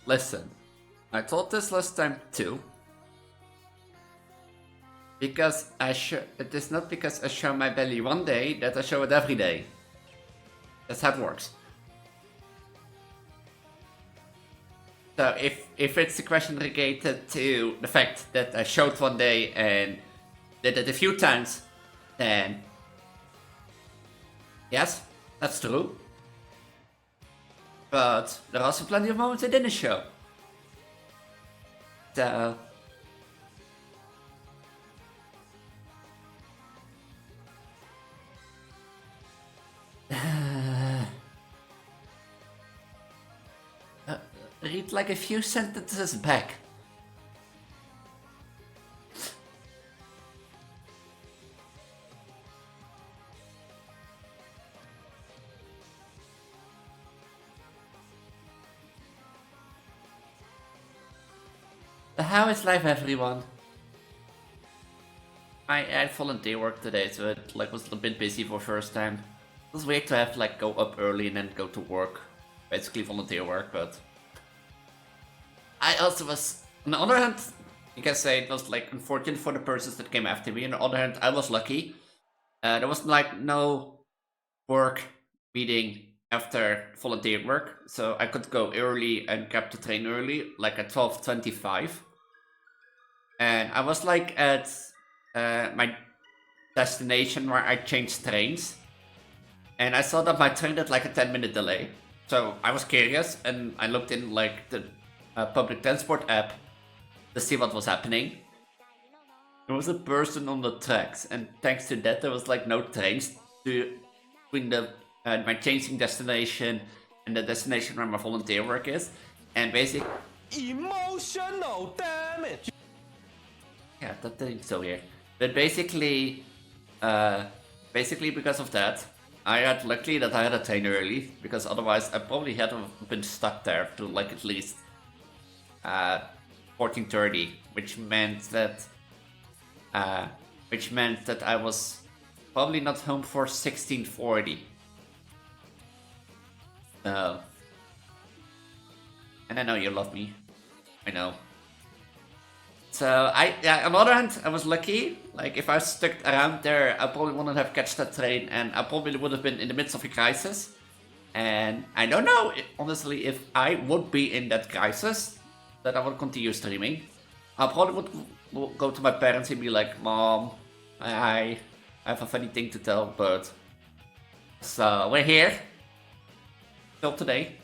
Listen, I told this last time too. Because it is not because I show my belly one day that I show it every day. That's how it works. So if it's a question related to the fact that I showed one day and did it a few times, then yes, that's true. But there are also plenty of moments I didn't show. So read like a few sentences back. How is life, everyone? I had volunteer work today, so it was a bit busy for first time. It was weird to have go up early and then go to work, basically volunteer work. But I also was, on the other hand, you can say it was unfortunate for the persons that came after me. On the other hand, I was lucky. There was no work meeting after volunteer work, so I could go early and grab the train early, at 12:25. And I was at my destination where I changed trains, and I saw that my train had a 10-minute delay. So I was curious, and I looked in the public transport app to see what was happening. There was a person on the tracks, and thanks to that, there was no trains between my changing destination and the destination where my volunteer work is, and basically emotional damage. Yeah, that thing's so weird. But basically because of that, I had luckily that I had a train early, because otherwise I probably had been stuck there to at least 14:30, which meant that I was probably not home for 16:40. And I know you love me. I know. So on the other hand, I was lucky. If I stuck around there, I probably wouldn't have catched that train, and I probably would have been in the midst of a crisis. And I don't know, honestly, if I would be in that crisis, that I would continue streaming. I probably would go to my parents and be like, Mom, I have a funny thing to tell, but... So, we're here. Till today.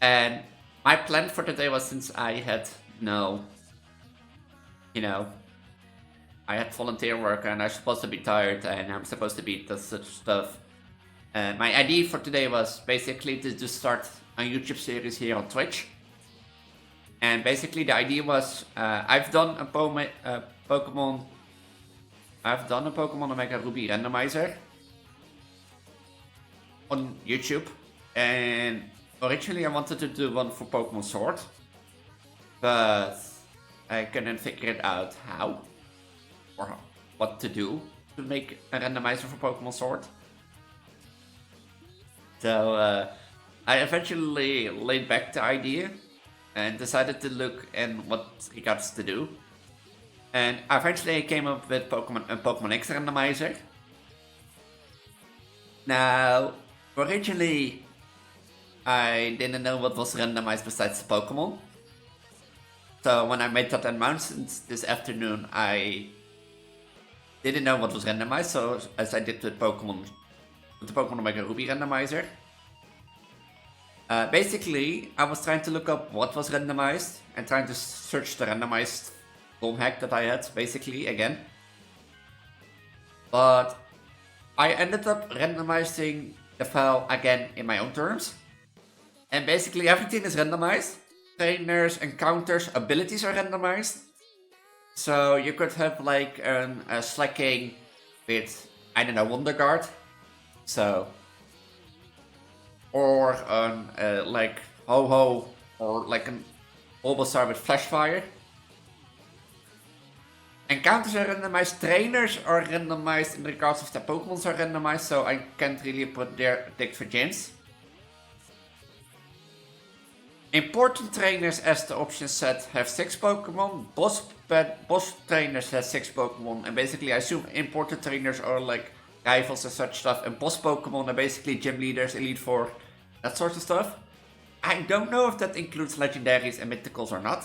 And my plan for today was, since I had I had volunteer work and I'm supposed to be tired and I'm supposed to be such stuff. My idea for today was basically to start a YouTube series here on Twitch. And basically the idea was, I've done a Pokemon Omega Ruby randomizer on YouTube. And originally I wanted to do one for Pokemon Sword, but I couldn't figure it out how or what to do to make a randomizer for Pokemon Sword. So I eventually laid back the idea and decided to look in what regards to do. And eventually I came up with Pokemon X randomizer. Now, originally I didn't know what was randomized besides the Pokemon. So when I made that announcement this afternoon, I didn't know what was randomized, so as I did with the Pokemon Omega Ruby randomizer. Basically, I was trying to look up what was randomized and trying to search the randomized ROM hack that I had, basically, again. But I ended up randomizing the file again in my own terms. And basically everything is randomized. Trainers, encounters, abilities are randomized. So you could have like a slacking with, I don't know, Wonder Guard. So, or like Ho-Ho, or like an Bulbasaur with Flash Fire. Encounters are randomized, trainers are randomized in regards of the Pokemons are randomized, so I can't really predict for gyms. Important trainers, as the option said, have 6 Pokemon. Boss trainers have 6 Pokemon, and basically I assume important trainers are like rivals and such stuff, and boss Pokemon are basically gym leaders, Elite Four, that sort of stuff. I don't know if that includes legendaries and mythicals or not.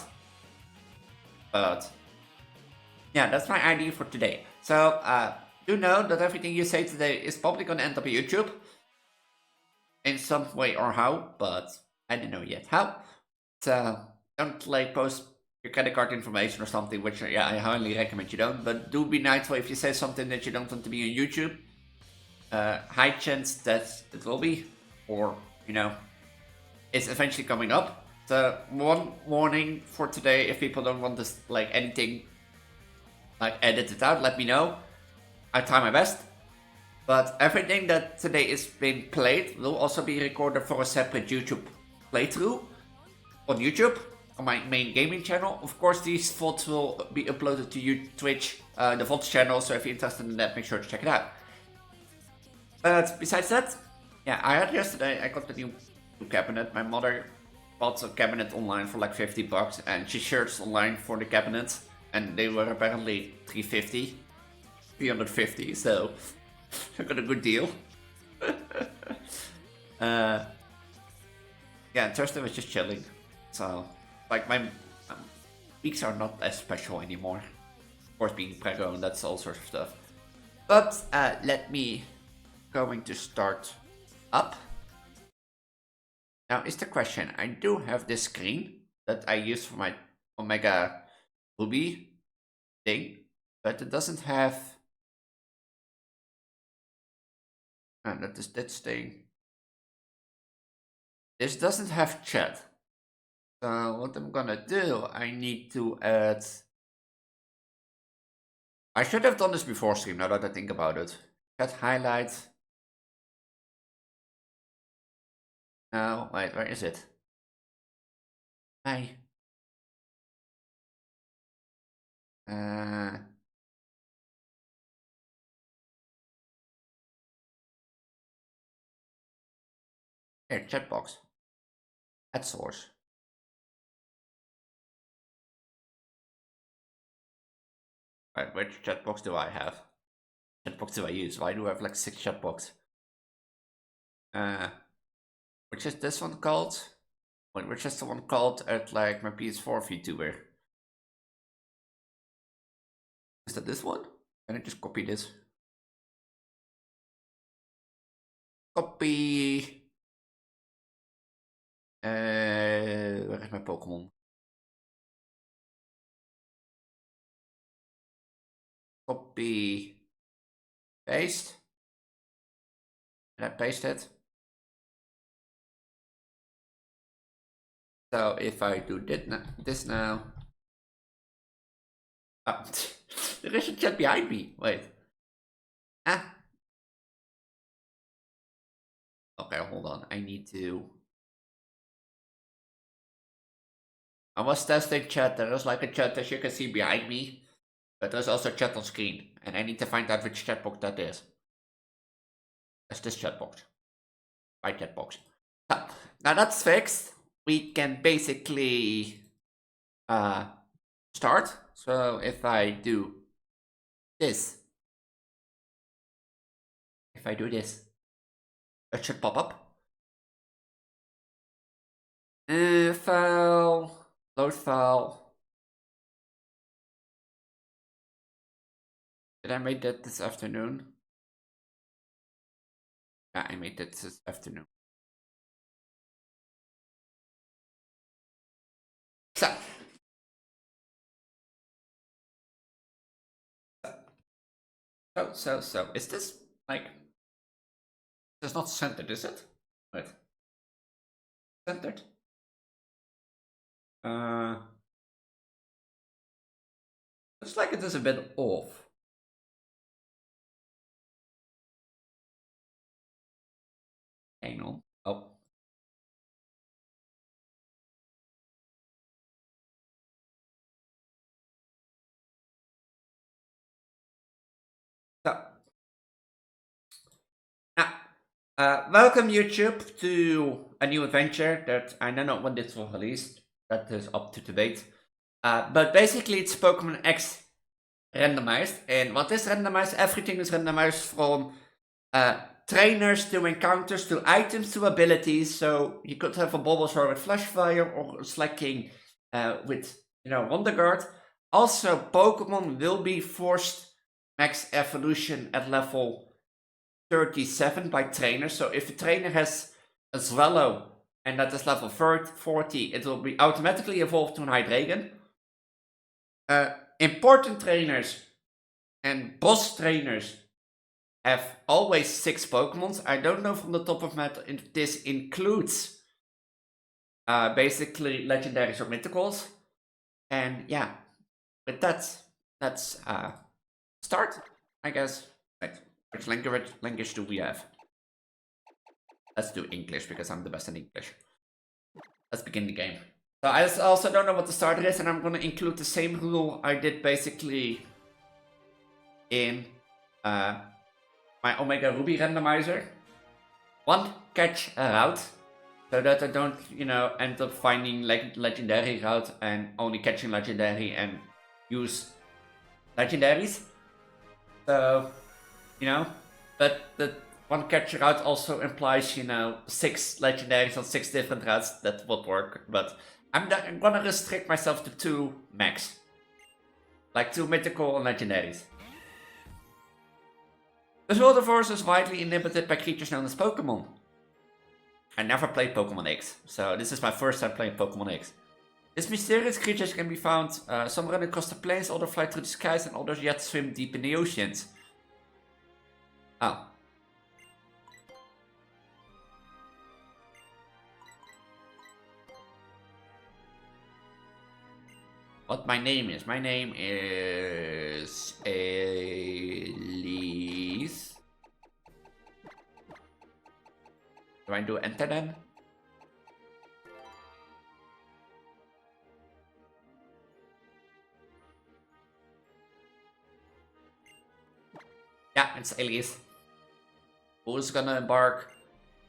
But yeah, that's my idea for today. So do know that everything you say today is probably gonna end up on YouTube. In some way or how, but I don't know yet how. So don't like post your credit card information or something, which yeah, I highly recommend you don't. But do be mindful if you say something that you don't want to be on YouTube. High chance that it will be, or you know, it's eventually coming up. So one warning for today: if people don't want this like anything like edited out, let me know. I try my best. But everything that today is being played will also be recorded for a separate YouTube playthrough on YouTube, on my main gaming channel. Of course, these VODs will be uploaded to Twitch, the Vods channel, so if you're interested in that, make sure to check it out. But besides that, yeah, I had yesterday, I got the new cabinet. My mother bought a cabinet online for like $50, and she searched online for the cabinet, and they were apparently $350, so I got a good deal. Yeah, Thursday was just chilling. So, like, my weeks are not as special anymore. Of course, being Preggo and that's all sorts of stuff. But, let me going to start up. Now, is the question, I do have this screen that I use for my Omega Ruby thing, but it doesn't have... that is that thing. This doesn't have chat. So what I'm gonna do, I need to add... I should have done this before stream, now that I think about it. Chat highlight. No, wait, where is it? Hi. Here, chat box. Add source. Right, which chat box do I have? Chat box do I use? Why do I have like 6 chat box? Which is this one called? Wait, which is the one called at like my PS4 Vtuber? Is that this one? Can I just copy this? Copy. Where is my Pokemon? Copy. Paste. And I paste it. So if I do this now. Oh, there is a chat behind me. Wait. Ah. Okay, hold on. I need to. I was testing chat. There is like a chat as you can see behind me. But there's also chat on screen. And I need to find out which chat box that is. That's this chat box. My chat box. Now that's fixed. We can basically start. So if I do this. If I do this. It should pop up. File. Load file. Did I make that this afternoon? Yeah, I made that this afternoon. So. Is this like? It's not centered, is it? Wait. Centered? Looks like it is a bit off. Hang on. Oh. So. Welcome YouTube to a new adventure that I don't know when this will release. That is up to debate. But basically it's Pokemon X randomized. And what is randomized? Everything is randomized from trainers to encounters to items to abilities. So you could have a Bulbasaur with Flash Fire or Slacking with, Wonder Guard. Also, Pokemon will be forced max evolution at level 37 by trainers. So if a trainer has a Swallow and that is level 40, it will be automatically evolved to an Hydreigon. Important trainers and boss trainers have always 6 Pokemons. I don't know from the top of my head if this includes basically legendaries or mythicals. And yeah, but that's start, I guess. Right. Which language do we have? Let's do English because I'm the best in English. Let's begin the game. So I also don't know what the starter is, and I'm gonna include the same rule I did basically in my Omega Ruby randomizer. 1 catch a route, so that I don't, end up finding legendary route and only catching legendary and use legendaries. So, but the 1 catch a route also implies, 6 legendaries on 6 different routes. That would work, but I'm gonna restrict myself to 2 max. Like 2 mythical and legendaries. The World Force is widely inhibited by creatures known as Pokemon. I never played Pokemon X, so this is my first time playing Pokemon X. These mysterious creatures can be found, some run across the plains, others fly through the skies, and others yet swim deep in the oceans. Oh. What my name is? My name is Elise. Do I do enter then? Yeah, it's Elise. Who's gonna embark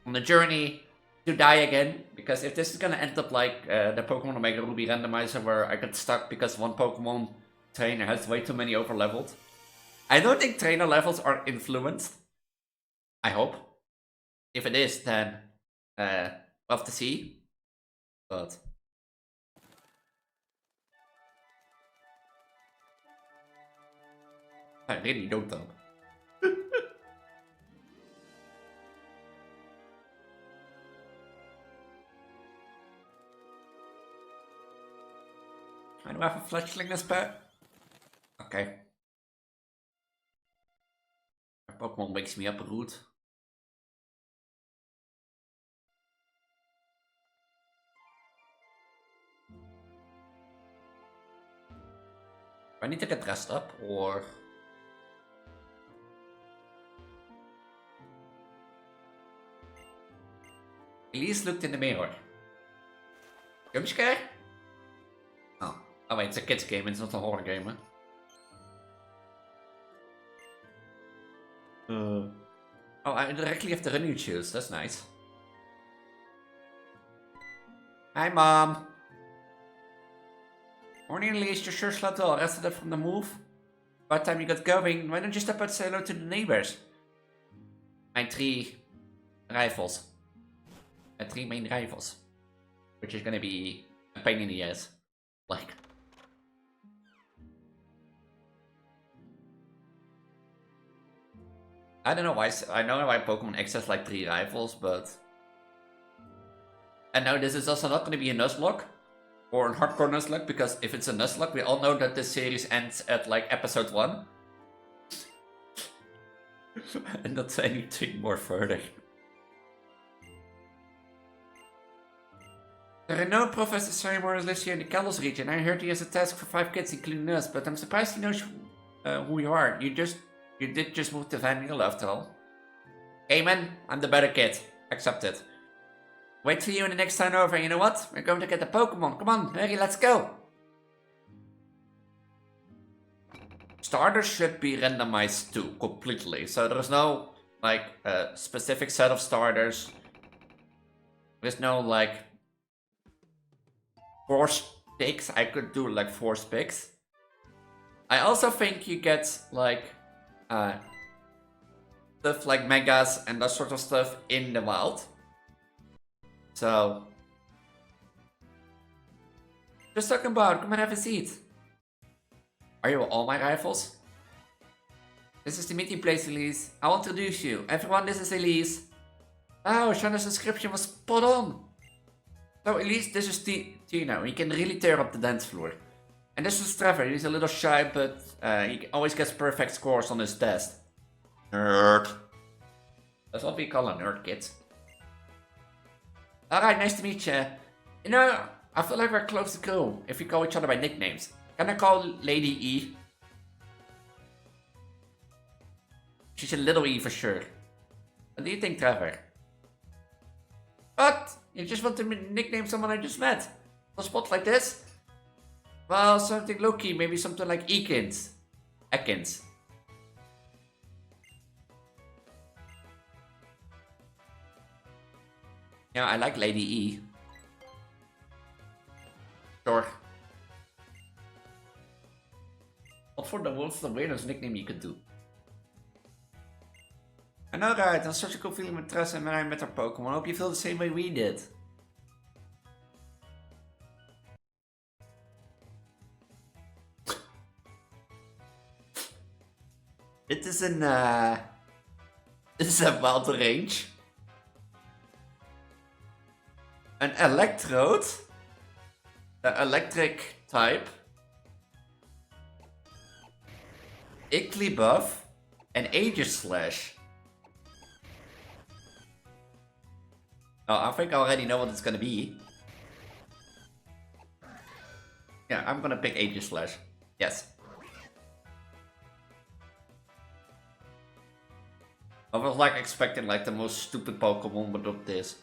on the journey to die again, because if this is gonna end up like the Pokemon Omega Ruby randomizer where I get stuck because 1 Pokemon trainer has way too many overleveled. I don't think trainer levels are influenced. I hope. If it is, then we'll have to see. But I really don't know. I do have a fletchling as pet. Okay. My Pokemon wakes me up rude. I need to get dressed up, or... Elise looked in the mirror. Jump scare? Oh. Oh wait, it's a kids game, it's not a horror game, huh? Oh, I directly have the running shoes, that's nice. Hi, Mom. Morning, Elise, you sure slept well, rested up from the move? By the time you got going, why don't you step out and say hello to the neighbors? My 3 rifles. My 3 main rivals. Which is gonna be a pain in the ass. Like... I don't know why, I know why Pokemon X has like 3 rivals, but... And now this is also not gonna be a Nuzlocke. Or a hardcore Nuzlocke, because if it's a Nuzlocke, we all know that this series ends at like episode 1. And not anything more further. There are no professors anymore lives here in the Kalos region. I heard he has a task for 5 kids, including us, but I'm surprised he knows who you are. You did just move to Vanilla after all. Hey man, I'm the better kid. Accept it. Wait for you in the next time over, you know what? We're going to get the Pokemon. Come on, hurry, let's go. Starters should be randomized too, completely. So there's no, like, specific set of starters. There's no, like, force picks. I could do, like, force picks. I also think you get, like, stuff like Megas and that sort of stuff in the wild. So, just talking about, come and have a seat. Are you all my rivals? This is the meeting place, Elise. I will introduce you. Everyone, this is Elise. Oh, Shanna's description was spot on. So, Elise, this is Tina. He can really tear up the dance floor. And this is Trevor. He's a little shy, but he always gets perfect scores on his test. Nerd. That's what we call a nerd, kids. Alright, nice to meet you. You know, I feel like we're close to go if we call each other by nicknames. Can I call Lady E? She's a little E for sure. What do you think, Trevor? What? You just want to nickname someone I just met? On a spot like this? Well, something low-key, maybe something like Ekins. Ekins. Yeah, I like Lady E. Sure. What's the weirdest nickname you could do? I know, right? That's such a cool feeling with Tress and I met our Pokemon. I hope you feel the same way we did. It is an this is a wild range. An Electrode. The electric type. Igglybuff. And Aegislash. Oh, I think I already know what it's gonna be. Yeah, I'm gonna pick Aegislash. Yes. I was like expecting like the most stupid Pokemon, but not this.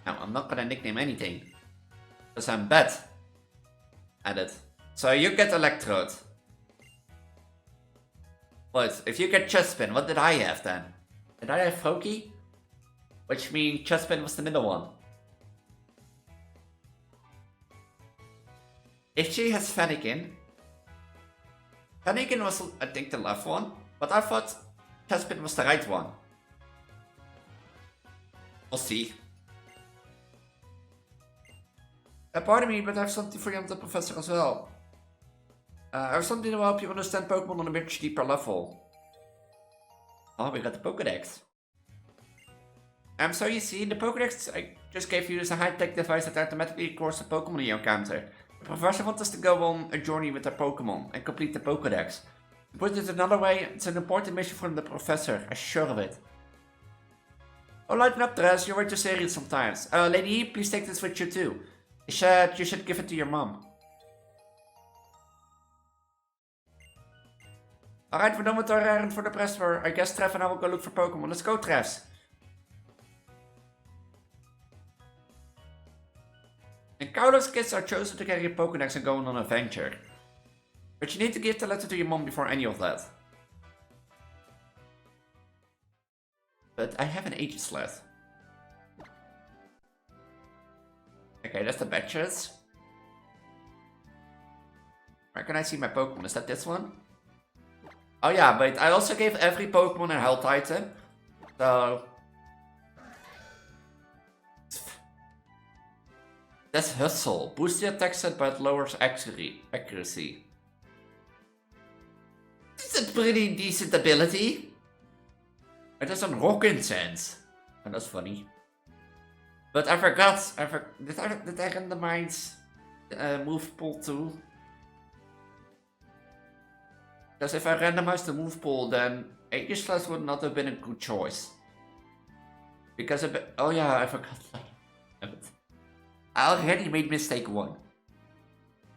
Now, I'm not gonna nickname anything. Because I'm bad at it. So you get Electrode. But if you get Chespin, what did I have then? Did I have Froakie? Which means Chespin was the middle one. If she has Fennekin. Fennekin was, I think, the left one. But I thought Chespin was the right one. We'll see. Pardon me, but I have something for you on the professor as well. I have something to help you understand Pokemon on a much deeper level. Oh, we got the Pokédex. So you see, the Pokédex I just gave you is a high-tech device that automatically records the Pokemon you encounter. The professor wants us to go on a journey with our Pokemon and complete the Pokédex. To put it another way, it's an important mission from the professor, I'm sure of it. Oh, lighten up, Dress, you're way too serious sometimes. Lady E, please take this with you too. You should give it to your mom. Alright, we're done with our errand for the press tour. I guess Trev and I will go look for Pokemon. Let's go, Trevs. And Carlos kids are chosen to carry a Pokédex and go on an adventure. But you need to give the letter to your mom before any of that. But I have an Aegisled. Okay, that's the badges. Where can I see my Pokemon? Is that this one? Oh yeah, but I also gave every Pokemon a health item. So... That's Hustle. Boosts the attack set but lowers accuracy. It's a pretty decent ability. It has some rock incense. Oh, that's funny. But I forgot. Did I randomize move pool too? Because if I randomized the move pool, then Aegisled would not have been a good choice. Because oh yeah, I forgot. I already made mistake 1.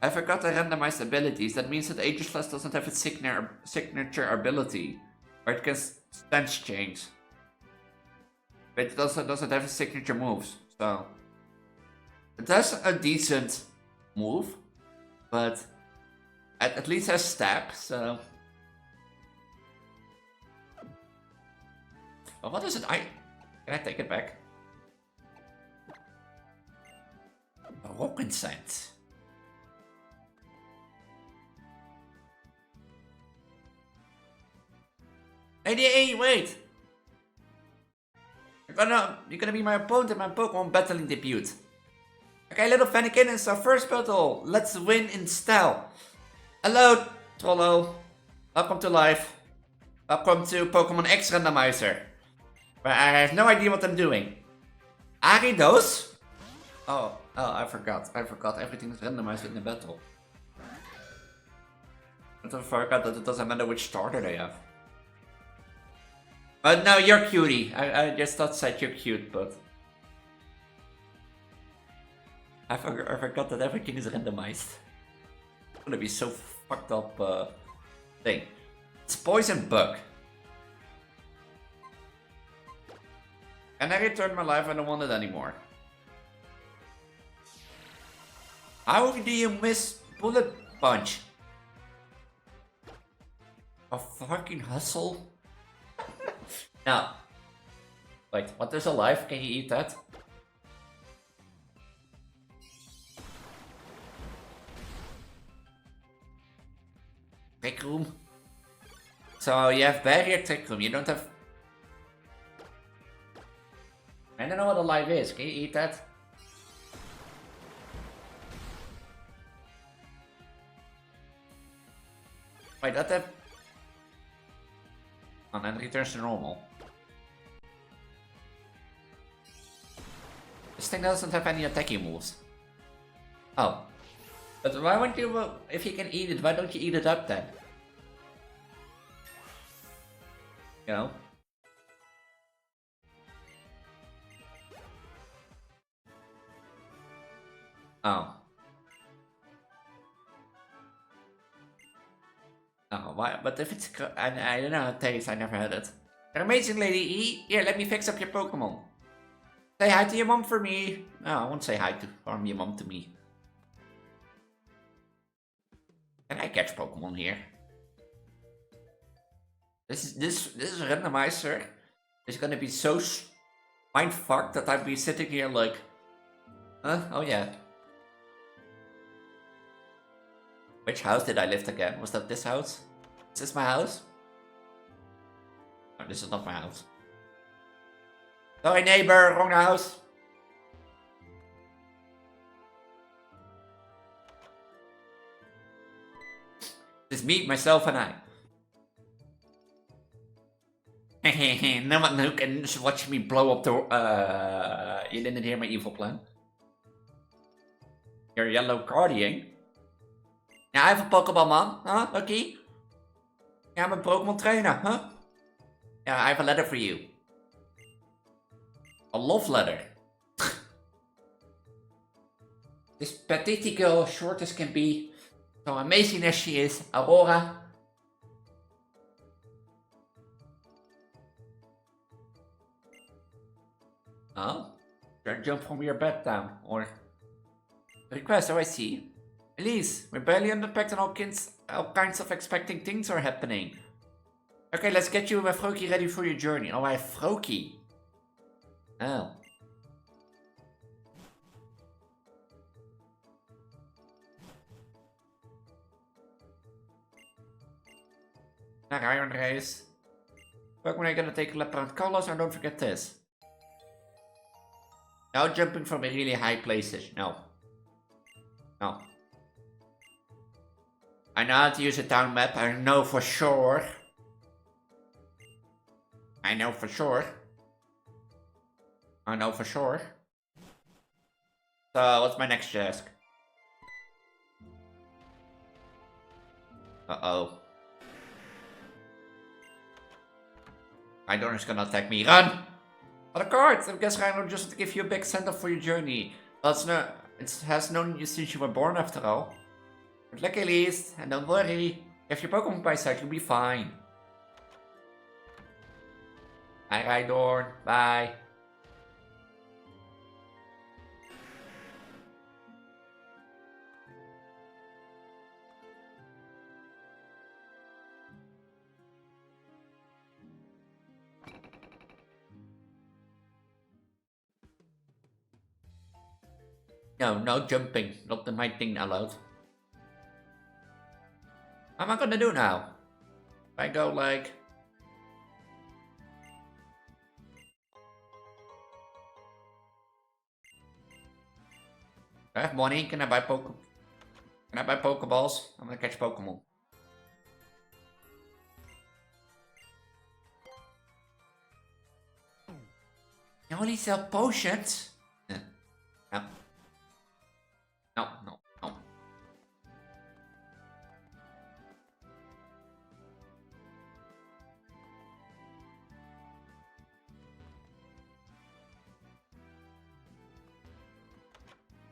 I forgot to randomize abilities. That means that Aegisled doesn't have a signature ability, where it can stance change. But it also doesn't have a signature moves, so... It has a decent move, but it at least has stab, so... Oh, what is it? Can I take it back? A rock incense. Hey, wait! You're gonna be my opponent in my Pokemon battling debut. Okay, little Fennekin, it's our first battle. Let's win in style. Hello, Trollo. Welcome to life. Welcome to Pokemon X Randomizer. But I have no idea what I'm doing. Aridos? Oh, I forgot. Everything is randomized in the battle. But I forgot that it doesn't matter which starter they have. But no, you're cutie. I just thought said you're cute, but... I forgot that everything is randomized. It's gonna be so fucked up thing. It's Poison Bug. And I returned my life, I don't want it anymore. How do you miss Bullet Punch? A fucking hustle? No. Wait, what is alive? Can you eat that? Trick Room? So you have Barrier Trick Room, you don't have... I don't know what alive is, can you eat that? Wait, that have... And then returns to normal. This thing doesn't have any attacking moves. Oh. But why won't you, if you can eat it, why don't you eat it up then? You know? Oh. Oh, why? But if it's... I don't know how it tastes, I never had it. You're amazing, Lady E. Here, let me fix up your Pokemon. Say hi to your mom for me. No, I won't say hi to your mom to me. Can I catch Pokemon here? This randomizer is gonna be so mindfucked that I'd be sitting here like... Huh? Oh yeah. Which house did I lift again? Was that this house? Is this my house? No, this is not my house. Sorry neighbor, wrong house. It's me, myself and I. No one who can watch me blow up the... you didn't hear my evil plan. You're yellow guardian. Yeah, I have a Pokeball, man. Huh? Okay. Yeah, I'm a Pokemon trainer, huh? Yeah, I have a letter for you. A love letter. This pathetic girl, short as can be, so amazing as she is, Aurora. Oh? Don't jump from your bed down, or... Request, oh I see. Elise, we're barely unpacked and all kinds of expecting things are happening. Okay, let's get you and Froki ready for your journey. Oh, I have Froki. Oh. Naar Iron Race. But when are you gonna take a lap around Colors and don't forget this. No jumping from really high places, no. No. I know how to use a town map, I know for sure. I know for sure. I know for sure. So, what's my next task? Uh-oh. My daughter's gonna attack me. Run! Other cards! I guess Rhino just to give you a big send-off for your journey. Well, it has known you since you were born after all. Good luck, Elise, and don't worry. If your Pokemon by side, you'll be fine. Bye, Rhydorn. Bye. No, no jumping. Not the my thing allowed. What am I gonna do now? If I go like... I have money. Can I buy Pokeballs? I'm gonna catch Pokemon. You only sell potions? No. No, no, no.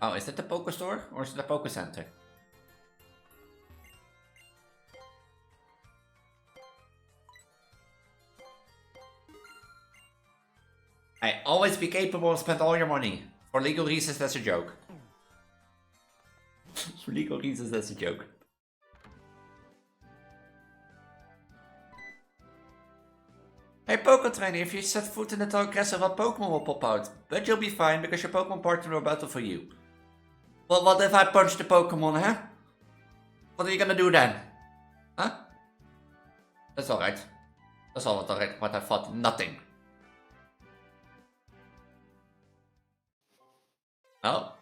Oh, is that the Poke Store or is it the Poke Center? I always be capable of spend all your money. For legal reasons, that's a joke. For legal reasons, that's a joke. Hey Poketrainer, if you set foot in the tall grass, a Pokemon will pop out. But you'll be fine because your Pokemon partner will battle for you. Well, what if I punch the Pokemon, huh? What are you gonna do then? Huh? That's alright. That's all alright, what I thought. Nothing. Well,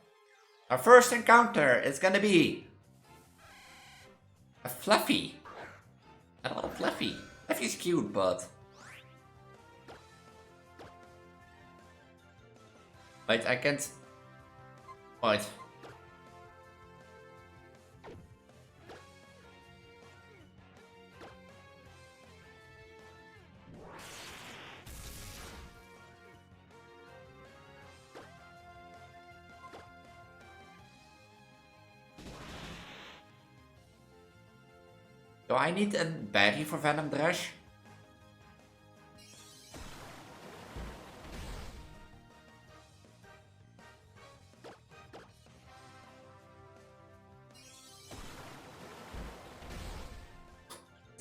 our first encounter is gonna be a Fluffy. I love Fluffy. Fluffy's cute, but... Wait, I can't... Wait. Do I need a berry for Venom Dash?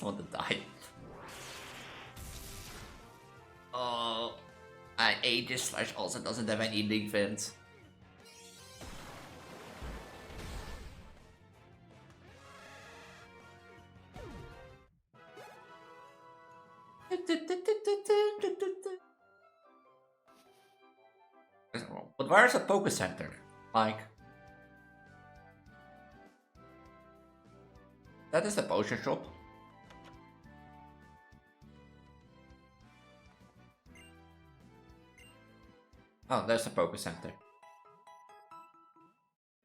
I want to die. Oh, Aegis Slash also doesn't have any defense. But where's a Poke Center? Like... That is the potion shop. Oh, there's a Poke Center.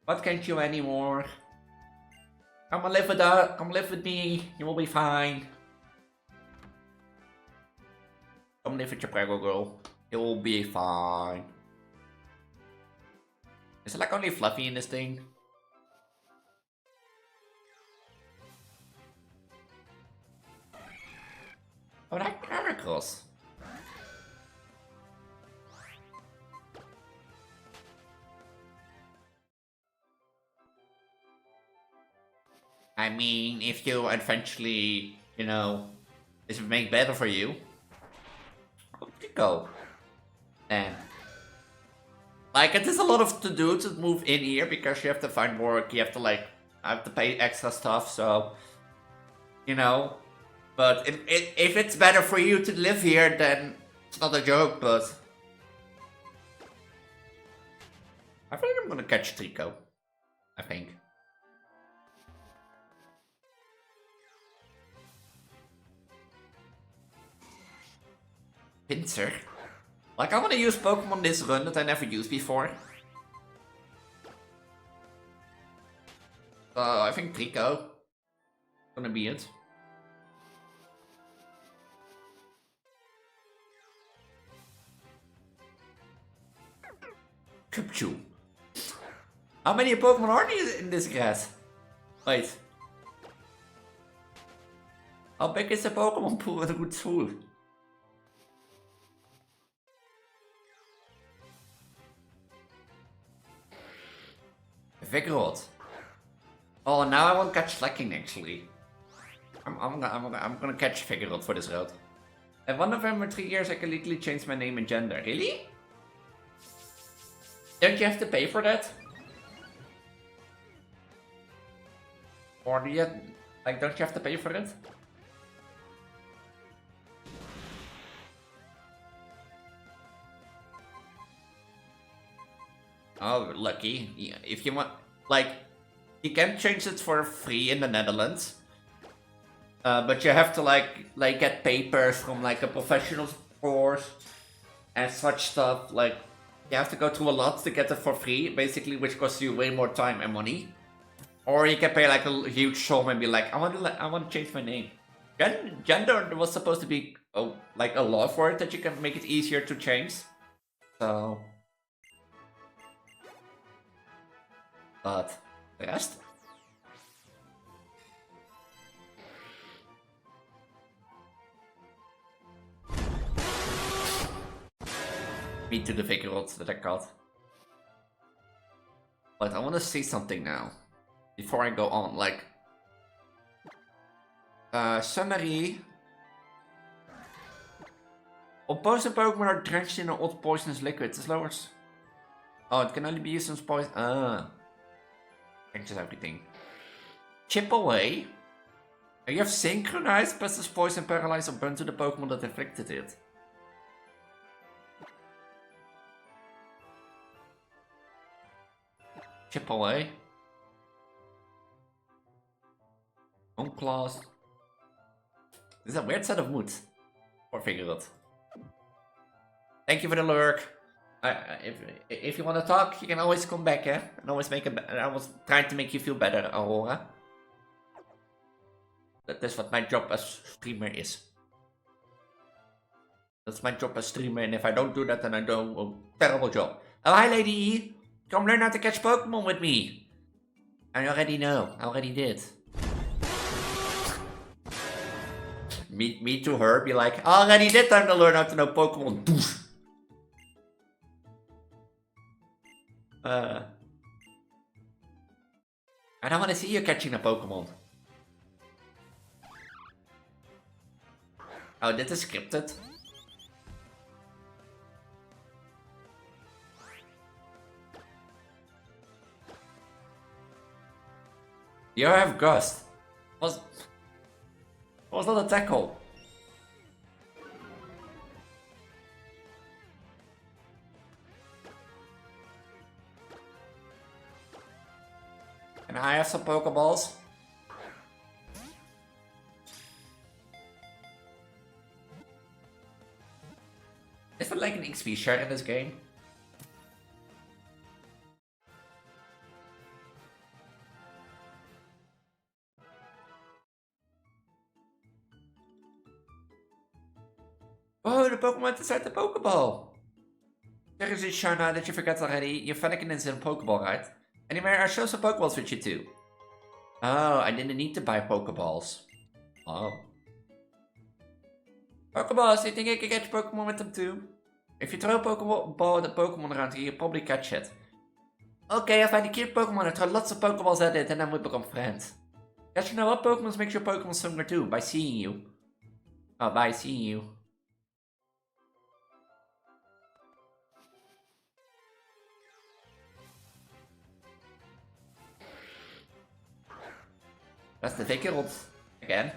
What can't you anymore? Come and live with us. Come live with me. You will be fine. Come live with your Preggo girl. You will be fine. Is it like only Fluffy in this thing? Oh, that miracles. I mean, if you eventually, you know, this would make better for you. Where you go? And like, it is a lot of to do to move in here because you have to find work. You have to have to pay extra stuff. So, you know, but if it's better for you to live here, then it's not a joke. But I think I'm gonna catch Trico. I think. Pincer? Like, I want to use Pokemon this run that I never used before. So, I think Trico gonna be it. Cupchew. How many Pokemon are there in this grass? Wait. How big is the Pokemon pool in Route School? Vigorot. Oh, now I won't catch Slacking actually. I'm gonna catch Vigorot for this route. At 1 November 3 years I can legally change my name and gender. Really? Don't you have to pay for that? Or do you have, like, don't you have to pay for it? Oh, lucky. Yeah, if you want, like, you can change it for free in the Netherlands. But you have to like get papers from like a professional course and such stuff. Like, you have to go through a lot to get it for free, basically, which costs you way more time and money. Or you can pay like a huge sum and be like, I want to change my name. Gender was supposed to be like a law for it that you can make it easier to change. So, but the rest. Me to the Vigorots that I caught. But I want to see something now. Before I go on, like... Sunnery. Opposing Pokemon are drenched in an odd poisonous liquid. This lowers... Oh, it can only be used as poison... Changes everything. Chip away. You have synchronized, plus this poison, paralyze, or burn to the Pokemon that inflicted it. Chip away. Home class. This is a weird set of moods. Or Vigorot. Thank you for the lurk. If you want to talk, you can always come back, eh? And always make I was trying to make you feel better, Aurora. That's what my job as streamer is. That's my job as streamer, and if I don't do that, then I do a terrible job. Oh, hi, lady! Come learn how to catch Pokemon with me! I already know. I already did. Me to her, be like, I already did time to learn how to know Pokemon. I don't want to see you catching a Pokemon. Oh, this is scripted. You have Gust. Was not a tackle. And I have some Pokeballs. Is there like an XP share in this game? Oh, the Pokemon inside the Pokeball. Seriously, Shona, did you forget already? Your Fennekin is in a Pokeball, right? Anyway, I show some Pokeballs with you too. Oh, I didn't need to buy Pokeballs. Oh. Pokeballs, you think I can catch Pokemon with them too? If you throw a Pokeball at a Pokemon around here, you'll probably catch it. Okay, I'll find a cute Pokemon and throw lots of Pokeballs at it and then we become friends. Guess you know what Pokemon makes your Pokemon stronger too? By seeing you. Oh, by seeing you. That's the difficult. Again.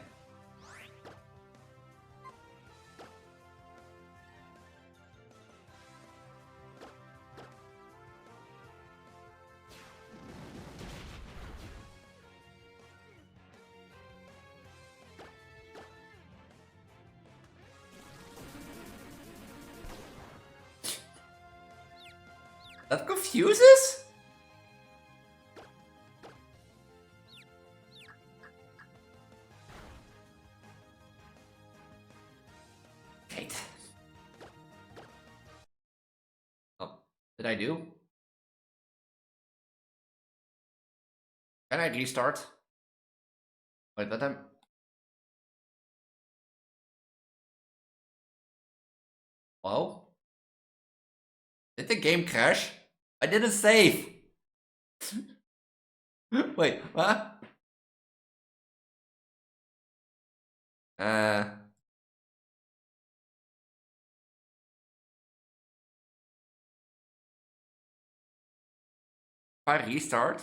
That confuses? Wait. Oh, did I do? Can I restart? Wait, that I'm... Hello? Did the game crash? I didn't save! Wait, what? If I restart?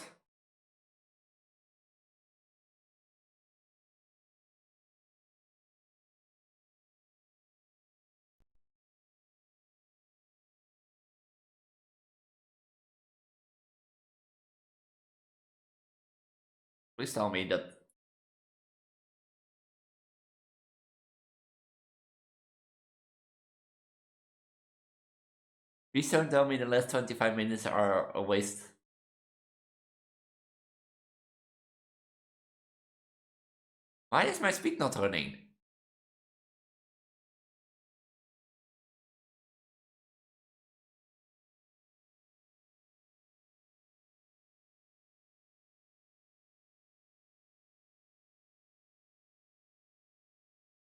Please tell me that... Please don't tell me the last 25 minutes are a waste. Why is my speed not running?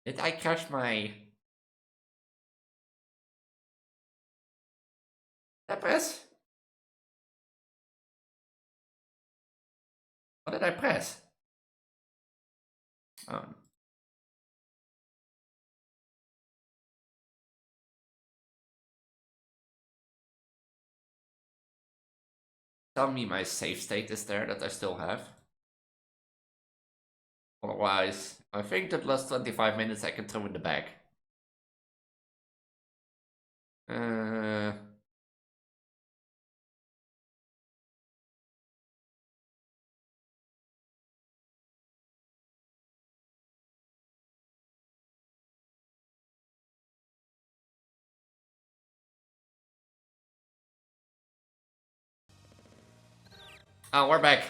Did I crash my... Did I press? What did I press? Oh. Tell me my save state is there that I still have. Otherwise, I think that last 25 minutes I can throw in the bag. Oh, we're back.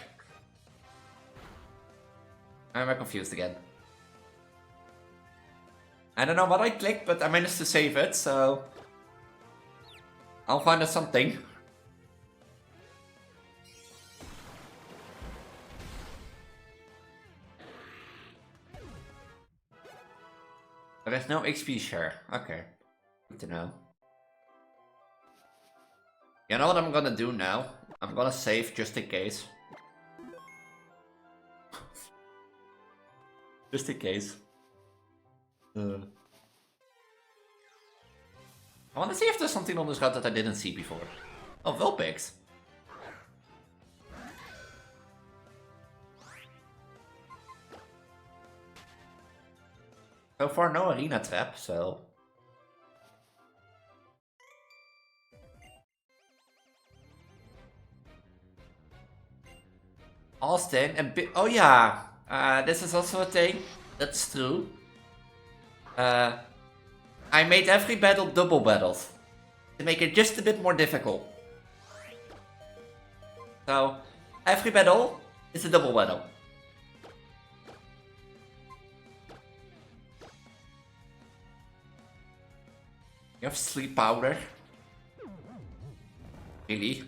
I'm confused again. I don't know what I clicked, but I managed to save it, so... I'll find out something. There is no XP share. Okay. Good to know. You know what I'm gonna do now? I'm gonna save just in case. Just in case. I wanna see if there's something on this route that I didn't see before. Oh, Vulpix. So far, no arena trap, so... Austin and oh yeah, this is also a thing. That's true. I made every battle double battles to make it just a bit more difficult. So every battle is a double battle. You have sleep powder. Really?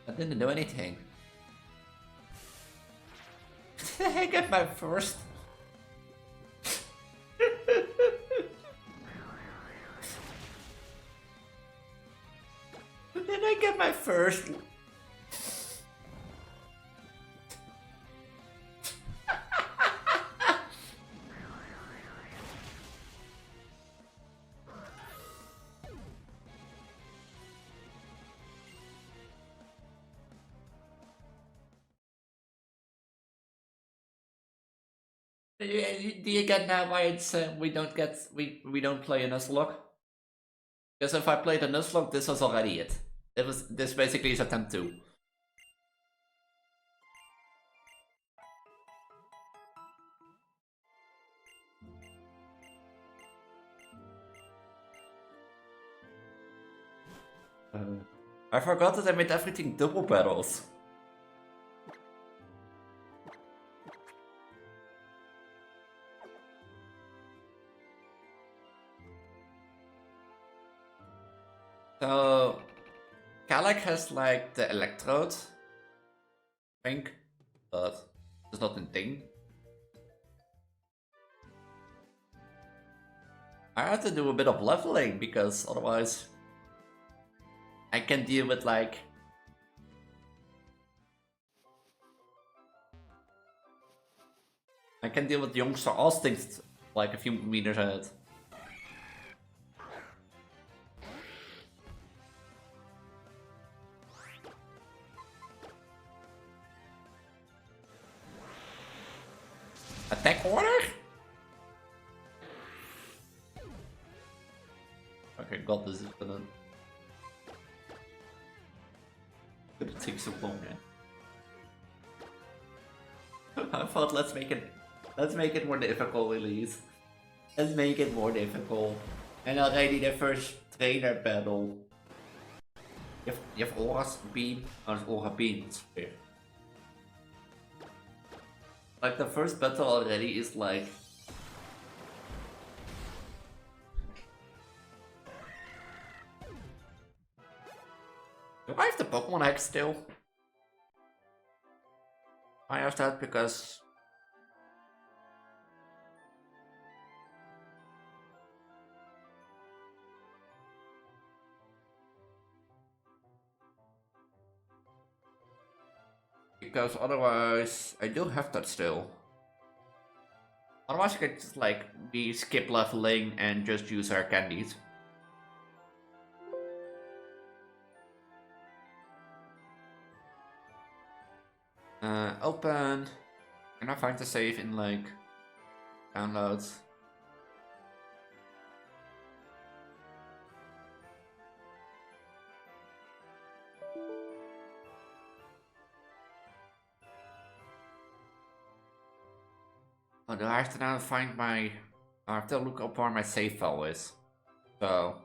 I didn't do anything. Did I get my first? Did I get my first? Do you get now why it's we don't play a Nuzlocke? Because if I played a Nuzlocke, this was already it. This basically is attempt 2. I forgot that I made everything double battles. So, Kalak has like the electrode, I think, but it's not a thing. I have to do a bit of leveling because otherwise I can deal with like youngster Austin like a few meters ahead. Attack order? Okay, God, this is gonna take so long, man. I thought let's make it more difficult, Elise. Let's make it more difficult. And already the first trainer battle. You have Aura's beam and Aura beam. Like the first battle already is like do I have the Pokemon X still? I have that because otherwise I do have that still. Otherwise I could just like skip leveling and just use our candies. Open. Can I find the save in like downloads? Oh, do I have to now find my... I have to look up where my save file is. So...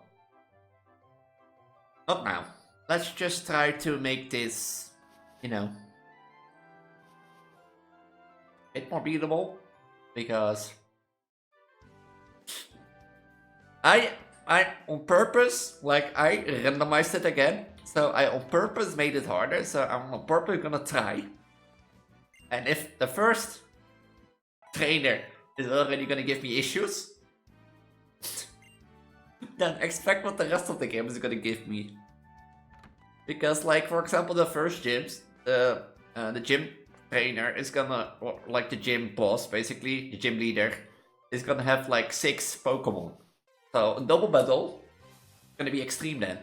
Not now. Let's just try to make this, you know, a bit more beatable. Because... I on purpose, like, I randomized it again. So I on purpose made it harder. So I'm on purpose gonna try. And if the first trainer is already gonna give me issues, then expect what the rest of the game is gonna give me. Because, like, for example, the first gyms, the gym trainer is gonna, or like the gym boss, basically, the gym leader, is gonna have like 6 Pokemon. So a double battle is gonna be extreme then.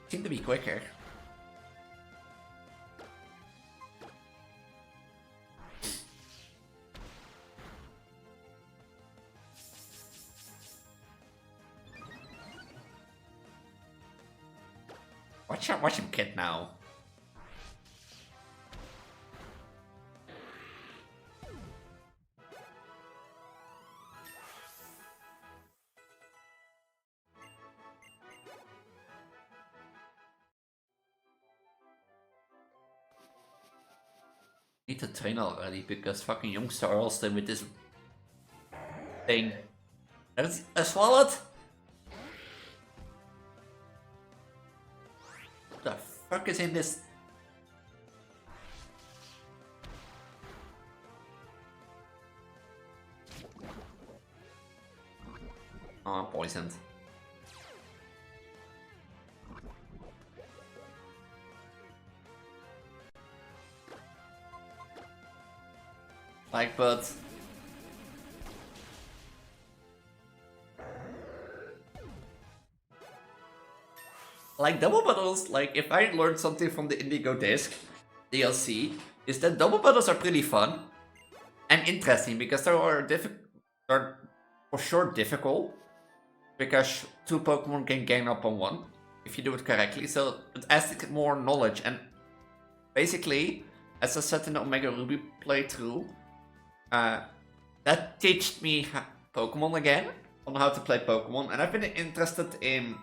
Seem to be quicker. Watch him kid now. Need to train already because fucking youngster are all still with this thing. That's a swallowed. What the fuck is in this? Oh, I'm poisoned. Like, but like double battles, like if I learned something from the Indigo Disc DLC, is that double battles are pretty fun and interesting because they are for sure difficult because two Pokemon can gang up on one if you do it correctly. So it adds more knowledge, and basically, as I said in the Omega Ruby playthrough, that taught me Pokemon again, on how to play Pokemon, and I've been interested in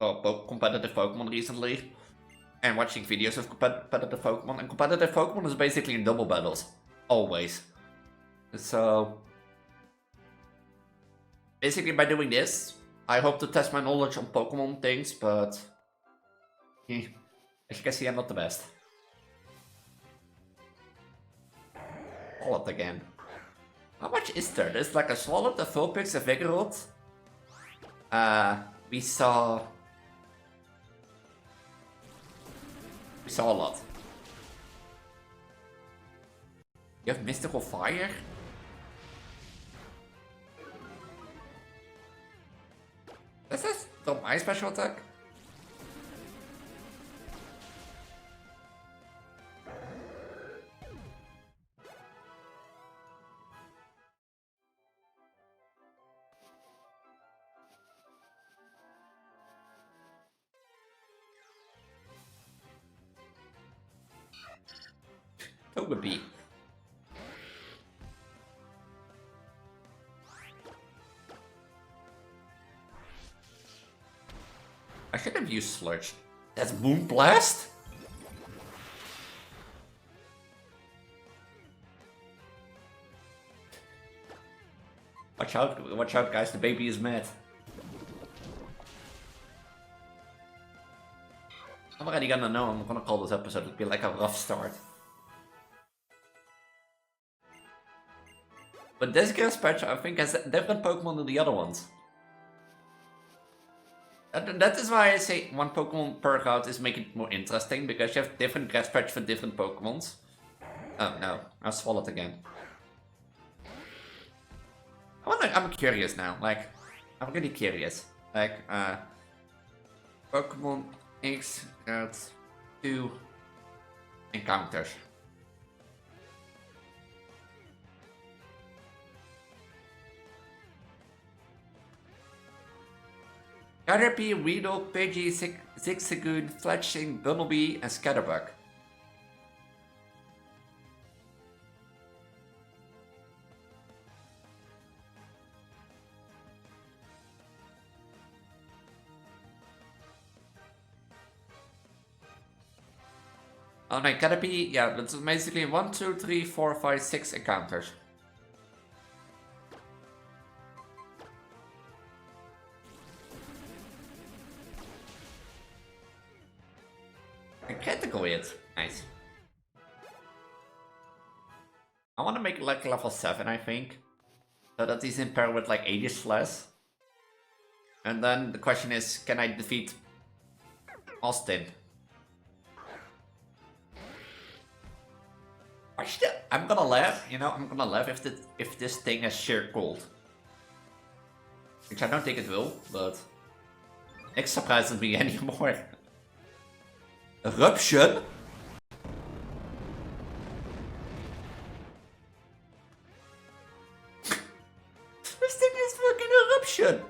competitive Pokemon recently, and watching videos of competitive Pokemon, and competitive Pokemon is basically in double battles, always. So, basically by doing this, I hope to test my knowledge on Pokemon things, but as you can see, I'm not the best. Swallowed again. How much is there? There's like a Swallowed, a Vulpix, a Vigoroth. We saw a lot. You have Mystical Fire? Is this my special attack? That would be. I should have used Sludge. That's Moonblast? Watch out guys, the baby is mad. I'm already gonna know, I'm gonna call this episode, it'll be like a rough start. But this grass patch, I think, has different Pokemon than the other ones. That is why I say one Pokemon per route is making it more interesting, because you have different grass patch for different Pokemons. Oh no, I swallowed again. I'm curious now, like, I'm really curious. Like, Pokemon X got 2 encounters. Caterpie, Weedle, Pidgey, Zigzagoon, Fletchling, Bunnelby, and Scatterbug. Oh no, Caterpie, yeah, that's basically 1, 2, 3, 4, 5, 6 encounters. Critical hit. Nice. I want to make it like level 7, I think. So that he's in pair with like 80 slash. And then the question is, can I defeat Austin? Actually, I'm gonna laugh, you know, I'm gonna laugh if this thing has sheer cold. Which I don't think it will, but it surprises me anymore. Eruption? This thing is fucking eruption!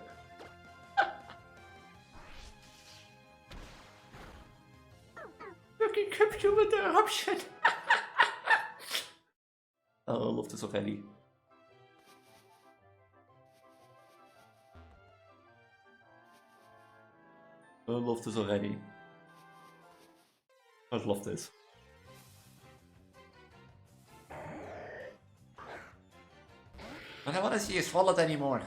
equipped you with the eruption. Oh, I love this already. I love this already. I love this. I don't want to see you swallowed anymore.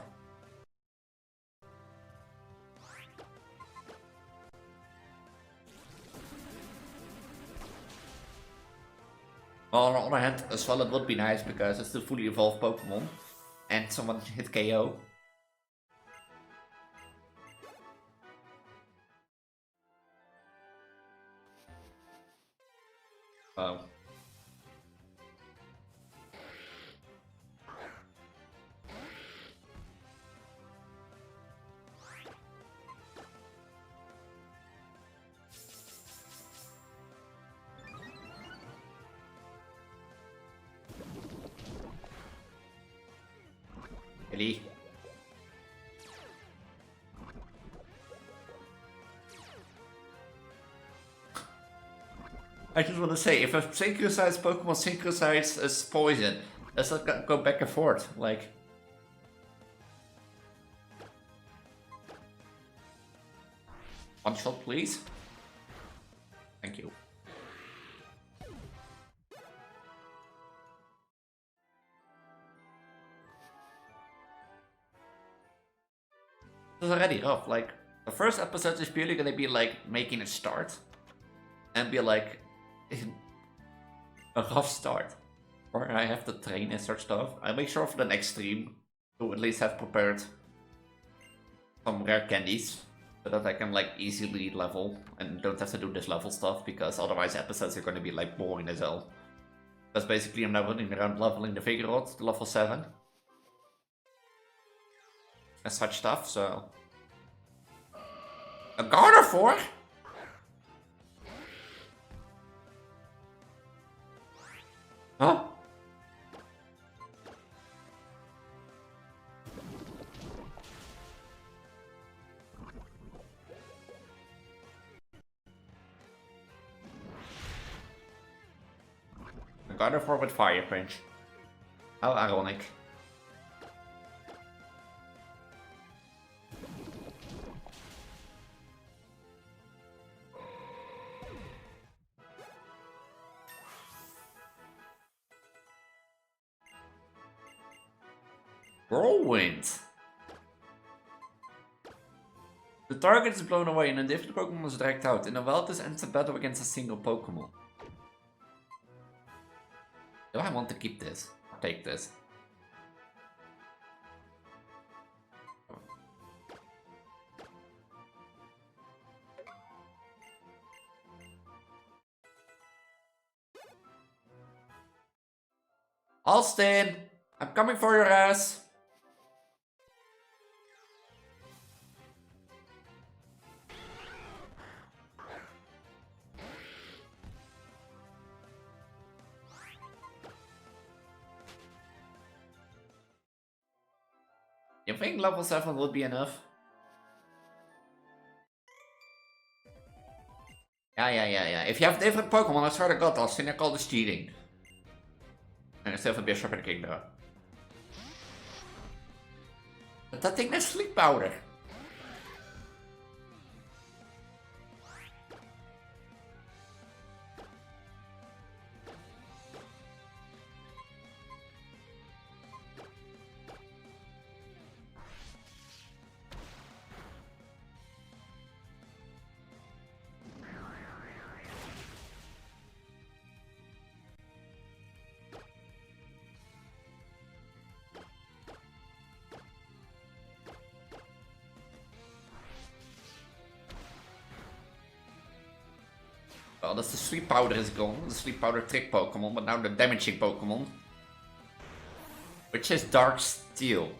Well, on the other hand, a Swallow would be nice because it's the fully evolved Pokemon. And someone hit KO. Oh. Elise. I just want to say, if a synchronized Pokemon synchronizes poison, does that go back and forth? Like, one shot, please. Thank you. This is already rough. Like, the first episode is purely gonna be like making a start, and be like a rough start, or I have to train and such stuff. I make sure for the next stream to at least have prepared some rare candies, so that I can like easily level and don't have to do this level stuff, because otherwise episodes are going to be like boring as hell. Because basically I'm now running around leveling the Vigoroth to level 7. And such stuff, so... A Gardevoir? Huh? A Gardevoir with Fire Punch. How ironic. Whirlwind. The target is blown away and a different Pokemon is dragged out. In a wild, this ends the battle against a single Pokemon. Do I want to keep this? Or take this? Austin! I'm coming for your ass! You think level 7 would be enough? Yeah. If you have different Pokemon, I swear to God, Austin, I call this cheating. And I still have a Bishop and a King though. But that thing has sleep powder. Well, that's the sleep powder is gone. The sleep powder trick Pokemon, but now the damaging Pokemon. Which is Dark Steel.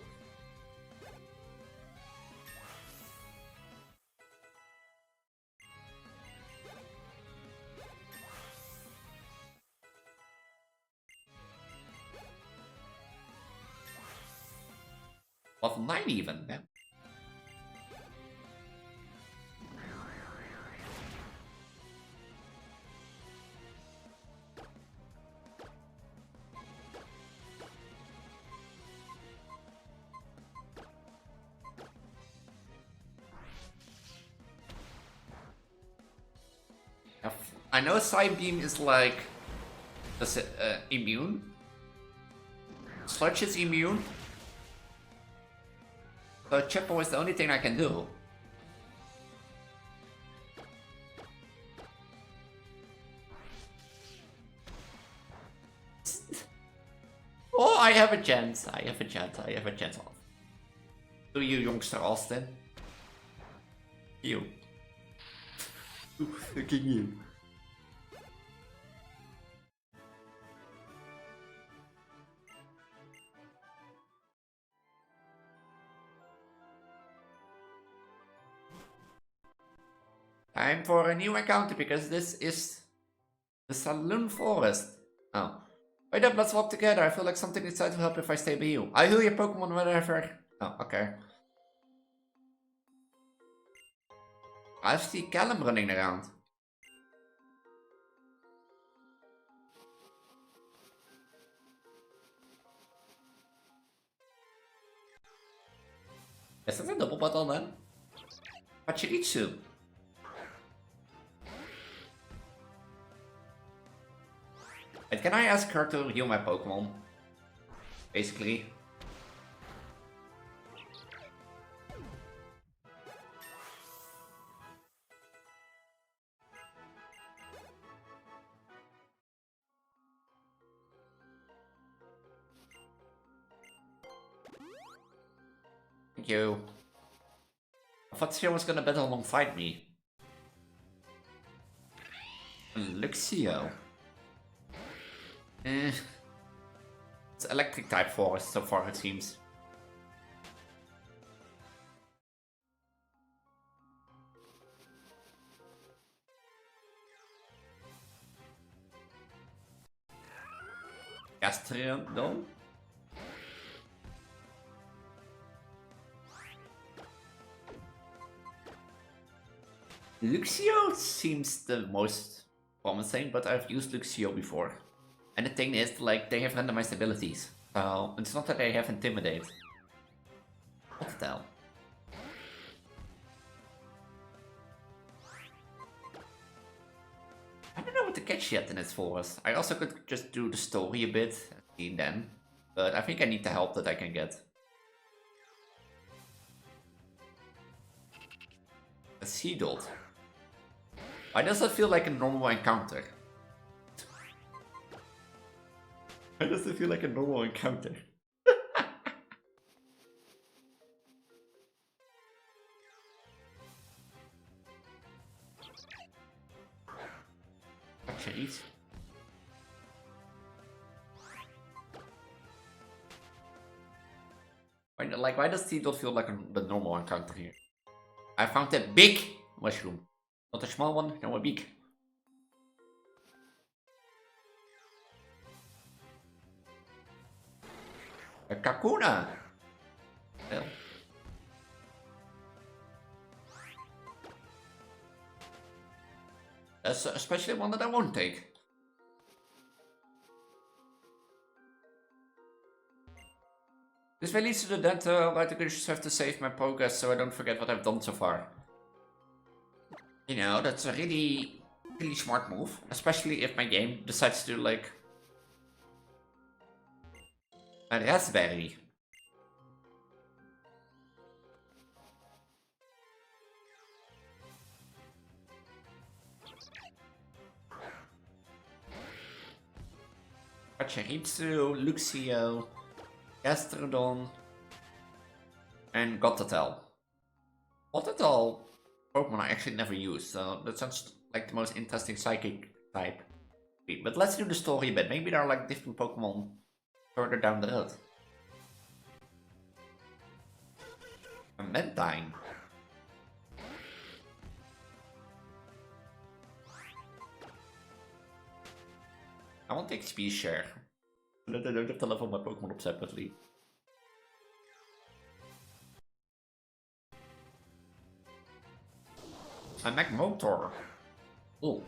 Level 9 even, yeah. I know Psybeam is like immune. Sludge is immune. So Chippo is the only thing I can do. Oh, I have a chance. I have a chance. I have a chance. Do you, youngster Austin? You. Fucking you. Time for a new encounter because this is the Saloon Forest. Oh. Wait up, let's walk together. I feel like something inside will help if I stay by you. I heal your Pokemon whenever. Oh, okay. I see Callum running around. Is that a double battle then? Pachirisu. Wait, can I ask her to heal my Pokemon? Basically. Thank you. I thought she was gonna battle alongside me. Luxio. It's electric type forest so far it seems. Castrian, no? Luxio seems the most promising, but I've used Luxio before. And the thing is, like, they have randomized abilities. So, it's not that they have Intimidate. What the hell? I don't know what to catch yet in this forest. I also could just do the story a bit, and see then. But I think I need the help that I can get. A Seedled. Why does that feel like a normal encounter? Why does it feel like a normal encounter? Jeez. Why does Seedled feel like the normal encounter here? I found a big mushroom. Not a small one, no, a big. A Kakuna! Well. That's especially one that I won't take. This way leads to the dead, I think I just have to save my progress so I don't forget what I've done so far. You know, that's a really smart move. Especially if my game decides to, like... A raspberry. Pachirisu, Luxio, Gastrodon, and Gottatel. Gottatel Pokemon I actually never used, so that sounds like the most interesting psychic type. But let's do the story a bit. Maybe there are like different Pokemon further down the road. A Medine. I want the XP share. I don't have to level my Pokemon up separately. A Magmotor. Oh.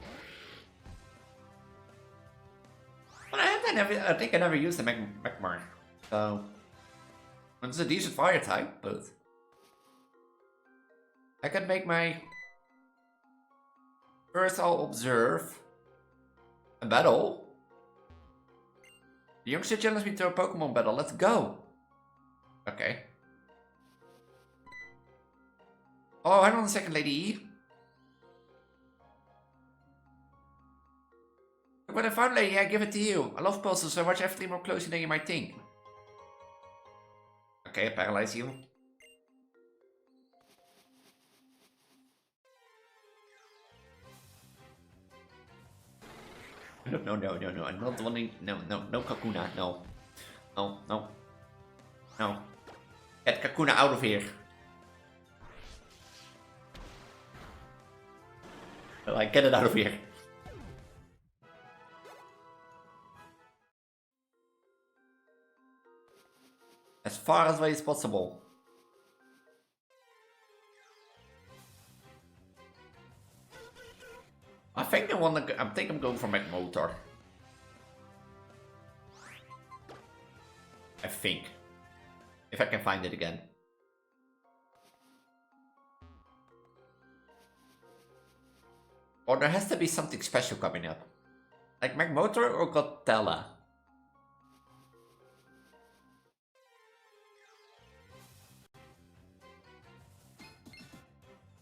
But I think I never used the Magmar. So it's a decent fire type, but I can make my first I'll observe A battle? The youngster challenged me to a Pokemon battle. Let's go. Okay. Oh, hang on a second, Lady E. Look what I found, Lady. I give it to you. I love puzzles, so I watch everything more closely than you might think. Okay, I paralyze you. No, I'm not wanting. No, Kakuna, no. No. Get Kakuna out of here. Like, get it out of here. As far away as possible. I think I'm going for McMotor. I think. If I can find it again. Or there has to be something special coming up. Like McMotor or Gotella?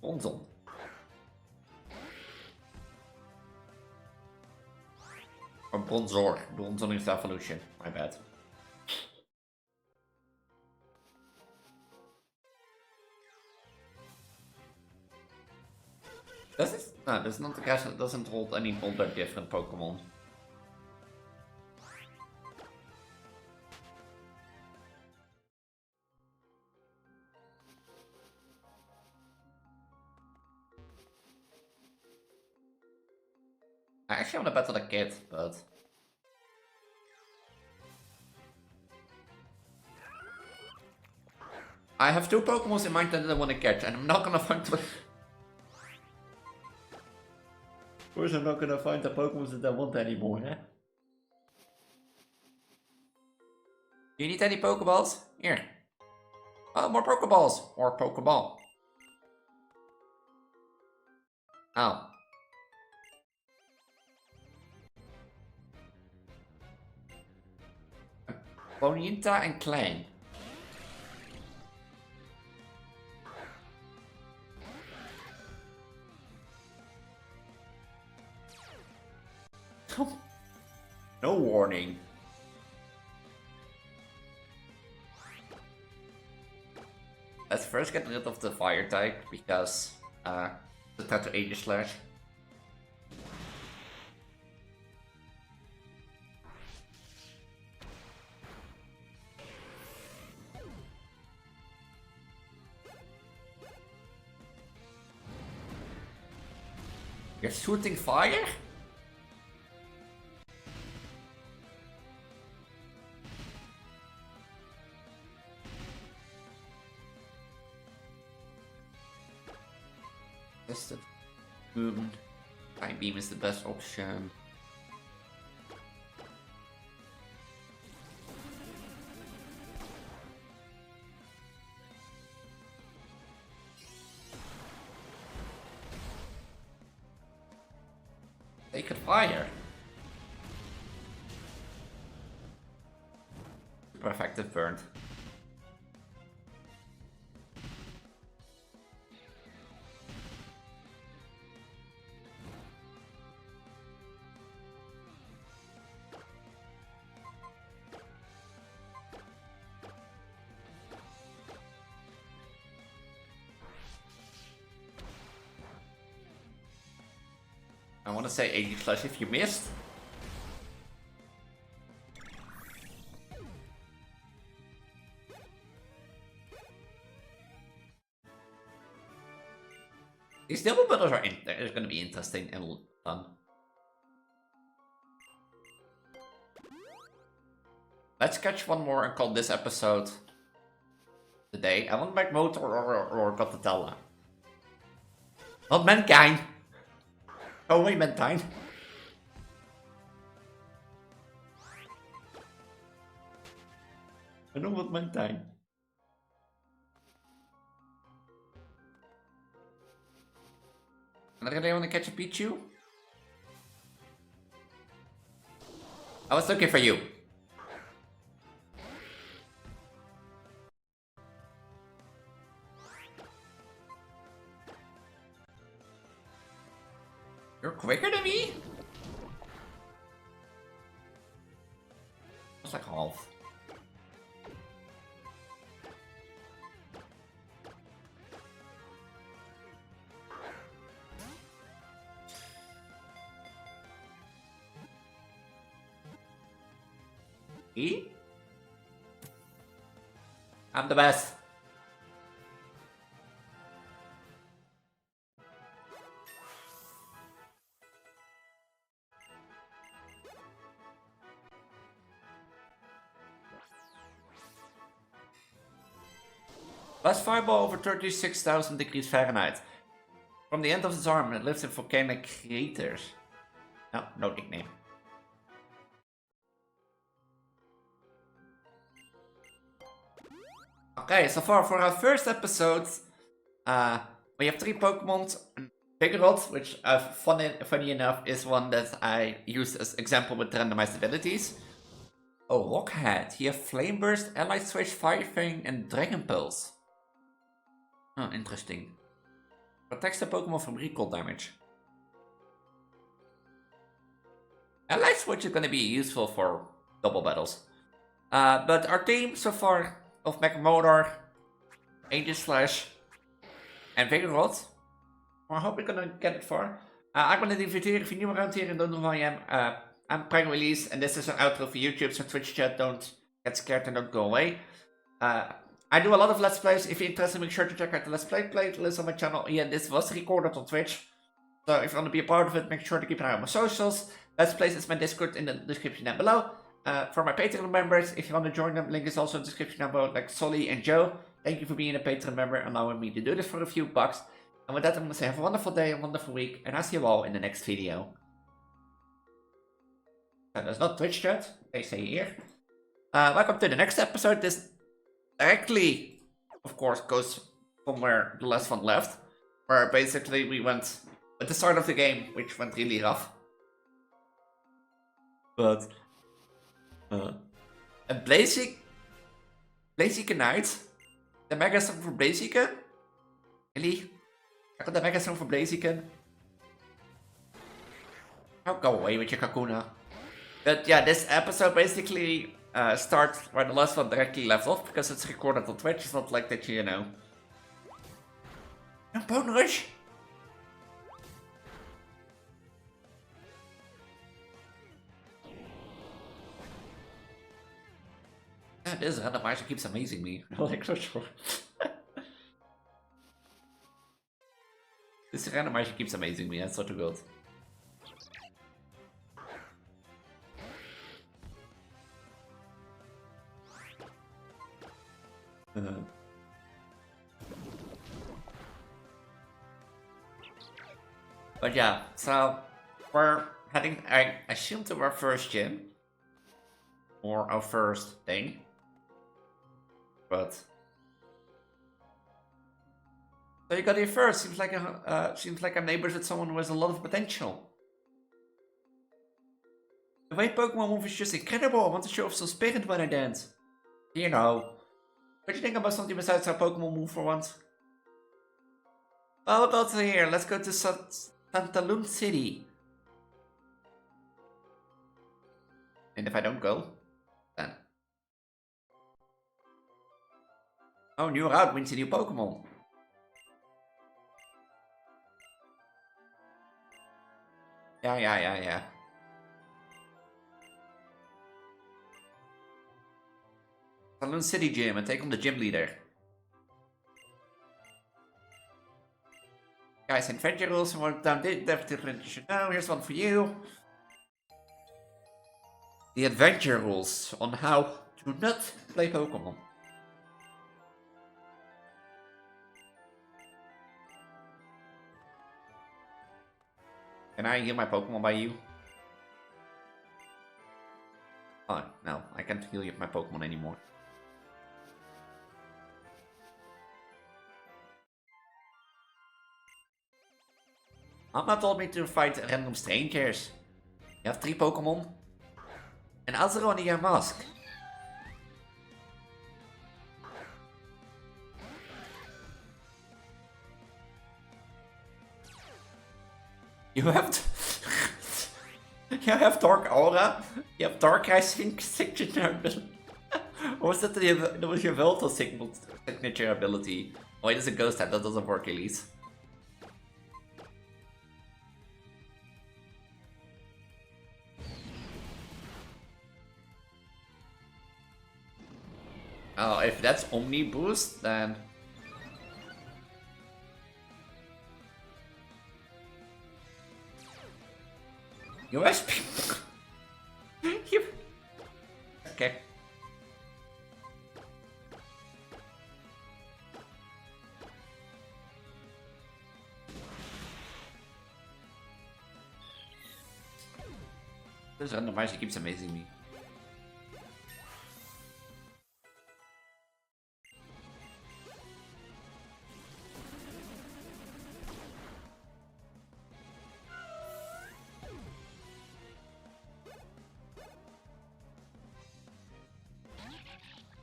Bronzon. Or Bronzor. Bronzon is the evolution. My bad. Does it? No, there's not the guy that doesn't hold any older different Pokemon. I actually want to battle the kid, but... I have 2 Pokemons in mind that I want to catch, and I'm not gonna find... Of course I'm not gonna find the Pokemons that I want anymore, eh? Do you need any Pokeballs? Here. Oh, more Pokeballs! Or Pokeball. Oh. Ponyta and Klein. No warning. Let's first get rid of the fire type because the type to Aegis Slash. You're shooting fire? The movement. Time beam is the best option. They could fire. Super effective burn. I want to say 80 slash if you missed. These double battles are going to be interesting and fun. Let's catch one more and call this episode the day. I want McMotor or Gotatella. Not Mankind! Oh wait, Mankind. I don't want Mankind. And I want to catch a Pichu. I was looking for you. You're quicker than me? It's like half. E? I'm the best. Last fireball over 36,000 degrees Fahrenheit. From the end of his arm, it lives in volcanic craters. No, no nickname. Okay, so far for our first episode, we have 3 Pokemon. Vigorot, which funny enough is one that I used as example with randomized abilities. Oh, Rockhead. He has Flame Burst, Ally Switch, Fire Fang, and Dragon Pulse. Oh, interesting. Protects the Pokemon from recall damage. Ally Switch is gonna be useful for double battles. But our team so far of Magmodar, Aegislash, and Vigorot. I hope we're gonna get it far. I'm gonna do Vtuber if you're new around here and don't know who I am. I'm Preggo Elise, and this is an outro for YouTube, so Twitch chat, don't get scared and don't go away. I do a lot of Let's Plays. If you're interested, make sure to check out the Let's Play playlist on my channel. Yeah, this was recorded on Twitch. So if you want to be a part of it, make sure to keep an eye on my socials. Let's Plays is my Discord in the description down below. For my Patreon members, if you want to join them, link is also in the description down below, like Solly and Joe. Thank you for being a Patreon member, allowing me to do this for a few bucks. And with that, I'm going to say have a wonderful day, a wonderful week, and I'll see you all in the next video. And there's not Twitch chat, they say here. Welcome to the next episode. This directly, of course, goes from where the last one left. Where basically we went at the start of the game, which went really rough. But a Blaziken Knight, the Mega Song for Blaziken. Really? I got the Mega Song for Blaziken. Oh, go away with your Kakuna. But yeah, this episode basically starts where the last one directly left off because it's recorded on Twitch. It's not like that you know. No bone rush. Yeah, this randomizer keeps amazing me. Like so sure. This randomizer keeps amazing me. That's so too good. But yeah, so we're heading, I assume, to our first gym. Or our first thing. But so you got here first. Seems like I'm neighbors with someone who has a lot of potential. The way Pokemon move is just incredible. I want to show off some spirit when I dance. You know. What do you think about something besides how Pokemon move for once? Well, about here, let's go to Santalum City. And if I don't go, then... Oh, new route wins a new Pokemon. Yeah. Saloon City Gym and take on the gym leader. Guys, adventure rules and what down did definitely should know. Here's one for you. The adventure rules on how to not play Pokemon. Can I heal my Pokemon by you? Oh, no, I can't heal my Pokemon anymore. Mama told me to fight random strangers. You have 3 Pokemon. And also on your mask. You have you have Dark Aura, you have Dark Eye signature ability. Or was that that was your Veltal signature ability? Oh, it is a ghost type, that doesn't work, Elise. Oh, if that's Omni Boost, then... USP... you... Okay. This randomizer keeps amazing me.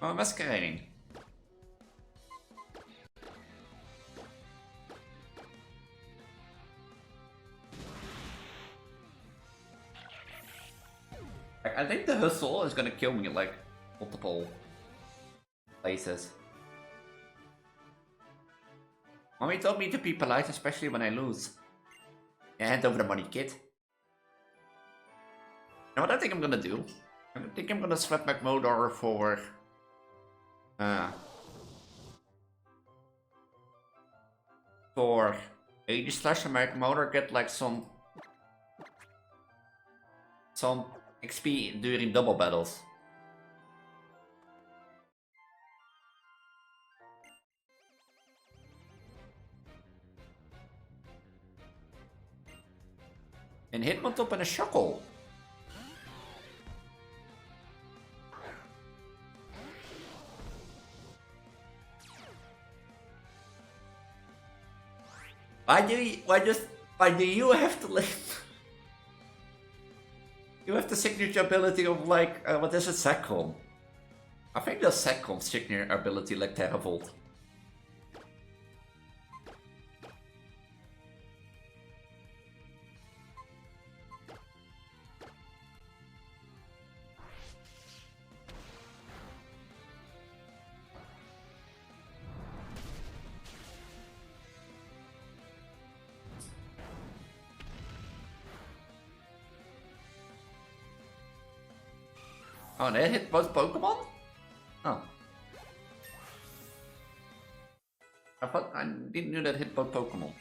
Oh, masquerading. I think the hustle is gonna kill me in like multiple places. Mommy told me to be polite, especially when I lose. Hand over the money, kid. You know what I think I'm gonna do? I think I'm gonna swap back Modar for... for 80 slash and make Modar get like some XP during double battles. And hit one top and a shuckle. Why do you have to live? You have the signature ability of like, what is it, Sacrum? I think the Sacrum signature ability like Terravolt. Oh, they hit both Pokemon? Oh. I didn't know that hit both Pokemon.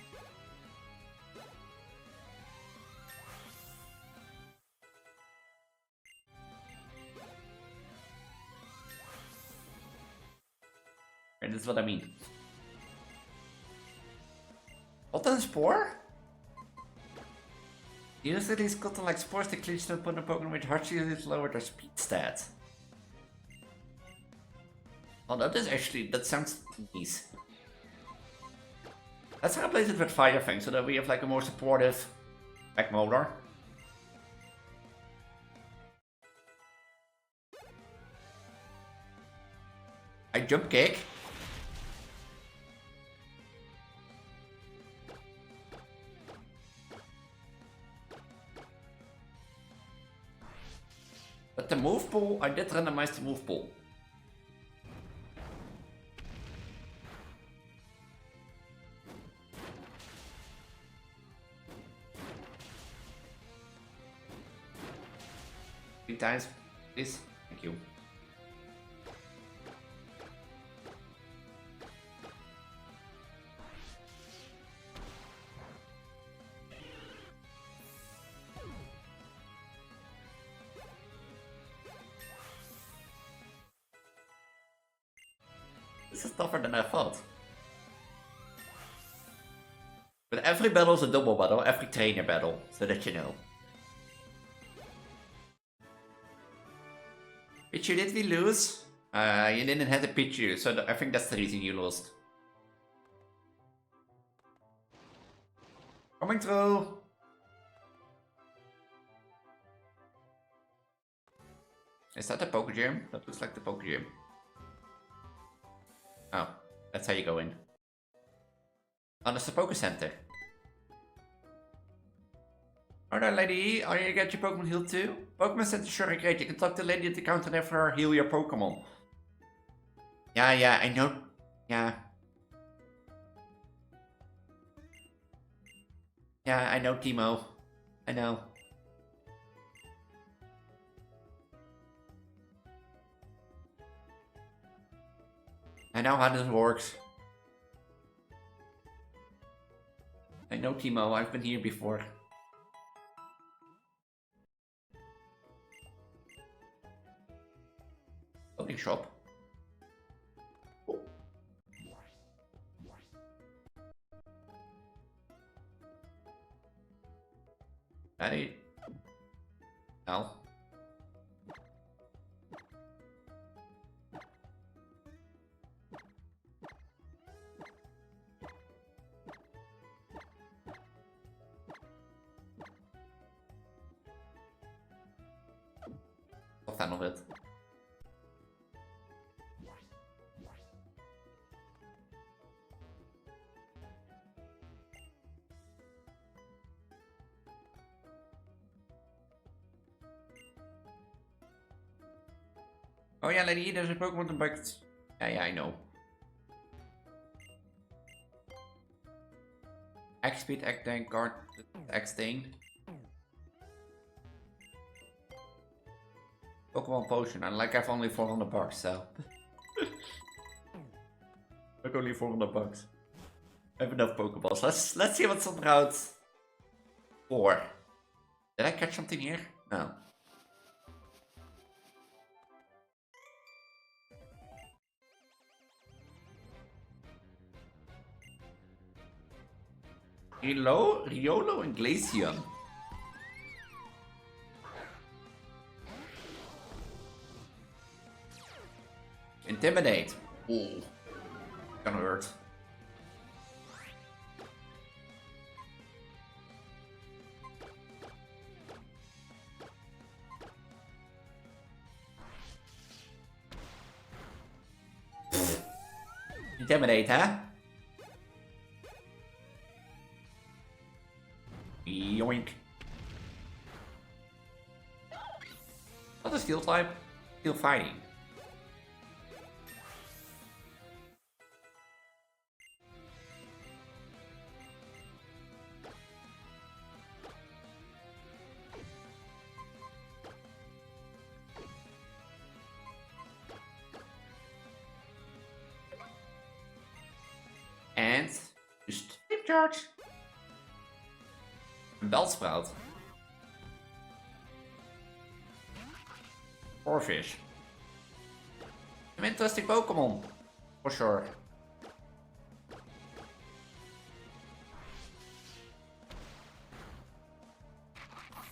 And this is what I mean. What a Spore? Use these cotton like spores to clinch to put a Pokemon with hard shield lower their speed stat. Oh, that sounds nice. Let's replace it with Fire Fang so that we have like a more supportive back motor. I jump kick. But the move pool, I did randomize the move pool. Three times, please. Thank you. This is tougher than I thought. But every battle is a double battle, every trainer battle, so that you know. Pichu, did we lose? You didn't have the Pichu, so I think that's the reason you lost. Coming through! Is that the Poke Gym? That looks like the Poke Gym. Oh, that's how you go in. Oh, that's the Poke Center. Alright, lady, are you get your Pokemon healed too? Pokemon Center, sure, great. You can talk to the lady at the counter there for her heal your Pokemon. Yeah, I know. Yeah. Yeah, I know, Timo. I know. I know how this works. I know, Timo. I've been here before. Loading shop. Oh. Ready? No. A fan of it. Oh yeah, lady, there's a Pokemon unboxed. Yeah, I know. X-Speed, X-Tank, Guard, X-Stain. Pokemon Potion, and like I've only 400 bucks, so. Like only 400 bucks. I have enough Pokeballs. Let's see what's on route 4. Did I catch something here? No. Riolo and Glaceon. Intimidate. Ooh. Gonna hurt. Intimidate, huh? Yoink. What is Steel type? Steel fighting. And just Sleep Charge. Bellsprout. Corfish. Some interesting Pokemon. For sure.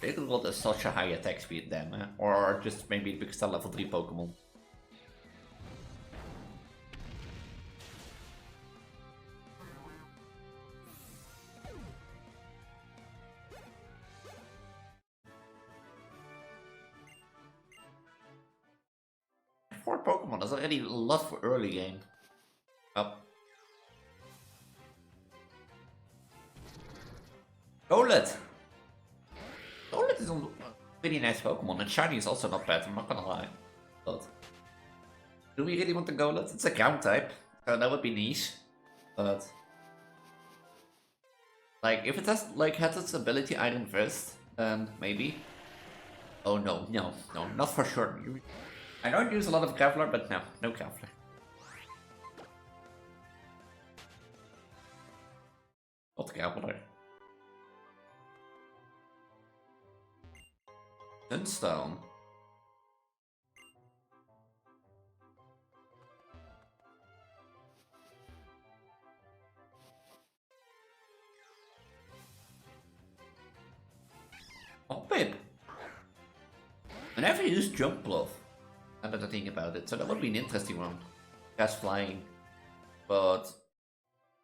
Pokemon is such a high attack speed then, or just maybe because they're level 3 Pokemon. Four Pokemon, that's already a lot for early game. Oh. Golett! Golett is a pretty nice Pokemon, and Shiny is also not bad, I'm not gonna lie. But do we really want the Golett? It's a ground type, so that would be niche. But like, if it has had its ability Iron Fist, then maybe. Oh no, not for sure. I don't use a lot of Graveler, but no Graveler. Not Graveler. Sunstone. Oh, Pip. I never used Jump Bluff. Now that I think about it, so that would be an interesting one. Fast Flying. But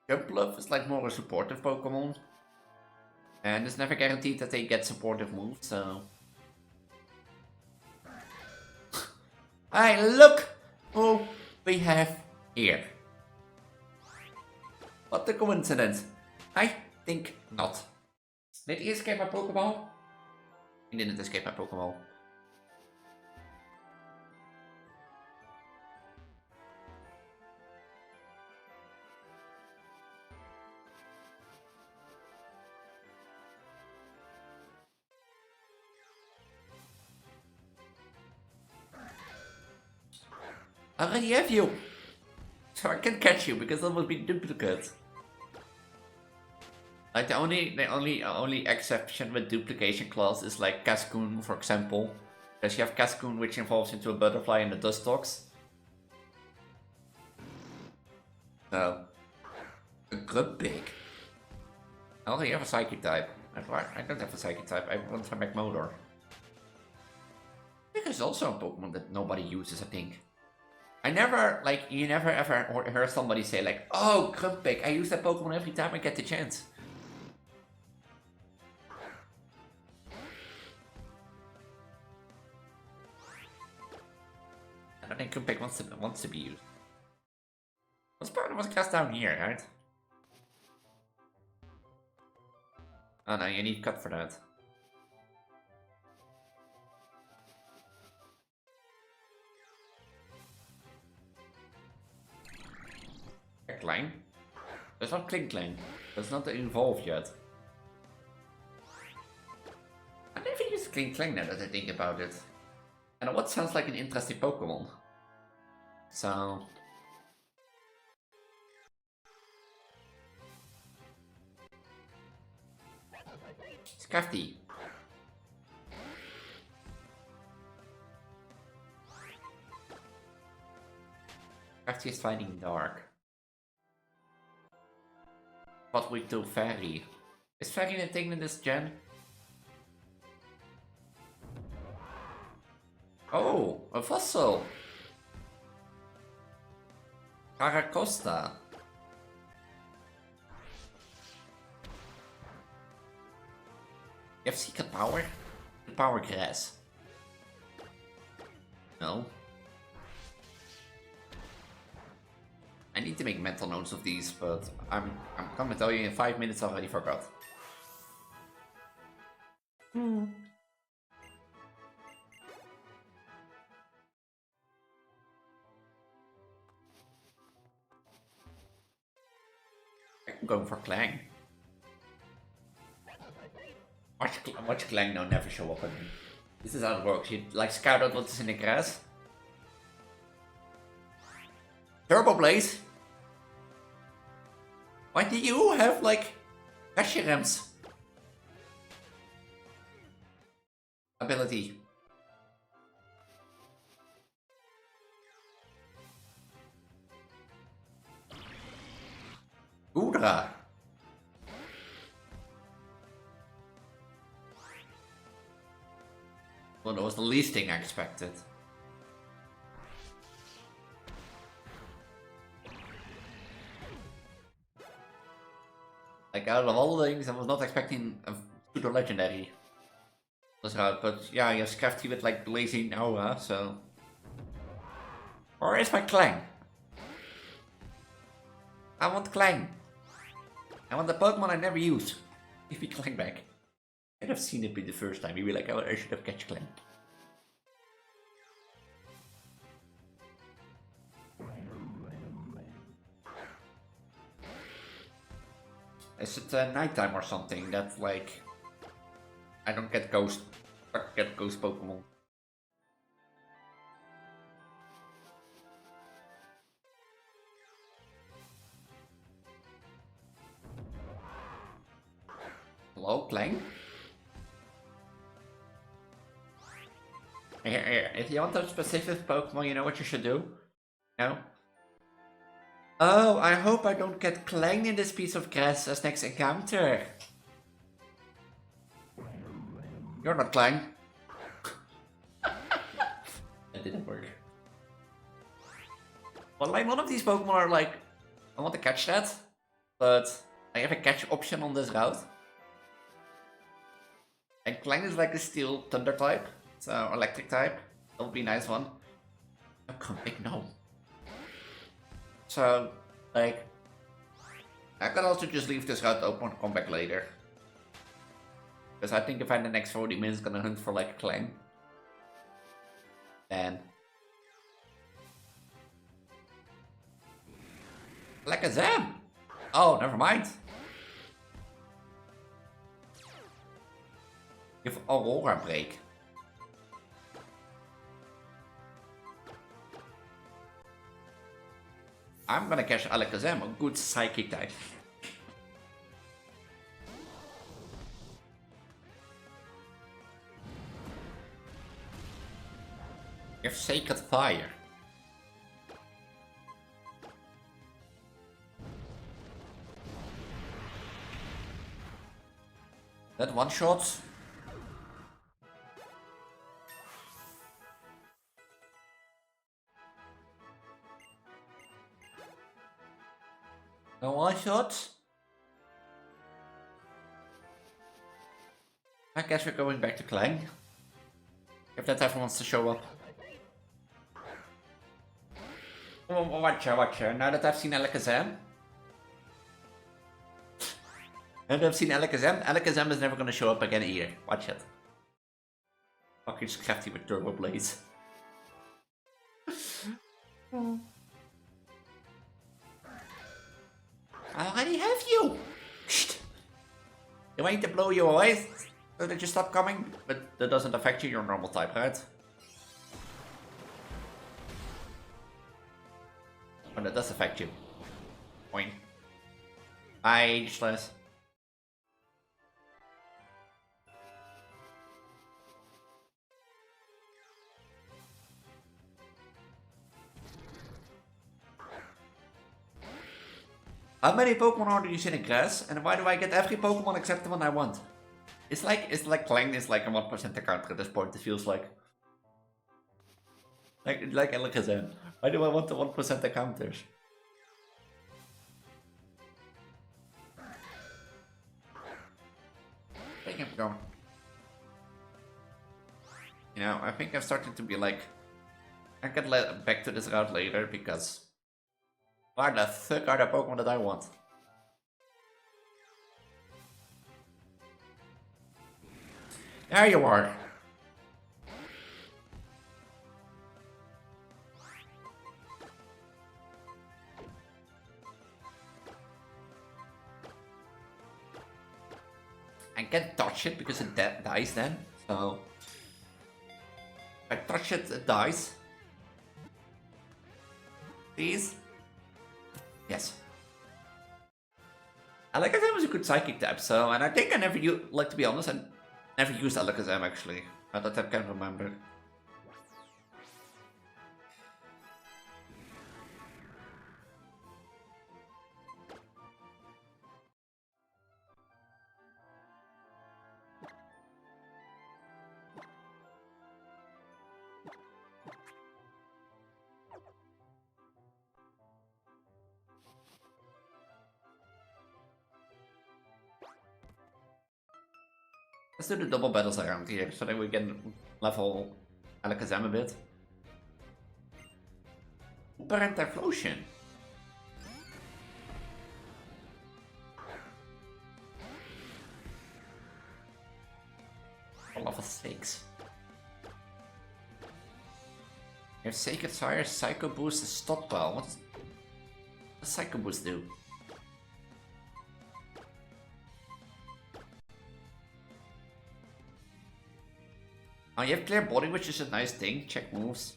Jump Bluff is like more a supportive Pokemon. And it's never guaranteed that they get supportive moves, so... Hey, look who we have here. What a coincidence. I think not. Did he escape my Pokeball? He didn't escape my Pokeball. I already have you. So I can catch you because that would be duplicate. Like the only exception with duplication clause is like Cascoon, for example. Because you have Cascoon, which evolves into a butterfly in the Dustox. So a Grumpig. I only have a Psychic type. I don't have a Psychic type. I want a Magmodor. There's also a Pokemon that nobody uses, I think. You never ever heard somebody say like, oh, Grumpig, I use that Pokemon every time I get the chance. I don't think Grumpig wants to be used. What's cast down here, right? Oh no, you need cut for that. Line? That's not Klinklang. That's not evolved yet. I never used Klinklang now that I think about it. And what sounds like an interesting Pokemon. So... Scrafty. Scrafty is fighting dark. What we do Fairy. Is Fairy a thing in this gen? Oh, a fossil! Caracosta. You have secret power? Power grass. No. I need to make mental notes of these, but I'm gonna tell you in 5 minutes I already forgot. I'm going for Clang. Watch Clang now never show up again. This is how it works. You like scout out what's in the grass. Turbo Blaze. Why do you have like Reshiram's ability? Goodra. Well, that was the least thing I expected. Like out of all the things, I was not expecting a pseudo legendary. That's right, but yeah, you have Scrafty with like blazing aura, so. Or is my Clang? I want Clang. I want the Pokemon I never used. Give me Clang back. I'd have seen it be the first time. You'd be like, oh, I should have catch Clang. Is it nighttime or something that like I don't get ghost Pokemon? Hello, Clang? Here, if you want a specific Pokemon, you know what you should do? No? Oh, I hope I don't get Clang in this piece of grass as next encounter. You're not Clang. That didn't work. Well, like one of these Pokemon are like, I want to catch that, but I have a catch option on this route. And Clang is like a steel thunder type, so electric type. That would be a nice one. Come back now. So, like, I could also just leave this route open and come back later. Because I think if I'm the next 40 minutes gonna hunt for like a clan, then like a Zam. Oh, never mind. Give Aurora a break. I'm gonna catch Alakazam, a good psychic type. Give Sacred Fire. That one shot. No one shot. I guess we're going back to Clang. If that ever wants to show up. Oh, watch out. Now that I've seen Alakazam. Now that I've seen Alakazam, Alakazam is never gonna show up again either. Watch it. Fucking crafty with Turbo Blades. I already have you! Shh. You want to blow you away so that you stop coming? But that doesn't affect you, you're normal type, right? Oh, that does affect you. Point. Ageless. How many Pokemon are you in grass, and why do I get every Pokemon except the one I want? It's like Clang is like a 1% account at this point, it feels like. Like Alakazam. Why do I want the 1% encounters? I think I'm going. You know, I think I'm starting to be like, I can get back to this route later because why the fuck are the Pokemon that I want? There you are. I can't touch it because it dies then, so if I touch it, it dies. Please? Yes. Alakazam was a good psychic type, so, and I think I never used, like to be honest, I never used Alakazam actually. Not that I can remember. Let's do the double battles around here, so that we can level Alakazam a bit. Parent Typhlosion. Level 6. Your Sacred Fire Psycho Boost is stockpile. What does Psycho Boost do? Oh, you have Clear Body, which is a nice thing. Check moves.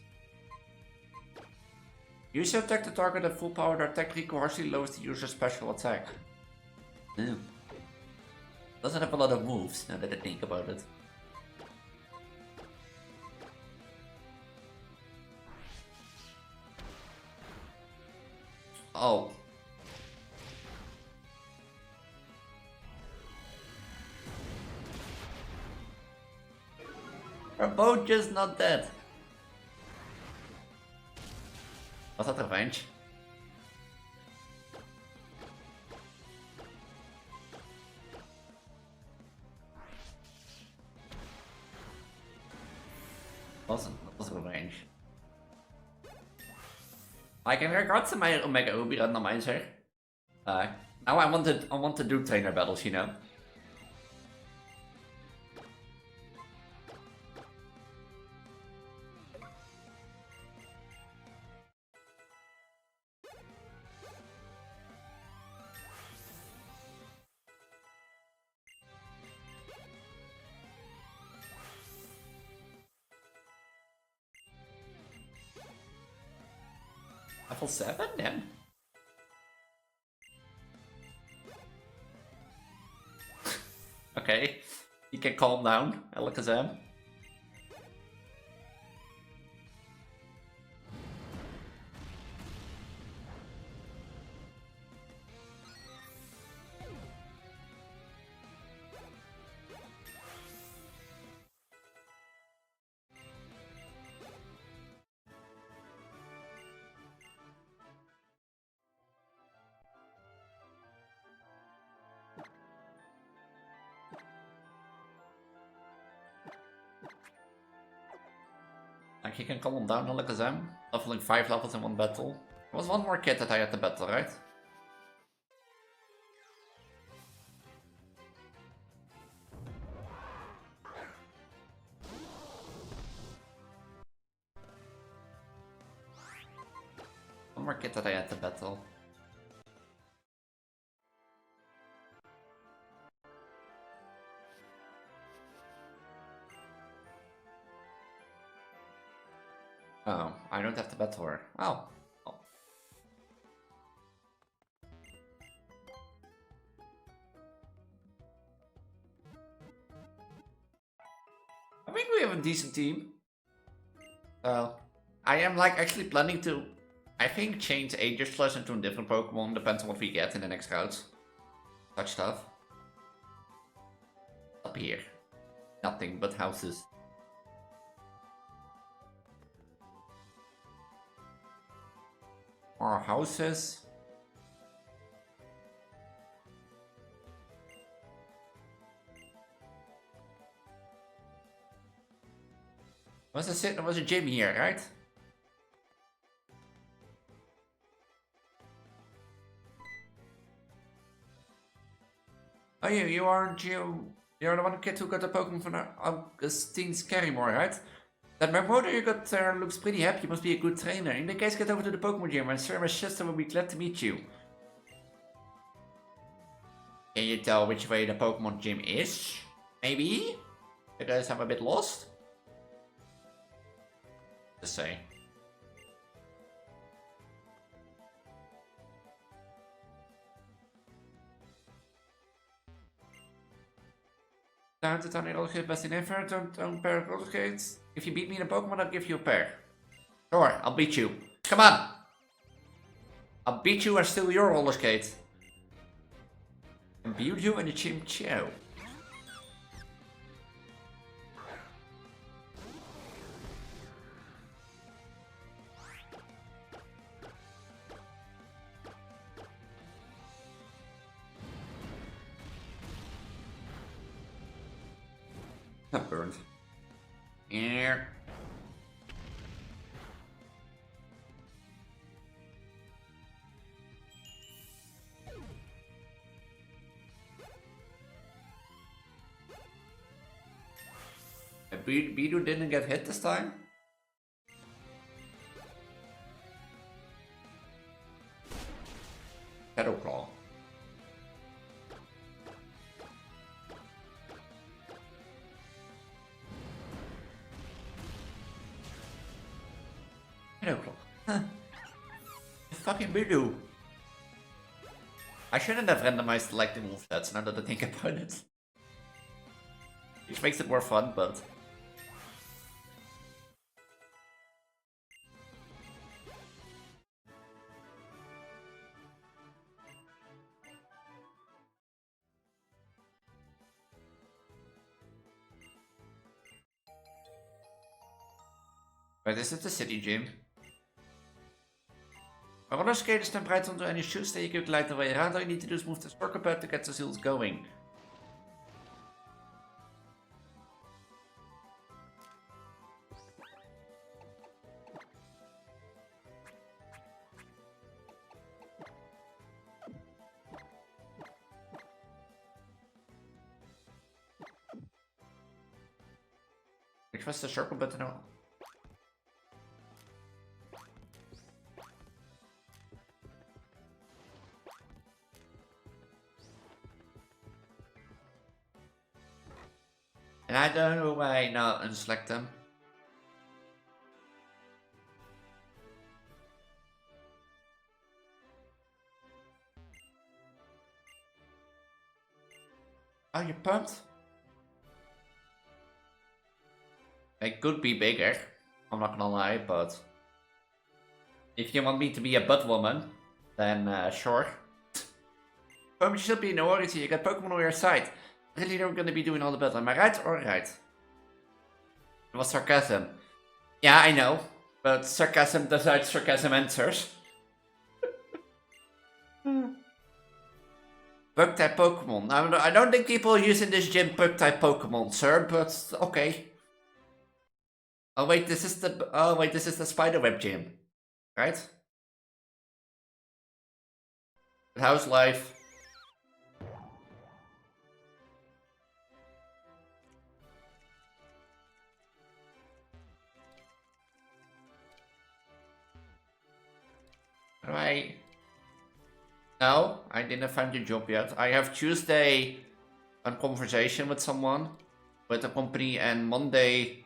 Use your attack to target at full power. The attack harshly lowers the user's special attack. Doesn't have a lot of moves, now that I think about it. Oh. We're both just not dead. Was that revenge? Wasn't. That was revenge. Like in regards to my Omega Obi randomizer, now I want to do trainer battles, you know. Level 7 then? Okay, you can calm down, Alakazam. Like, you can calm him down, Alakazam. Leveling 5 levels in one battle. There was one more kid that I had to battle, right? One more kid that I had to battle. Oh, I don't have to battle her. Oh. Oh. I think we have a decent team. I am like actually planning to, I think, change Aegis Plus into a different Pokemon, depends on what we get in the next routes. Such stuff. Up here. Nothing but houses. More houses. There was a gym here, right? Oh, you aren't you? You're the one kid who got the Pokemon from Augustine Scarrymore, right? That my brother you got looks pretty happy. You must be a good trainer. In that case, get over to the Pokemon gym. I'm sure my sister will be glad to meet you. Can you tell which way the Pokemon gym is? Maybe? You guys I'm a bit lost? Just say. Down to Tony Roll best in ever. Don't pair of roller skates. If you beat me in a Pokemon, I'll give you a pair. Sure, I'll beat you. Come on! I'll beat you and steal your roller skate. And beat you in the Chimchou. Not burned. Here. Bidu didn't get hit this time? Shadow Claw. Shadow Claw. Huh. Fucking Bidu. I shouldn't have randomized like the move stats now that I think about it. Which makes it more fun, but... Wait, is it the city gym? A roller skate is tempered onto any shoes that you can glide the way around. All you need to do is move the circle pad to get the seals going. Which was the circle button? And I don't know why not unselect them. Are you pumped? It could be bigger, I'm not gonna lie, but if you want me to be a butt woman, then sure. But you should be in order, you got Pokemon on your side. Really, you're gonna be doing all the butt, am I right or right? It was sarcasm. Yeah, I know, but sarcasm decides sarcasm answers. Bug type Pokemon. I don't think people use in this gym bug type Pokemon, sir, but okay. Oh wait, this is the spiderweb gym, right? How's life? No, I didn't find a job yet. I have Tuesday a conversation with someone, with a company, and Monday,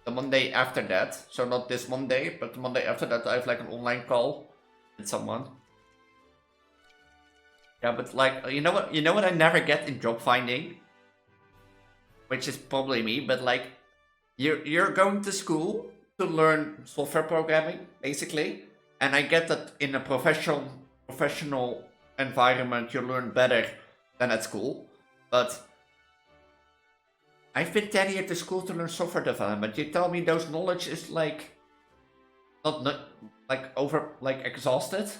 the Monday after that. So not this Monday, but the Monday after that I have like an online call with someone. Yeah, but like, you know what I never get in job finding? Which is probably me, but like, you're going to school to learn software programming, basically. And I get that in a professional environment you learn better than at school. But I've been 10 years to school to learn software development. You tell me those knowledge is like not like exhausted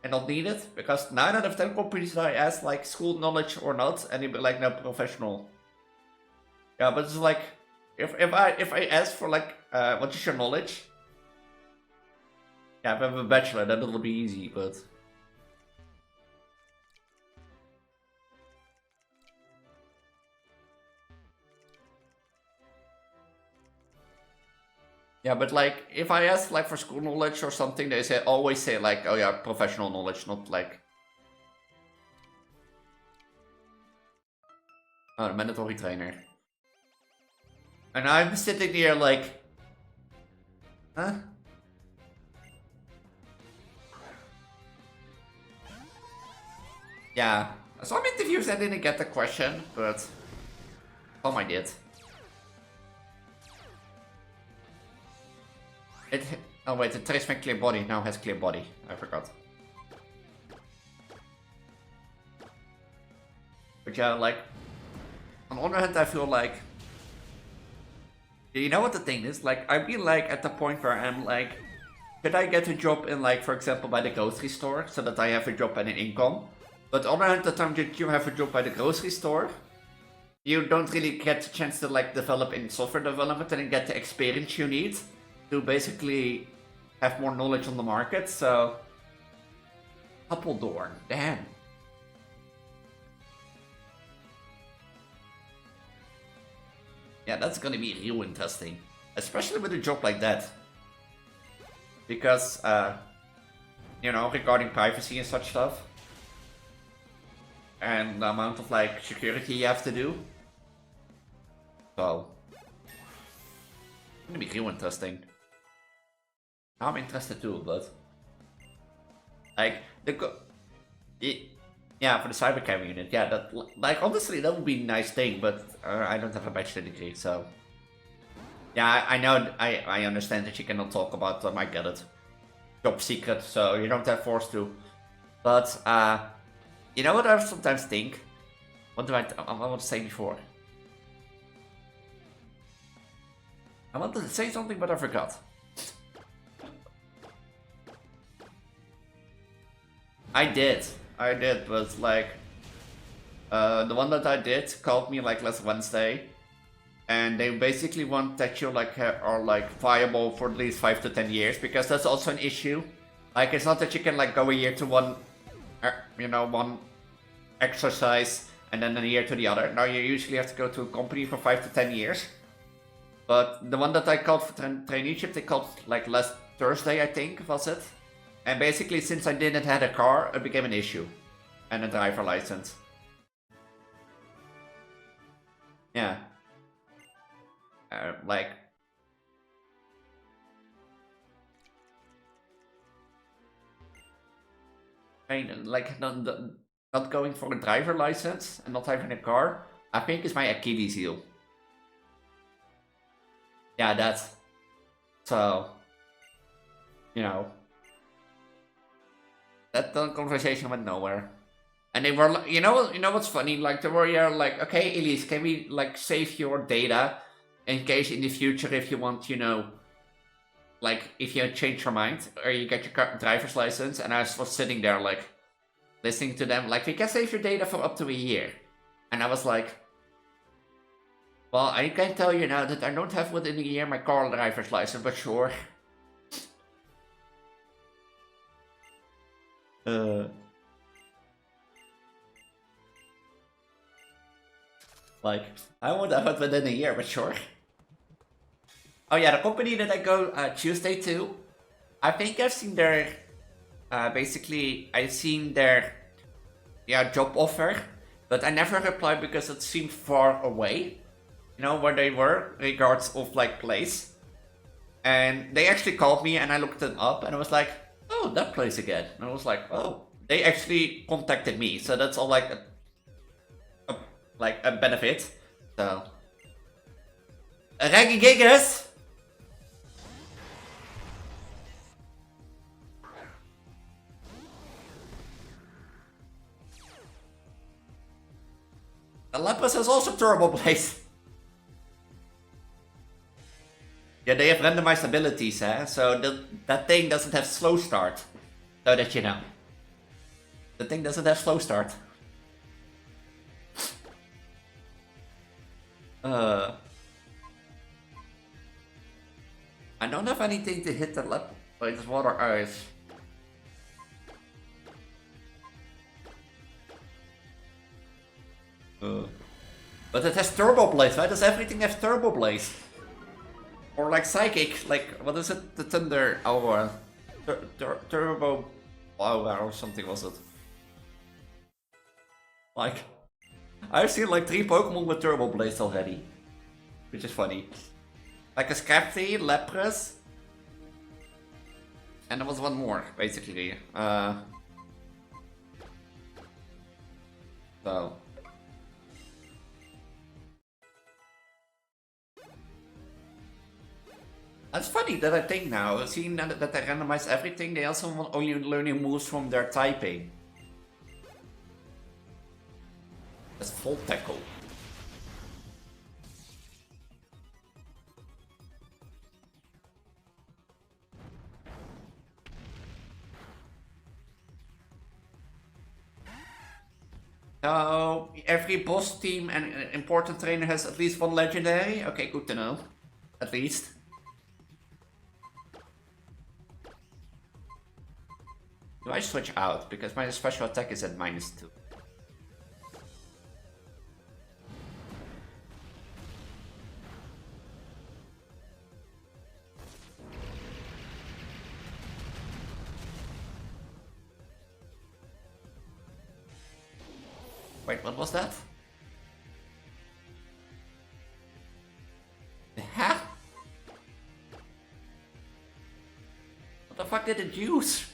and not needed? Because 9 out of 10 companies that I ask like school knowledge or not, and they'd be like, no, professional. Yeah, but it's like if I ask for like what is your knowledge? Yeah, if I have a bachelor, then it'll be easy, but... Yeah, but like, if I ask like for school knowledge or something, they always say like, oh yeah, professional knowledge, not like... Oh, mandatory trainer. And I'm sitting here like... Huh? Yeah, some interviews I didn't get the question, but some I did. Oh wait, the Trisman clear body now has clear body. I forgot. But yeah, like, on the one hand I feel like, you know what the thing is? Like, I've been like at the point where I'm like, could I get a job in like, for example, by the grocery store, so that I have a job and an income? But on the other hand, the time that you have a job by the grocery store, you don't really get the chance to like develop in software development and get the experience you need to basically have more knowledge on the market. So, Appledorn, damn. Yeah, that's gonna be real interesting, especially with a job like that, because you know, regarding privacy and such stuff. And the amount of like security you have to do. So it's gonna be real interesting. I'm interested too, but like yeah, for the cybercam unit, yeah, that like honestly that would be a nice thing, but I don't have a bachelor degree, so yeah, I know, I understand that you cannot talk about them. I get it, job secret, so you don't have forced to, but you know what I sometimes think? What do I want to say before? I wanted to say something, but I forgot. I did, but like, the one that I did called me like last Wednesday, and they basically want that you like are like viable for at least 5 to 10 years, because that's also an issue. Like, it's not that you can like go a year to one, you know, one exercise and then a year to the other. Now you usually have to go to a company for 5 to 10 years. But the one that I called for traineeship, they called like last Thursday, I think, was it? And basically, since I didn't have a car, it became an issue. And a driver license. Yeah. Like... I mean, like, not going for a driver license and not having a car, I think is my Achilles heel. Yeah, that's... So... You know... That conversation went nowhere. And they were like, you know what's funny? Like, they were like, okay, Elise, can we, like, save your data in case in the future if you want, you know... Like, if you change your mind, or you get your driver's license, and I was sitting there, like, listening to them, like, we can save your data for up to a year. And I was like, well, I can tell you now that I don't have within a year my car driver's license, but sure. Like, I won't have it within a year, but sure. Oh yeah, the company that I go Tuesday to, I think I've seen their, basically, I've seen their, job offer, but I never replied because it seemed far away, you know, where they were, regards of, like, place. And they actually called me and I looked them up and I was like, oh, that place again. And I was like, oh, they actually contacted me, so that's all like a benefit, so. Reggie Gigas! The Lepus has also turbo blades. Yeah, they have randomized abilities, so that thing doesn't have slow start. So that you know. The thing doesn't have slow start. I don't have anything to hit the Lepus, but it's water ice. But it has turbo blades. Why does everything have turbo blades? Or like psychic, like what is it? The thunder hour, turbo hour or something was it? Like I've seen like 3 Pokemon with turbo blades already, which is funny. Like a Scrafty, Lapras, and there was one more basically. So. That's funny that I think now, seeing that they randomize everything, they also want only learning moves from their typing. That's full tackle. So, every boss team and important trainer has at least one legendary? Okay, good to know. At least. Do I switch out? Because my special attack is at -2. Wait, what was that? Huh? What the fuck did it use?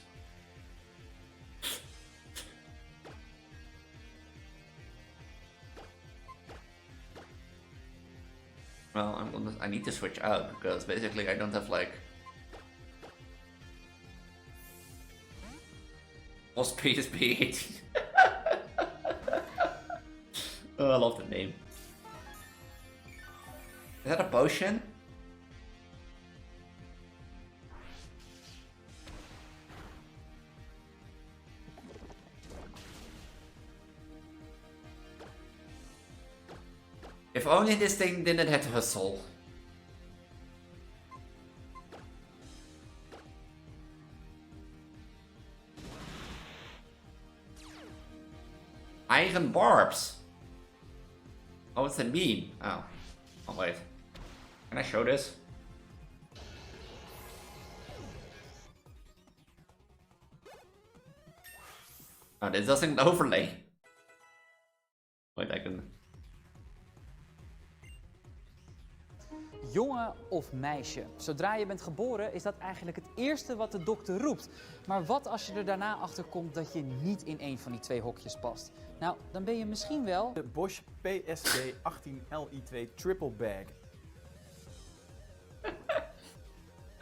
Well, I need to switch out because basically I don't have like boss PSP 18. Oh, I love the name. Is that a potion? If only this thing didn't have hustle. Iron barbs. Oh, what's that mean? Oh, wait. Can I show this? Oh, this doesn't overlay. Wait, I can... Jongen of meisje. Zodra je bent geboren is dat eigenlijk het eerste wat de dokter roept. Maar wat als je er daarna achter komt dat je niet in een van die twee hokjes past? Nou, dan ben je misschien wel... De Bosch PSD 18Li2 Triple Bag.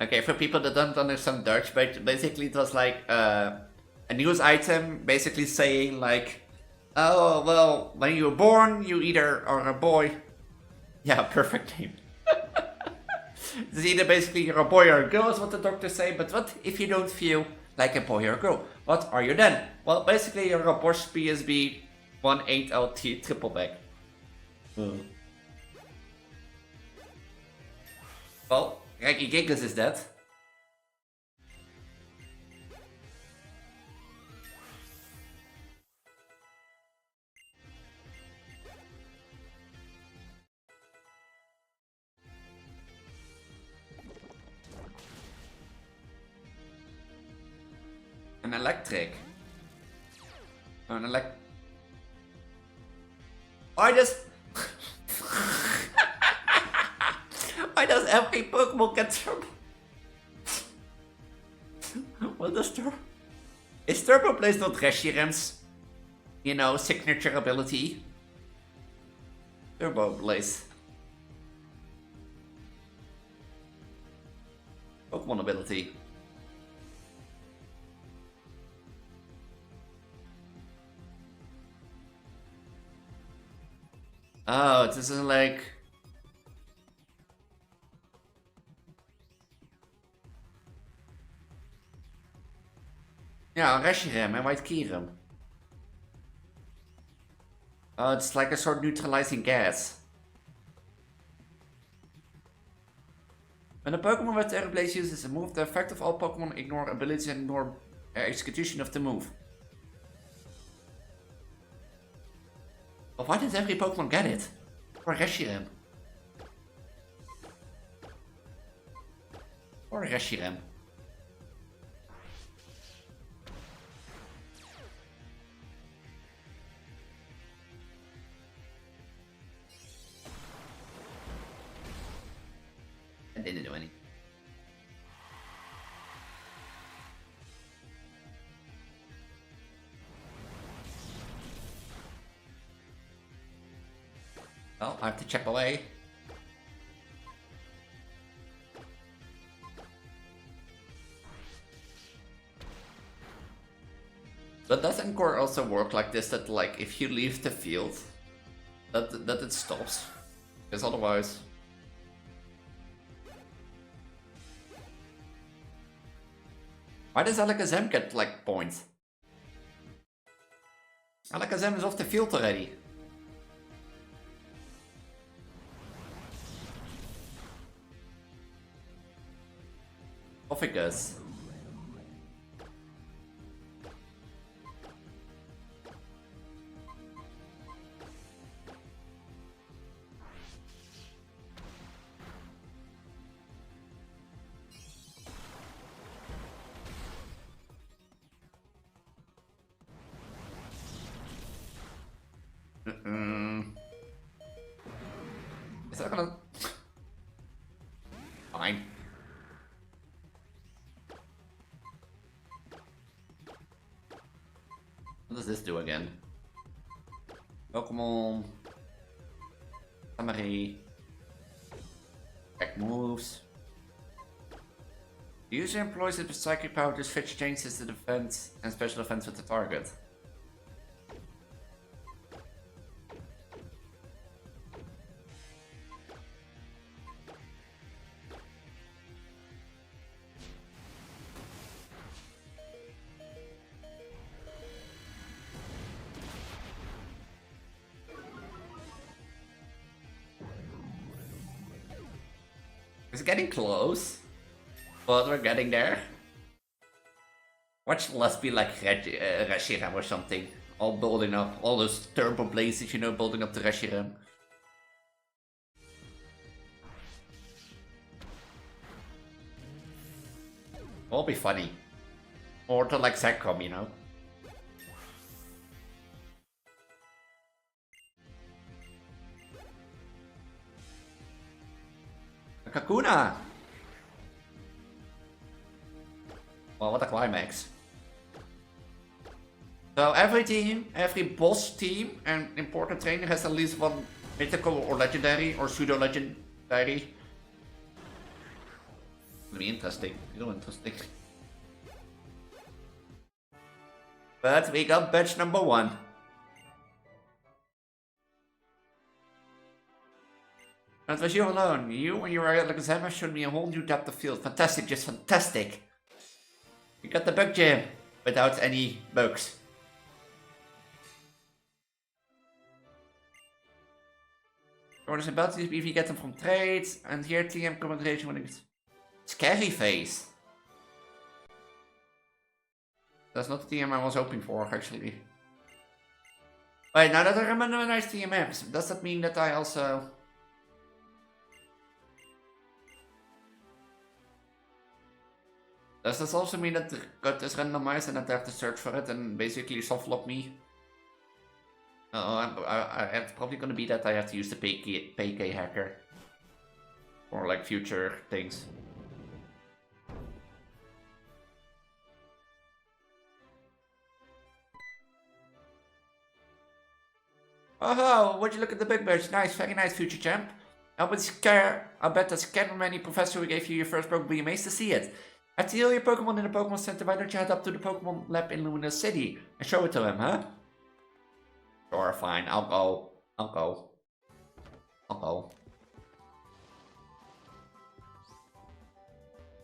Okay, for people that don't understand Dutch, but basically it was like a news item basically saying like, oh, well, when you were born, you either are a boy. Yeah, perfect name. It's either basically you're a boy or a girl is what the doctors say, but what if you don't feel like a boy or a girl? What are you then? Well, basically you're a Bosch PSB 18LT triple bag. Well, Ricky Giggles is dead. An electric. Oh, an elect. Why does... Why does every Pokemon get turbo? What does turbo? Is Turbo Blaze not Reshirem's, you know, signature ability? Turbo Blaze. Pokemon ability. Oh, this is like... Yeah, Reshiram and White Kyurem. Oh, it's like a sort of neutralizing gas. When a Pokemon with Terra Blaze uses a move, the effect of all Pokemon ignore abilities and ignore execution of the move. But why did every Pokemon get it? Or Reshiram? Or Reshiram? I didn't do any. Well, I have to check away. But does Encore also work like this, that like if you leave the field, that it stops? Because otherwise... Why does Alakazam get like points? Alakazam is off the field already. Ophigus. Is that gonna... Fine. What does this do again? Pokemon. Summary. Back moves. The user employs its psychic power to switch changes the defense and special defense with the target. It's getting close, but we're getting there. Watch Let's be like Reshiram or something. All building up, all those turbo blazes, you know, building up the Reshiram. Will be funny. Or to like Zacom, you know? A Kakuna! Well, what a climax. So every team, every boss team and important trainer has at least one mythical or legendary or pseudo legendary. It'll be interesting, real interesting. But we got badge number 1. And it was you alone. You and your examiner showed me a whole new depth of field. Fantastic, just fantastic. You got the bug jam without any bugs. Orders and abilities if you get them from trades, and here TM commendation when it's scary face. That's not the TM I was hoping for, actually. Wait, now that I remember nice TMMs, does that mean that I also... Does this also mean that the cut is randomized and that I have to search for it and basically soft lock me? It's probably gonna be that I have to use the PK hacker. For like future things. Oh, would you look at the big birds? Nice, very nice, future champ. I bet the cameraman professor who gave you your first Pokemon will be amazed to see it. After you heal your Pokemon in the Pokemon Center, why don't you head up to the Pokemon Lab in Luminous City and show it to him, huh? Sure, fine, I'll go.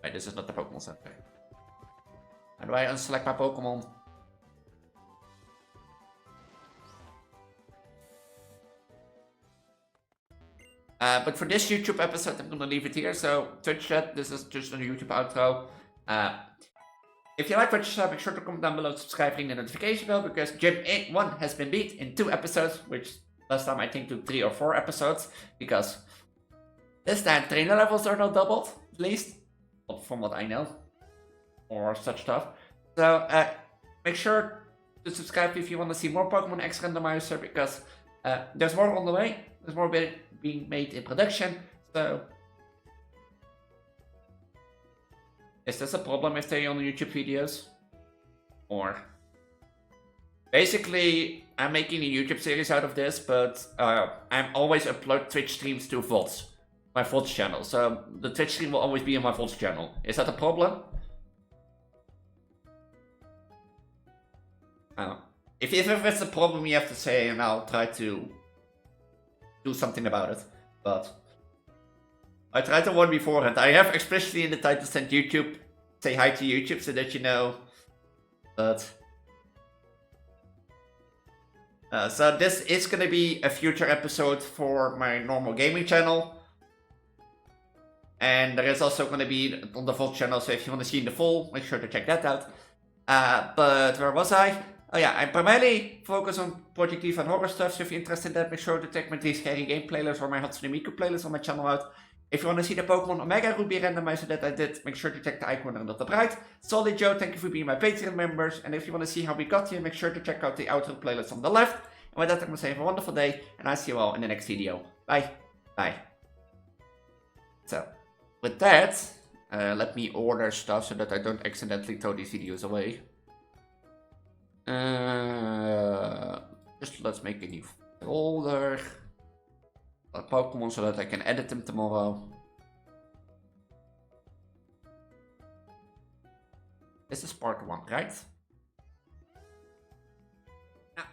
Wait, this is not the Pokemon Center. How do I unselect my Pokemon? But for this YouTube episode, I'm gonna leave it here. So, Twitch chat, this is just a YouTube outro. If you like what you saw, make sure to comment down below, subscribe, ring the notification bell, because Gym 1 has been beat in 2 episodes, which last time I think took 3 or 4 episodes, because this time trainer levels are not doubled, at least, from what I know, or such stuff. So, make sure to subscribe if you want to see more Pokemon X Randomizer, because there's more on the way, there's more being made in production, so... Is this a problem if they're on YouTube videos? Or... Basically, I'm making a YouTube series out of this, but I'm always upload Twitch streams to Vods. My Vods channel, so the Twitch stream will always be on my Vods channel. Is that a problem? If it's a problem, you have to say, and I'll try to do something about it. But I tried to warn beforehand. I have explicitly in the title sent YouTube, say hi to YouTube so that you know. But so this is gonna be a future episode for my normal gaming channel. And there is also gonna be on the full channel, so if you want to see the full, make sure to check that out. But where was I? Oh yeah, I primarily focus on Project Eve and horror stuff, so if you're interested in that, make sure to check my 3 Scary Game playlist or my Hatsune Miku playlist on my channel out. If you want to see the Pokemon Omega Ruby randomizer that I did, make sure to check the icon on the top right. Solid Joe, thank you for being my Patreon members, and if you want to see how we got here, make sure to check out the outro playlist on the left. And with that, I'm going to say have a wonderful day, and I'll see you all in the next video. Bye. Bye. So, with that, let me order stuff so that I don't accidentally throw these videos away. Just let's make a new folder. Pokemon so that I can edit them tomorrow. This is part 1, right? Now,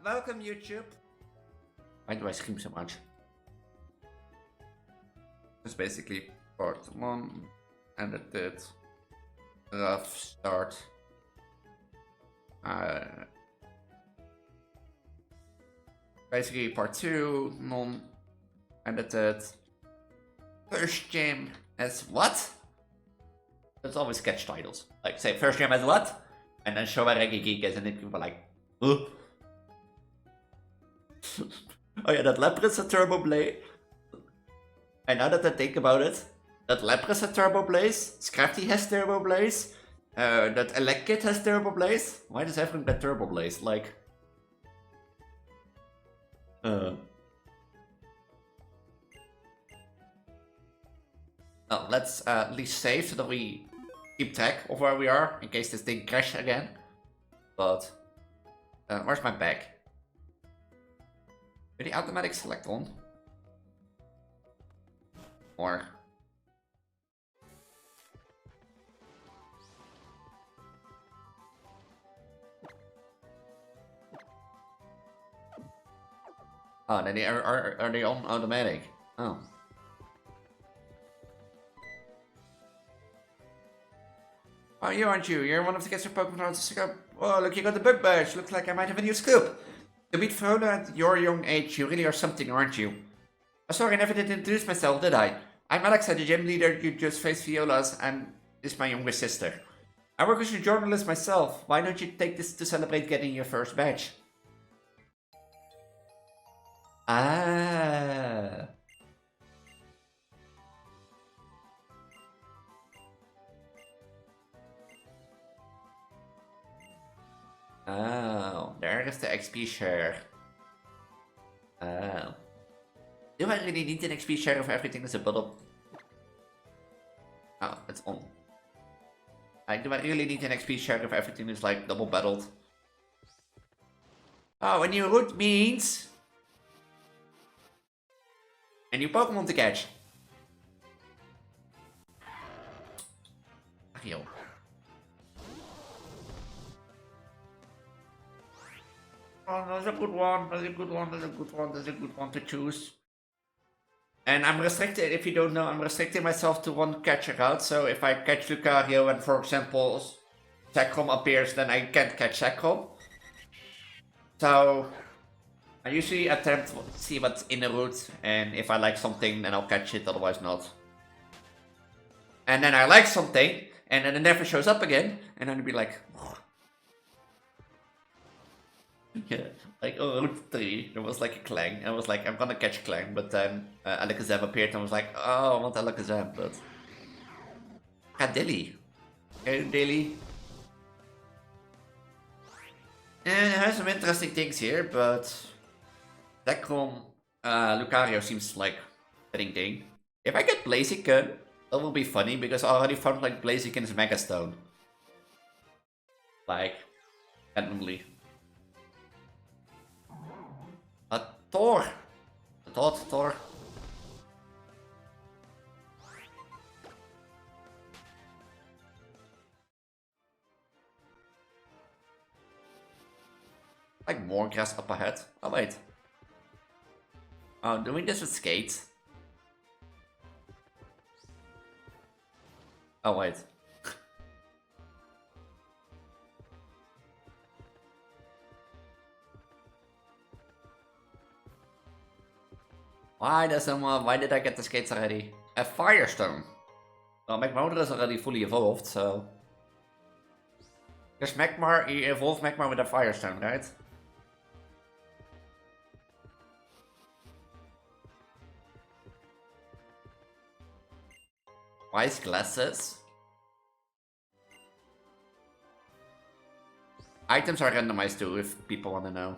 welcome YouTube. Why do I scream so much? It's basically part 1, edited, rough start. Basically part 2, non-edited. First gym as what? That's always sketch titles. Like say first gym as what? And then show where Reggae Geek is and then people are like, huh? Oh yeah, that Lapras a Turbo Blade. And now that I think about it, that Lapras has Turbo Blaze, Scrafty has Turbo Blaze, that Elekid has Turbo Blaze. Why does everyone get Turbo Blaze? Like... Oh, let's at least save so that we keep track of where we are in case this thing crashes again. But where's my bag? Did the automatic select on? Or oh, then they are they on automatic? Oh. Oh, you aren't you? You're one of the kids from Pokemon Transgender. Up. Oh, look, you got the bug badge. Looks like I might have a new scoop. To meet Frodo at your young age, you really are something, aren't you? Oh, sorry, I never did introduce myself, did I? I'm Alexa, the gym leader you just faced Viola's, and this is my younger sister. I work as a journalist myself. Why don't you take this to celebrate getting your first badge? Ah. Oh, there is the XP share. Oh. Do I really need an XP share if everything is a bottle? Oh, it's on. Like, do I really need an XP share if everything is like double battled? Oh, a new route means a new Pokemon to catch. Yo. Oh, that's a good one, that's a good one, that's a good one, that's a good one to choose. And I'm restricted, if you don't know, I'm restricting myself to one catcher route. So if I catch Lucario and, for example, Zekrom appears, then I can't catch Zekrom. So I usually attempt to see what's in the route, and if I like something, then I'll catch it, otherwise not. And then I like something, and then it never shows up again, and then I'll be like... Yeah, like, oh, Route 3, there was like a Clang, and I was like, I'm gonna catch Clang, but then Alakazam appeared, and I was like, oh, I want Alakazam, but... Dilly. Hey, Dilly. And I have some interesting things here, but... Zekrom, Lucario seems like a fitting thing. If I get Blaziken, that will be funny, because I already found like Blaziken's Mega Stone. Like, randomly. Thor! Thor. Like more grass up ahead. Oh wait. Oh, doing this with skates? Oh wait. Why did I get the skates already? A Firestone. Well, Magmar is already fully evolved, so... Because Magmar, you evolve Magmar with a Firestone, right? Wise glasses. Items are randomized too, if people want to know.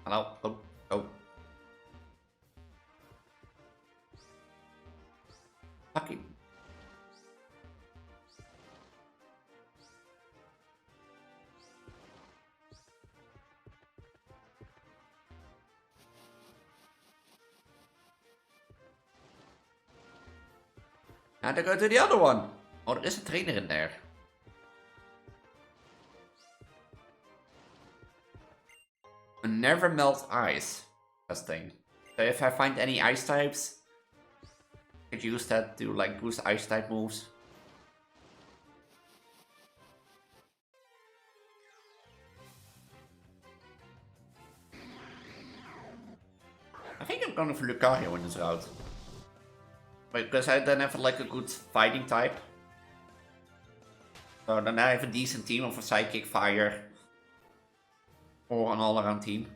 Hello? Oh. Fucking. Now to go to the other one. Oh, there is a trainer in there. Never melt ice. Interesting. So if I find any ice types, I could use that to like boost ice type moves. I think I'm going for Lucario in this route. Because I then have like a good fighting type. So then I have a decent team of a Psychic, Fire, or an all-around team.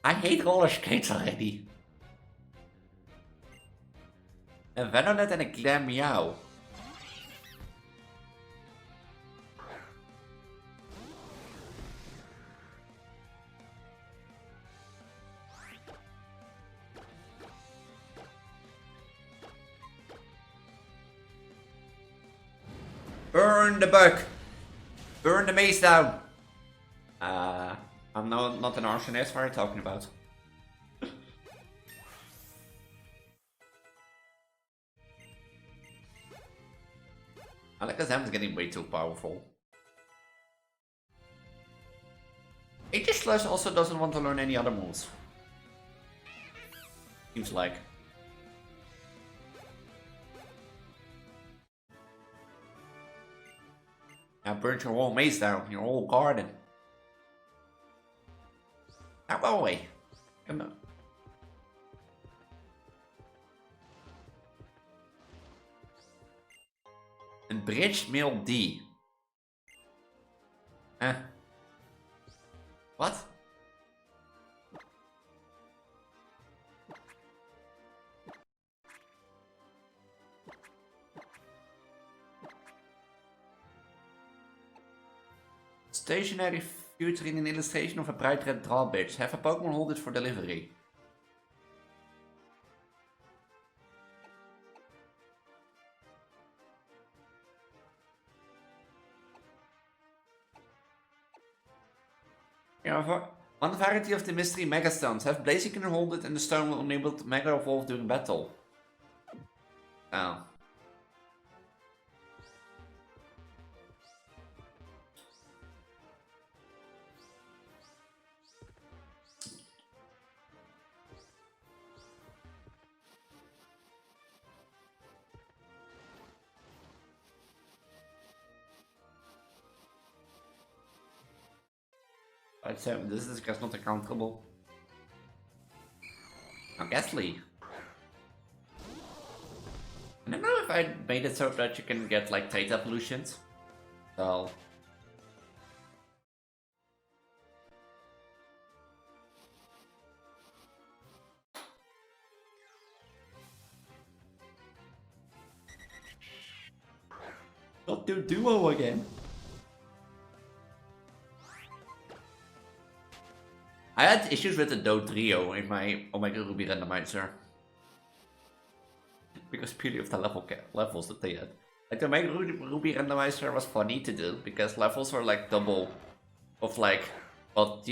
I hate roller skates already. Een Venonet en een Glam Meow. Burn the bug! Burn the maze down! I'm not an arsonist, what are you talking about? Alakazam is getting way too powerful. Aegis Slash also doesn't want to learn any other moves. Seems like. Now burn your whole maze down, your whole garden. Now go away. Come on. Een bridge mail D. What? Stationary featuring an illustration of a bright red drawbridge. Have a Pokemon hold it for delivery. Yeah, one variety of the mystery Mega Stones. Have Blaziken hold it and the stone will enable Mega Evolve during battle. Oh. Right, so this is just not accountable. Now Ghastly. I don't know if I made it so that you can get like Tate evolutions. So not do duo again. I had issues with the Do Trio in my Omega Ruby Randomizer. Because purely of the levels that they had. Like the Omega Ruby Randomizer was funny to do because levels were like double of like what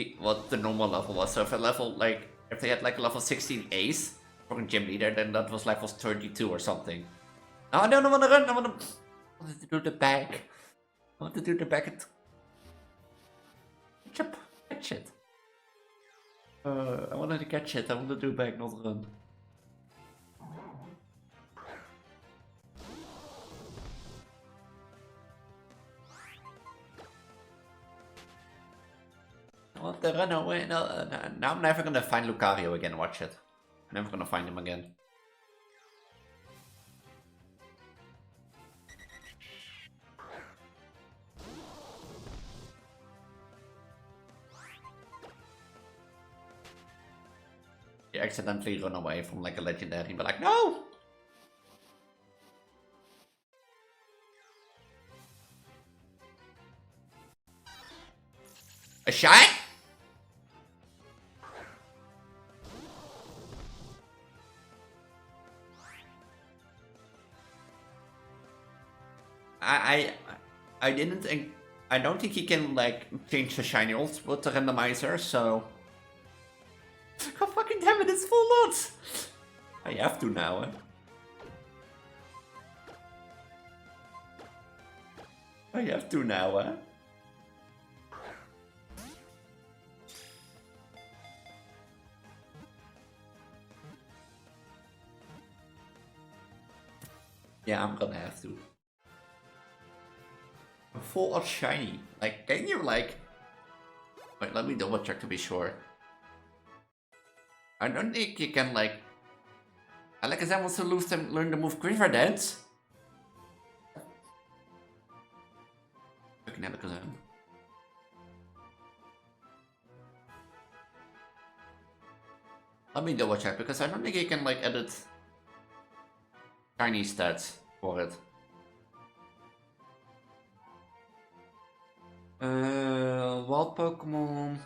the normal level was. So if a level if they had like a level 16 ace for a gym leader, then that was level 32 or something. No, I don't want to run. I want to do the back. I want to do the back at catch it. I wanted to catch it. I want to do back, not run. I want to run away. No, now I'm never gonna find Lucario again. Watch it. I'm never gonna find him again. You accidentally run away from like a legendary, but like, no! A shine? I didn't think, I don't think he can like change the shiny ults with the randomizer, so. God fucking damn it, it's full lots! I have to now, eh? I have to now, eh? Yeah, I'm gonna have to. A full art shiny. Like, can you like... Wait, let me double check to be sure. I don't think you can like... Alakazam wants to learn the move Quiver Dance. Fucking Alakazam. Let me double check, because I don't think you can like edit shiny stats for it. Wild Pokemon.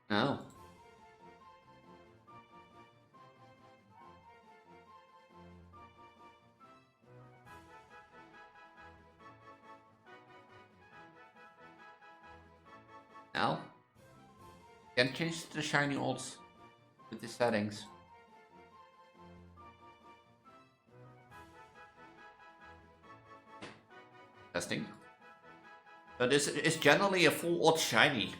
No. No. Can change the shiny odds with the settings. Testing. So this is generally a full odd shiny.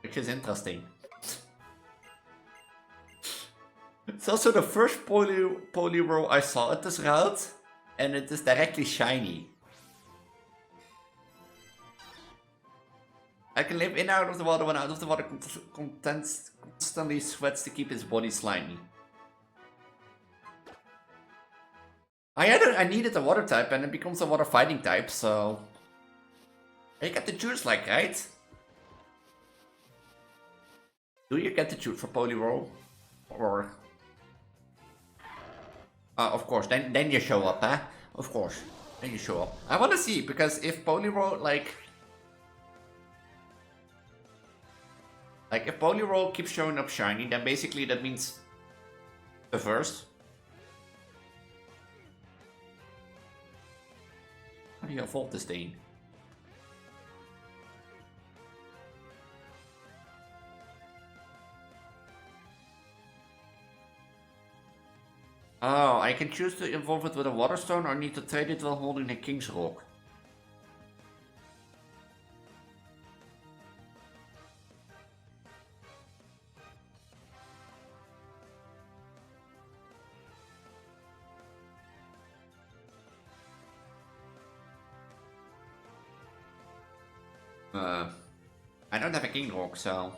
Which is interesting. It's also the first Poliwhirl I saw at this route, and it is directly shiny. I can live in and out of the water when out of the water constantly sweats to keep his body slimy. I needed a water type and it becomes a water fighting type, so... You get to choose, like, right? Do you get to choose for Poliwhirl? Or... of course, then you show up, huh? Of course, then you show up. I wanna see, because if Poliwhirl, like if Poliwhirl keeps showing up shiny, then basically that means the first. How do you evolve this thing? Oh, I can choose to evolve it with a water stone or need to trade it while holding a King's Rock. I don't have a King Rock, so...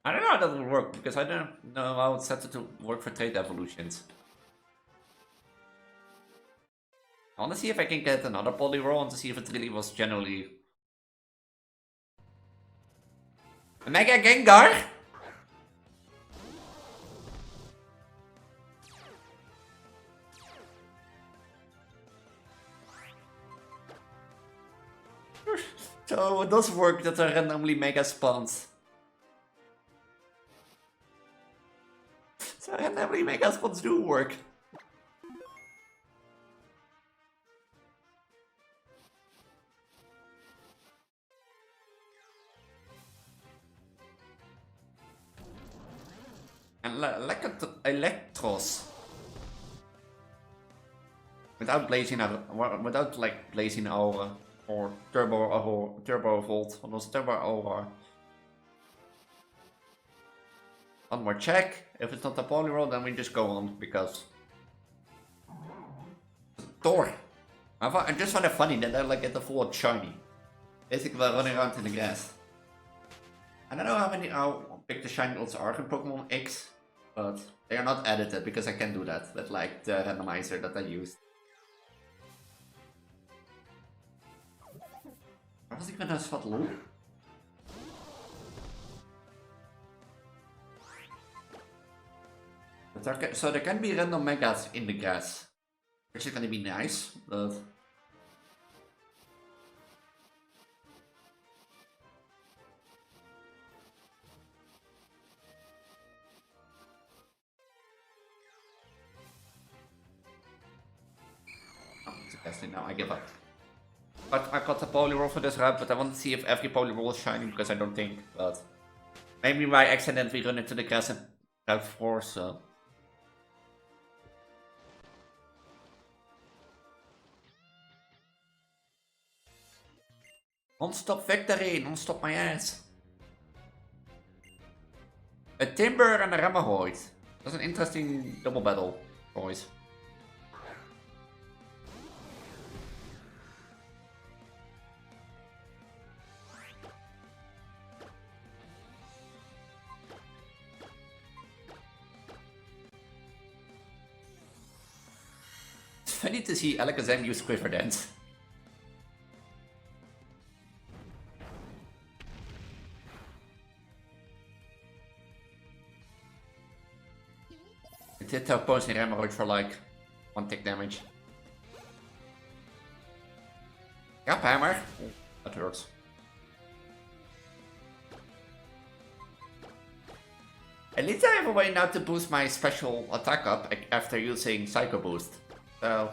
I don't know how that will work, because I don't know how it's set to work for trade evolutions. I want to see if I can get another Poliwhirl and to see if it really was generally... A Mega Gengar? So it does work that are randomly Mega spawns. So randomly Mega spawns do work. And Electros. Without blazing out, without like blazing aura or turbo volt, or those turbo aura. One more check. If it's not a Poliwhirl, then we just go on because Thor. I just find it funny that I like get the full shiny. Basically, while running around in the grass. I don't know how big the shiny odds are in Pokemon X, but they are not edited because I can do that with like the randomizer that I used. Waar was ik met een Svatloop? So there can be random megas in the grass, which is gonna be nice, but... Oh, it's a casting now, I give up. But I got the Poliwhirl for this route, but I want to see if every Poliwhirl is shiny, because I don't think, but... Maybe by accident we run into the grass and Route 4, so... Non-stop victory, non-stop my ass. A Timber and a Ramahoid. That's an interesting double battle, boys. Funny to see Alakazam use Quiver Dance. It hit the opposing Remoraid for like 1 tick damage. Gap hammer. Oh, that hurts. At least I have a way now to boost my special attack up after using Psycho Boost. So,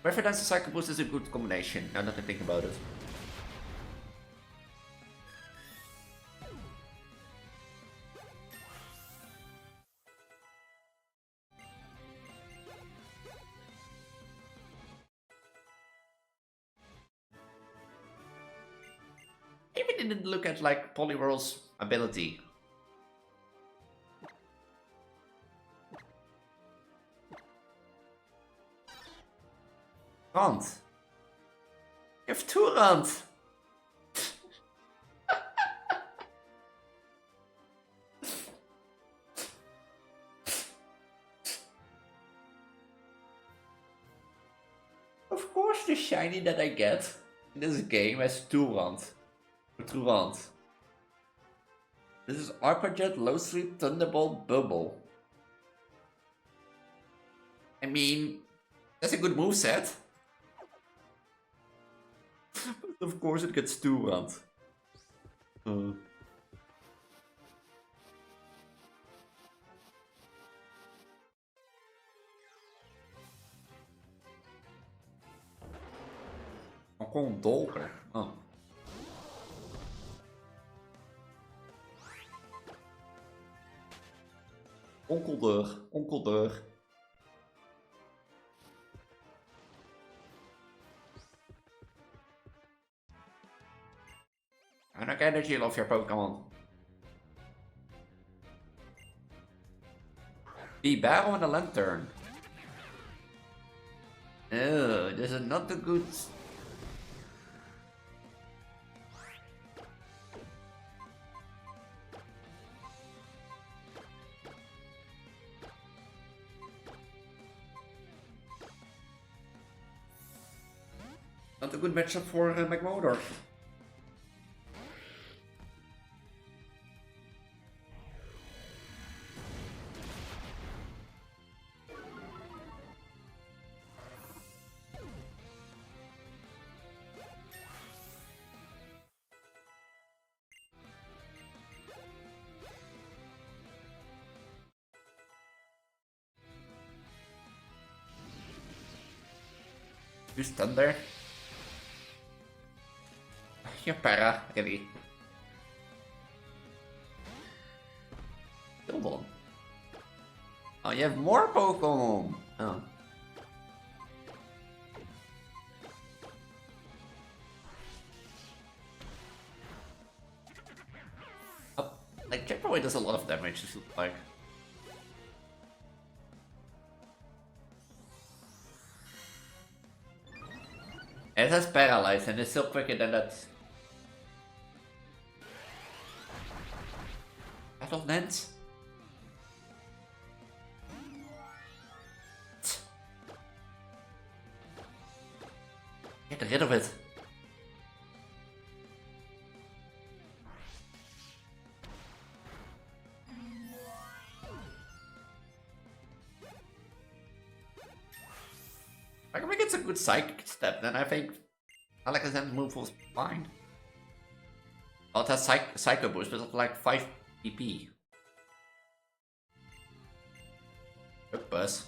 Quiver Dance and Psycho Boost is a good combination, now that I think about it. I even didn't look at like Poliwhirl's ability. Rand. You have 2 Rand. Of course the shiny that I get in this game has 2 Rand. 2 Rand. This is Aqua Jet, Low Sleep, Thunderbolt, Bubble. I mean, that's a good moveset. But of course it gets 2 Rand. Gewoon dolker. Oh. Onkeldeur. And I get that you love your Pokemon. Be battle with a lantern. Oh, this is not a good. Not a good matchup for McModor. Use Thunder. You're para, really. Still on. Oh, you have more Pokemon. Oh. Oh, like Checkpoint does a lot of damage, it looks like. It has Paralyze and it's still quicker than that. Battle Nance? Get rid of it. I can make it a good psychic step, then I think Alakazam's move was fine. Oh, it has Psycho Boost, but it's like 5 PP. Good buzz.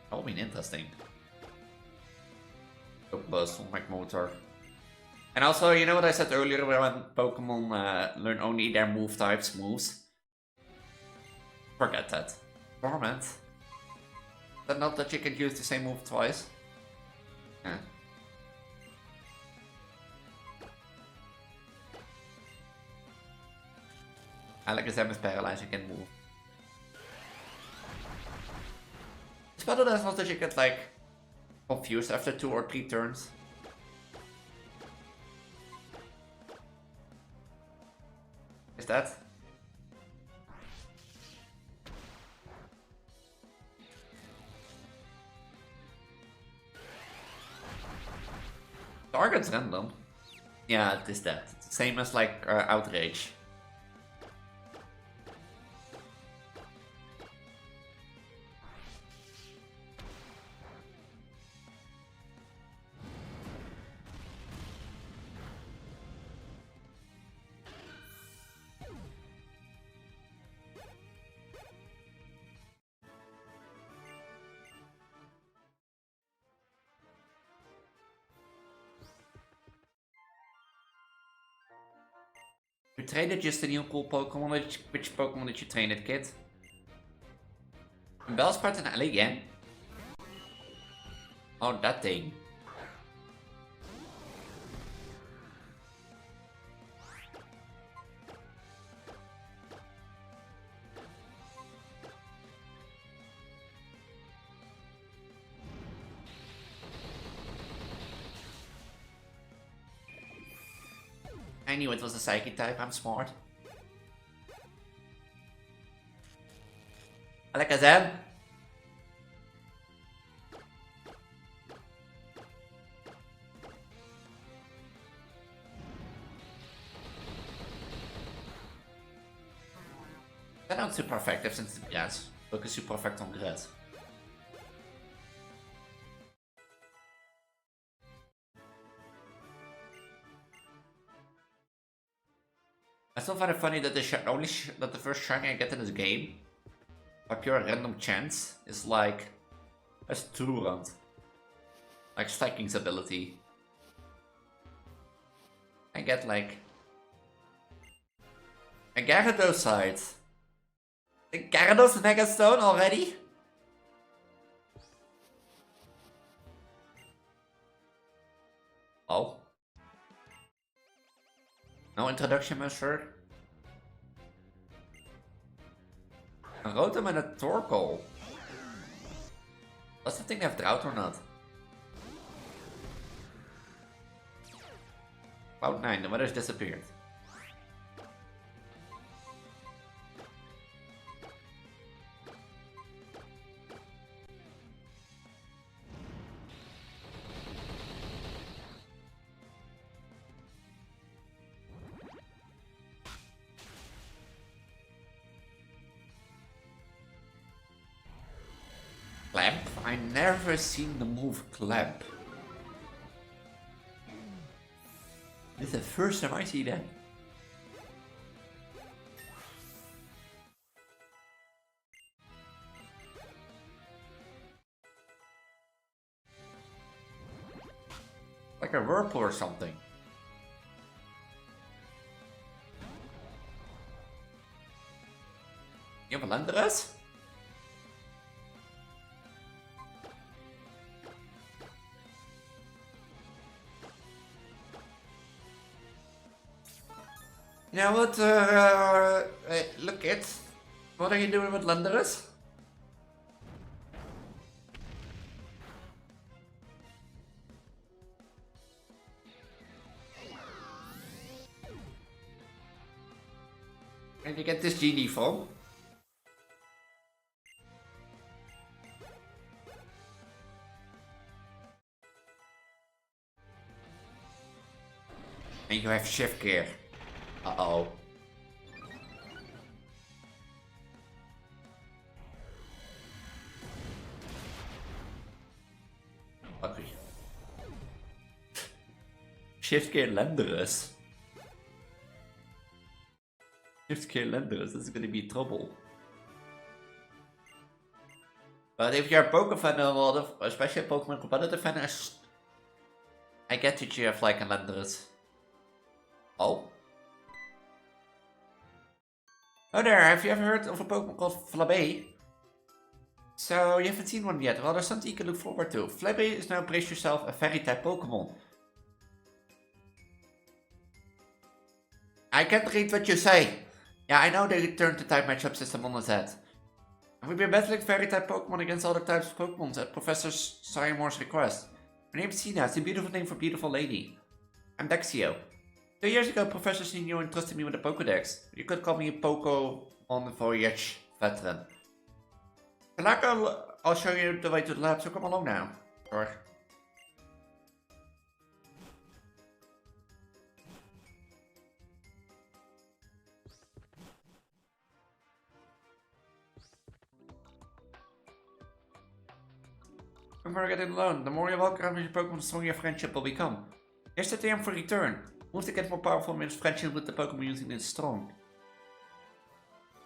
That will be interesting. Good buzz on McMotor. And also, you know what I said earlier when Pokemon learn only their move types moves? Forget that. Torment. Is that not that you can use the same move twice? Yeah. Alakazam is paralyzed, you can move. It's better than not that you get like confused after 2 or 3 turns. Is that? Target's random. Yeah, it is that. It's the same as like Outrage. You traded just a new cool Pokemon. Which Pokemon did you train it, kid? Bellsprout and Alley again? Oh, that thing. I knew it was a Psychic type, I'm smart. Alakazam! They're not super effective since it's grass. Focus super effect on grass. I still find it funny that the first shiny I get in this game, by pure random chance, is like a Turant. Like Striking's ability. I get like a Gyarados side. A Gyarados Mega Stone already? Oh. No introduction, monsieur. A Rotom and a Torkoal. Does the thing have drought or not? Cloud 9, the weather's disappeared. Clamp? I never seen the move Clamp. This is the first time I see that. Like a Whirlpool or something. You have a Landorus? You know what, look it. What are you doing with Landorus? Where did you get this genie from? And you have shift gear. Uh-oh. Ugly. Shift gear Landorus. Shift gear Landorus, this is gonna be trouble. But if you're a Pokemon fan, especially a Pokemon competitive fan, I get that you have like a Landorus. Oh? Oh there, have you ever heard of a Pokemon called Flabé? So, you haven't seen one yet. Well, there's something you can look forward to. Flabé is now, brace yourself, a fairy-type Pokemon. I can't read what you say. Yeah, I know they returned the type matchup system on his head. And we've been battling fairy-type Pokemon against other types of Pokemon at Professor Sciamore's request. My name's Sina, it's a beautiful name for beautiful lady. I'm Dexio. 2 years ago, Professor Senior entrusted me with a Pokédex. You could call me a Pokemon Voyage veteran. I'll show you the way to the lab, so come along now. Sure. Don't forget it alone. The more you walk around with your Pokemon, the stronger your friendship will become. Here's the TM for return. Moves to get more powerful means friendship with the Pokemon using is strong.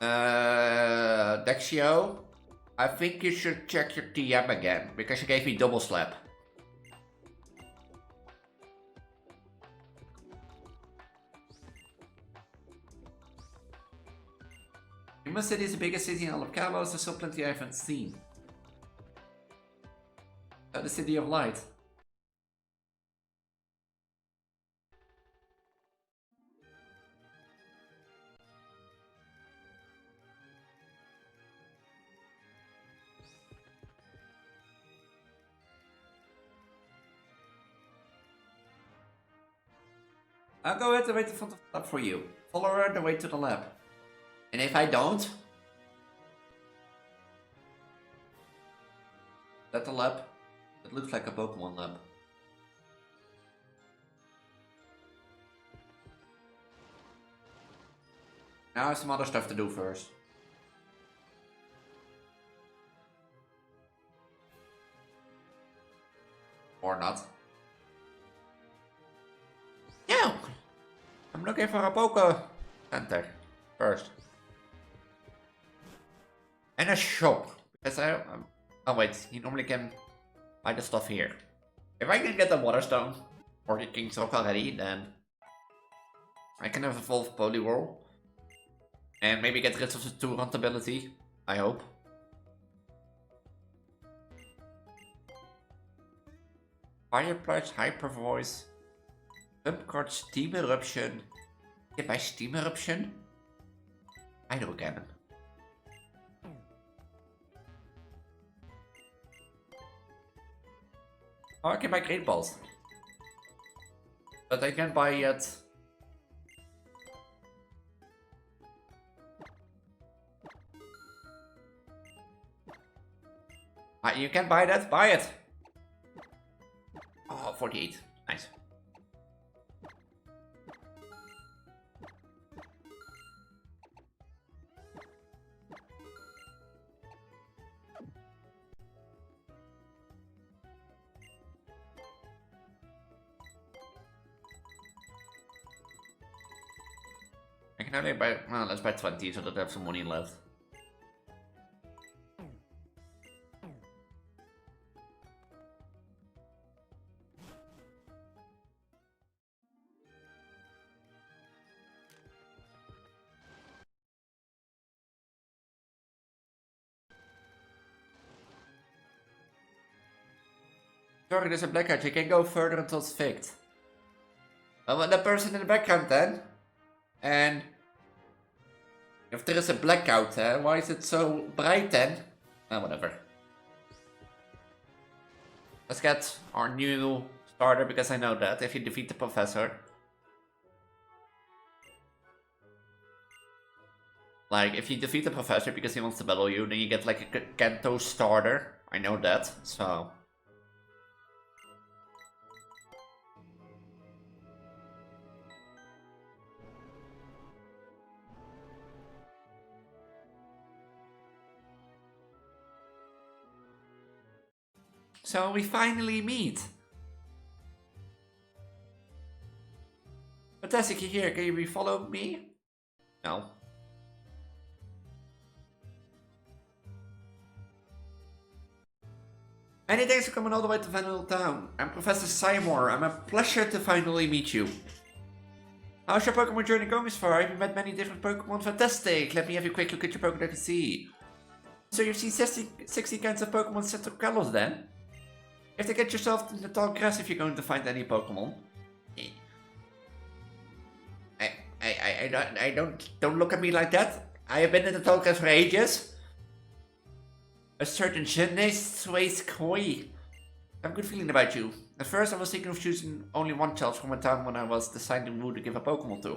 Dexio, I think you should check your TM again, because you gave me double slap. Lima City is the biggest city in all of Kalos, there's still plenty I haven't seen. The City of Light. I'll go ahead and wait in front of the lab for you. Follow her on the way to the lab. And if I don't... That's the lab. It looks like a Pokemon lab. Now I have some other stuff to do first. Or not. No! I'm looking for a Poke Center first. And a shop. Because oh wait, you normally can buy the stuff here. If I can get the Water Stone or the King's Rock already, then I can have evolved Poliwhirl. And maybe get rid of the 2-run ability. I hope. Fire Pledge, Hyper Voice. Jump card, Steam Eruption. Can I buy Steam Eruption? Hydro Cannon. Oh, I can buy Great Balls. But I can't buy yet. You can buy that? Buy it! Oh, 48. Nice. I can only buy, well, let's buy 20 so that I have some money left. Sorry, there's a blackout. You can go further until it's fixed. Well, the person in the background then. And if there is a blackout, why is it so bright then? Whatever. Let's get our new starter because I know that if you defeat the professor. Like, if you defeat the professor because he wants to battle you, then you get like a Kanto starter. I know that, so... So we finally meet. Fantastic, you're here. Can you follow me? No. Many thanks for coming all the way to Vanilla Town. I'm Professor Seymour. I'm a pleasure to finally meet you. How's your Pokemon journey going so far? Have you met many different Pokemon? Fantastic! Let me have a quick look at your Pokemon I can see. So you've seen 60 kinds of Pokemon set to Kalos then? You have to get yourself in the tall grass if you're going to find any Pokemon. I don't look at me like that. I have been in the tall grass for ages. A certain je ne sais quoi. I have a good feeling about you. At first I was thinking of choosing only one child from a town when I was deciding who to give a Pokemon to.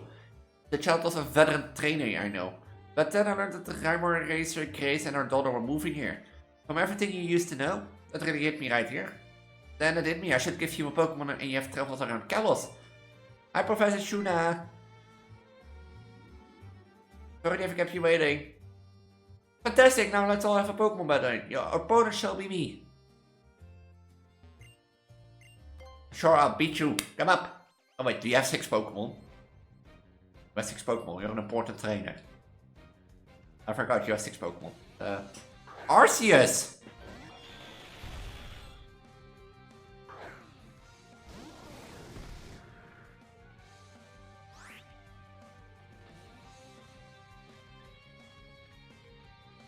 The child was a veteran trainer, I know. But then I learned that the Reimer, Racer, Grace and her daughter were moving here. From everything you used to know, that really hit me right here. Then it hit me, I should give you a Pokemon and you have traveled around Kalos. Hi Professor Shuna. Sorry if I kept you waiting. Fantastic, now let's all have a Pokemon battle. Your opponent shall be me. Sure, I'll beat you. Come up. Oh wait, do you have 6 Pokemon? You have 6 Pokemon. You're an important trainer. I forgot you have 6 Pokemon. Arceus!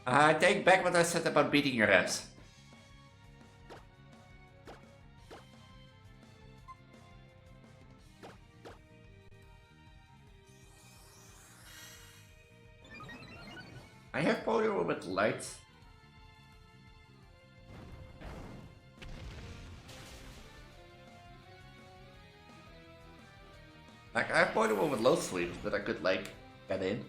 I take back what I said about beating your ass. I have Polio with light. Like, I have Polio with low sleep that I could, like, get in.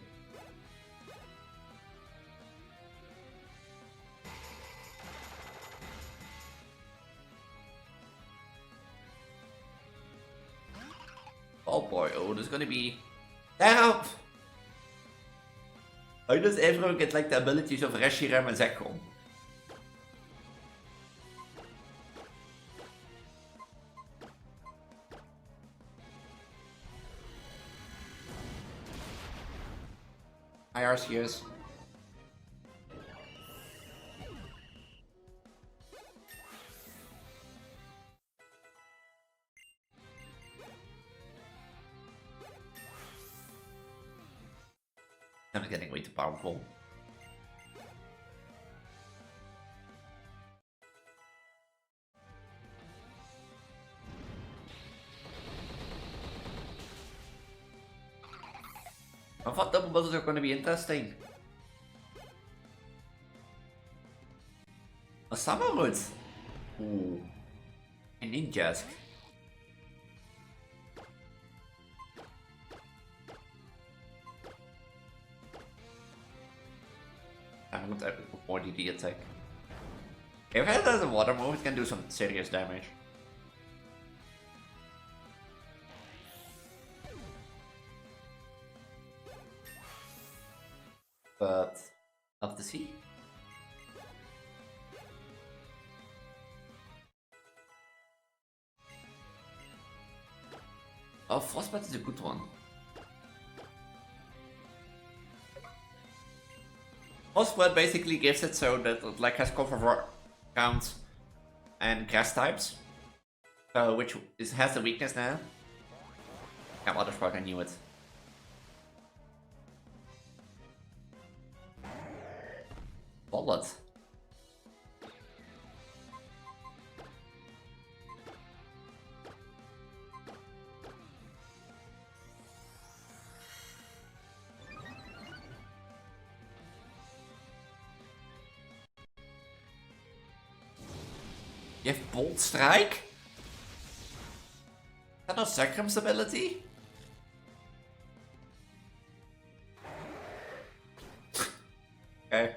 Oh boy, oh, there's gonna be... Help! How does everyone get like the abilities of Reshiram and Zekrom? Hi Arceus. I'm getting way too powerful. I thought double buzzers are going to be interesting. A Summerwood. Ooh. A Ninjask. I want to more DD attack. If it has a water move, it can do some serious damage. But love to see. Oh, Frostbite is a good one. Frostbite basically gives it so that it like has cover for count and grass types. Which has a weakness now. Yeah, other part I knew it. Bullet. You have Bolt Strike? Is that not Sacrum's ability? Okay.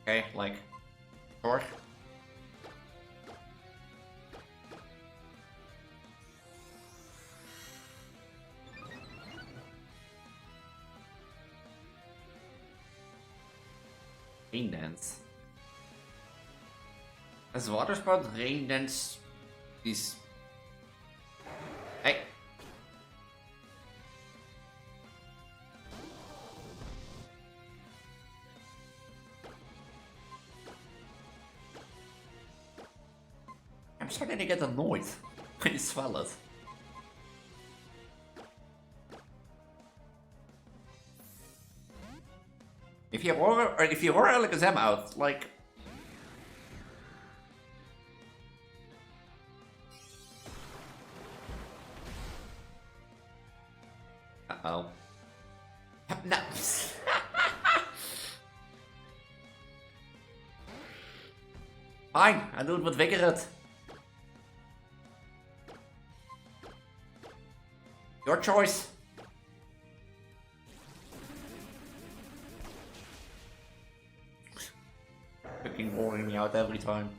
Okay, like, sure. Rain Dance. As water spout, Rain Dance is... Hey! I'm starting to get annoyed when you swell it. If you roar Alakazam out, like... Uh-oh. No. Fine, I do it with Vigorous. Your choice. Fucking boring me out every time.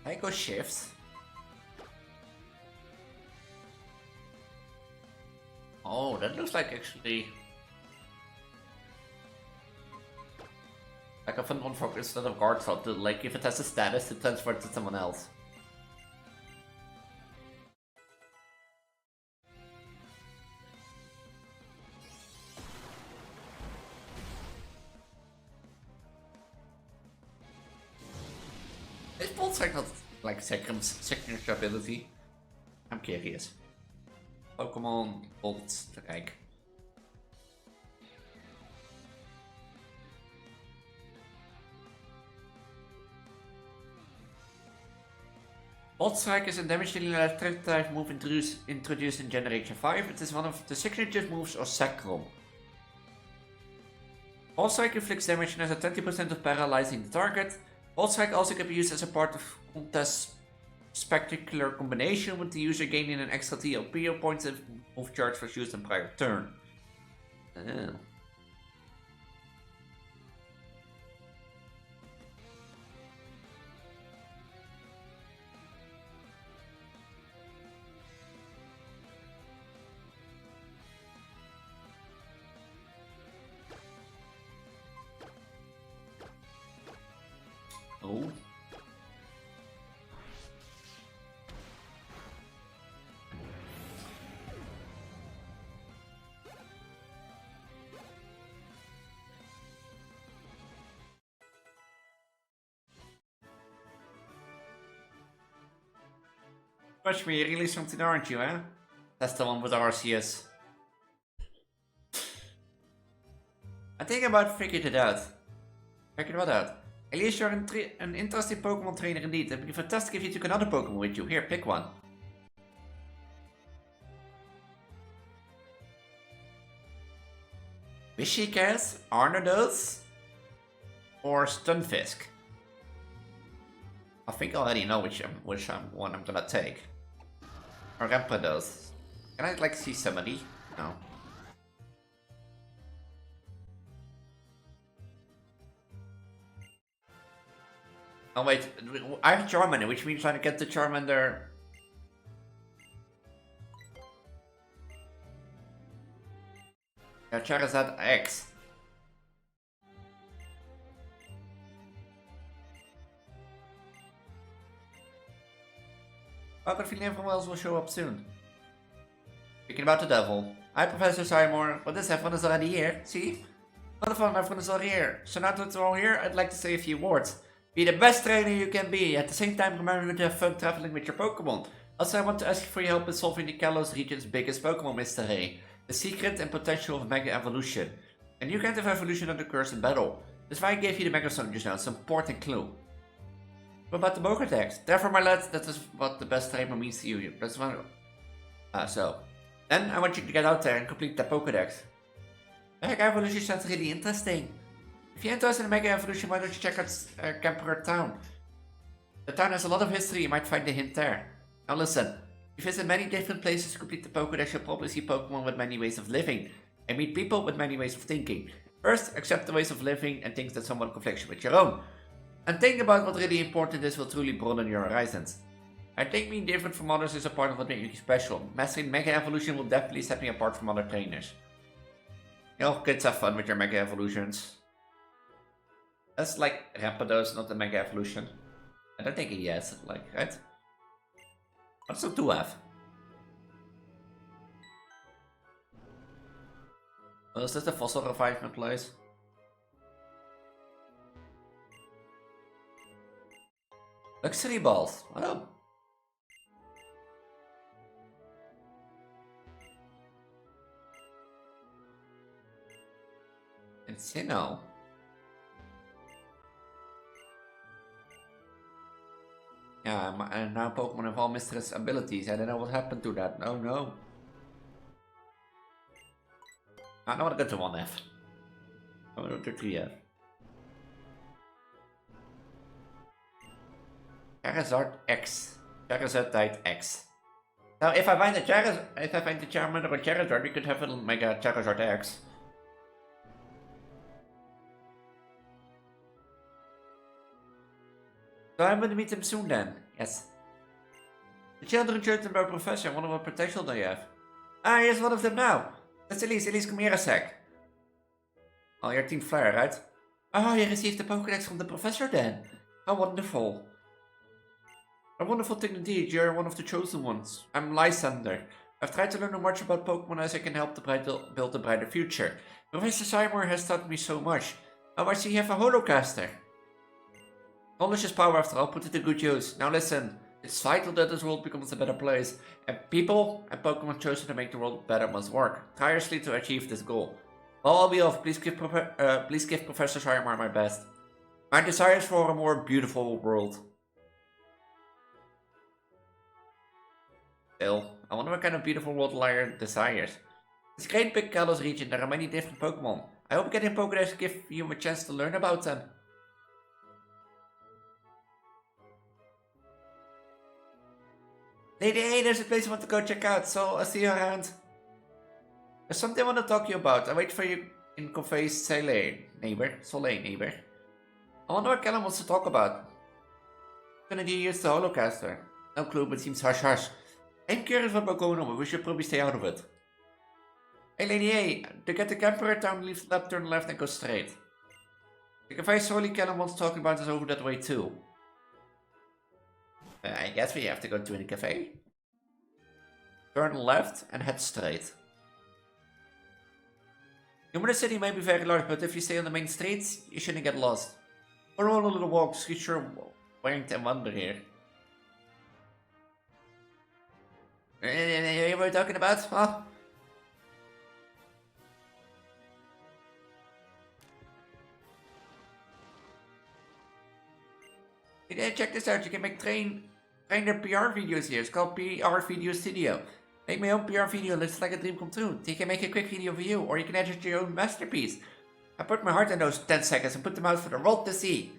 I go shifts. Oh, that looks like actually like a fun one for instead of guard shot to like if it has a status to transfer it to someone else. Is Bolt Strike not like signature ability? I'm curious. Pokemon Bolt Strike. Bolt Strike is a damage-dealing electric type move introduced in Generation 5. It is one of the signature moves of Sacrum. Bolt Strike inflicts damage and has a 20% of paralyzing the target. Bolt Strike also can be used as a part of contest spectacular combination with the user gaining an extra TLP points if move charge was used in prior turn. Oh. Watch me, you're really something, aren't you, eh? That's the one with RCS. I think I about figured it out. Figured what out? Elise, you're an interesting Pokemon trainer indeed. It would be fantastic if you took another Pokemon with you. Here, pick one. Wishikas, Arnodos, or Stunfisk? I think I already know which one I'm gonna take. Or Rampados. Can I like see somebody? No. Oh wait, I have Charmander, which means I get the Charmander. Yeah, Charizard X. I got a feeling everyone else will show up soon. Speaking about the devil. Hi Professor Seymour. What is everyone is already here? See? Wonderful, everyone is already here. So now that we're all here, I'd like to say a few words. Be the best trainer you can be. At the same time, remember to have fun traveling with your Pokemon. Also, I want to ask you for your help in solving the Kalos region's biggest Pokemon mystery. The secret and potential of Mega Evolution. A new kind of evolution that occurs in battle. That's why I gave you the Mega Stone just now, it's an important clue. What about the Pokedex? Therefore, my lads, that is what the best trainer means to you. That's one. So. Then I want you to get out there and complete the Pokedex. Mega Evolution sounds really interesting. If you're interested in Mega Evolution, why don't you check out Kemperer Town? The town has a lot of history, you might find a hint there. Now listen, if you visit many different places to complete the Pokedex, you'll probably see Pokemon with many ways of living, and meet people with many ways of thinking. First, accept the ways of living and things that somewhat conflict with your own. And think about what really important is will truly broaden your horizons. I think being different from others is a part of what makes you special. Mastering Mega Evolution will definitely set me apart from other trainers. You know, kids have fun with your Mega Evolutions. That's like Rapidos, not the Mega Evolution. I don't think he has, like, right? What does two have? Oh, is this the fossil revivement place? Luxury balls. Oh. And Sinnoh. Yeah, and now Pokemon have all mysterious abilities. I don't know what happened to that. Oh no. I don't want to go to 1F. I want to go to 3F. Charizard X. Charizard type X. Now if I find the Charmander or Charizard, we could have a Mega Charizard X. So I'm gonna meet him soon then. Yes. The children chose them by professor. I wonder what potential they have. Ah, here's one of them now. That's Elise. Elise, come here a sec. Oh, you're Team Flare, right? Oh, you received the Pokédex from the professor then. How wonderful. A wonderful thing indeed. You're one of the chosen ones. I'm Lysander. I've tried to learn as much about Pokemon as I can help to build a brighter future. Professor Seymour has taught me so much. Oh, I see you have a holocaster. Knowledge is power after all, put it to good use. Now listen, it's vital that this world becomes a better place. And people and Pokemon chosen to make the world better must work tirelessly to achieve this goal. Well, I'll be off. Please give Professor Seymour my best. My desire is for a more beautiful world. Still, I wonder what kind of beautiful world Liar desires. This great big Kalos region, there are many different Pokemon. I hope getting Pokédex give you a chance to learn about them. Lady, hey, there's a place I want to go check out, so I'll see you around. There's something I want to talk to you about. I wait for you in Cafe's Soleil neighbor. I wonder what Callum wants to talk about. Gonna use the holocaster. No clue, but it seems hush. I'm curious what we're going on, but we should probably stay out of it. Hey Lady A, to get the camper town, leave the left, turn left and go straight. The cafe Solely Callum wants talking about is over that way too. I guess we have to go to the cafe. Turn left and head straight. The city may be very large, but if you stay on the main streets, you shouldn't get lost. Or all a little walks, you sure wait and wander here. You know what we're talking about, huh? Check this out, you can make trainer PR videos here. It's called PR Video Studio. Make my own PR video, looks like a dream come true. You can make a quick video for you, or you can edit your own masterpiece. I put my heart in those 10 seconds and put them out for the world to see.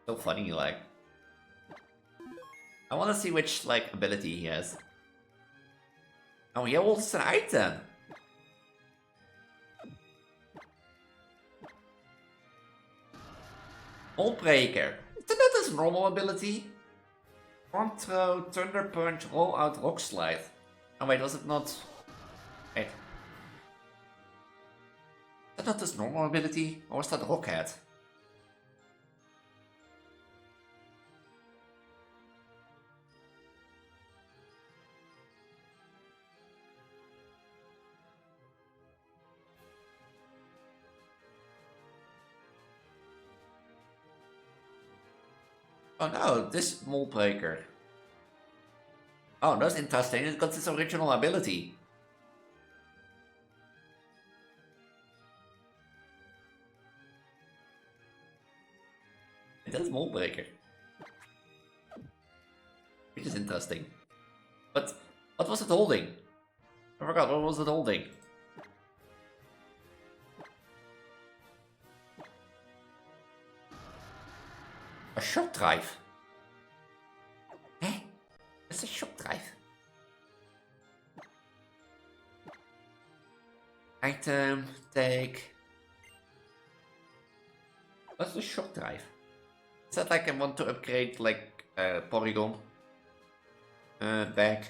So funny, like. I want to see which, like, ability he has. Oh, he holds an item. Moldbreaker. Isn't that his normal ability? Front throw, thunder punch, roll out, rock slide. Oh wait, was it not? Wait. Is that not his normal ability? Or was that rock head? Oh no, this Moldbreaker. Oh, that's interesting. It got its original ability. That's Moldbreaker. Which is interesting. But what was it holding? I forgot, what was it holding? A shock drive? Eh? What's a shock drive? Item, take. What's the shock drive? Is that like I want to upgrade like Porygon? Back.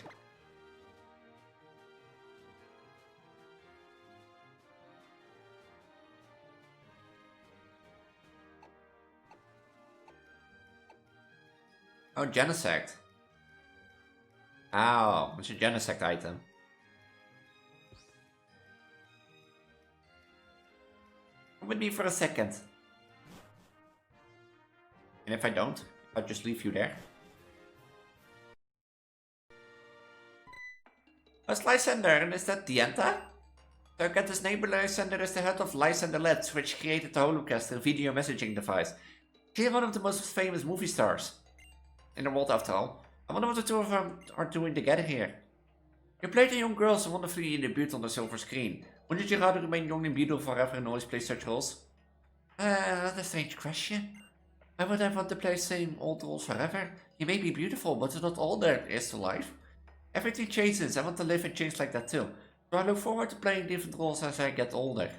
Oh, Genesect. Oh, it's a Genesect item. Come with me for a second. And if I don't, I'll just leave you there. That's Lysander, and is that Dienta? So I got this neighbor Lysander is the head of Lysander Labs, which created the Holocaster video messaging device. She's one of the most famous movie stars in the world after all. I wonder what the two of them are doing together here. You played the young girls so wonderfully in debut on the silver screen. Wouldn't you rather remain young and beautiful forever and always play such roles? That's a strange question. Why would I want to play the same old roles forever? You may be beautiful, but it's not all there is to life. Everything changes. I want to live and change like that too. So I look forward to playing different roles as I get older.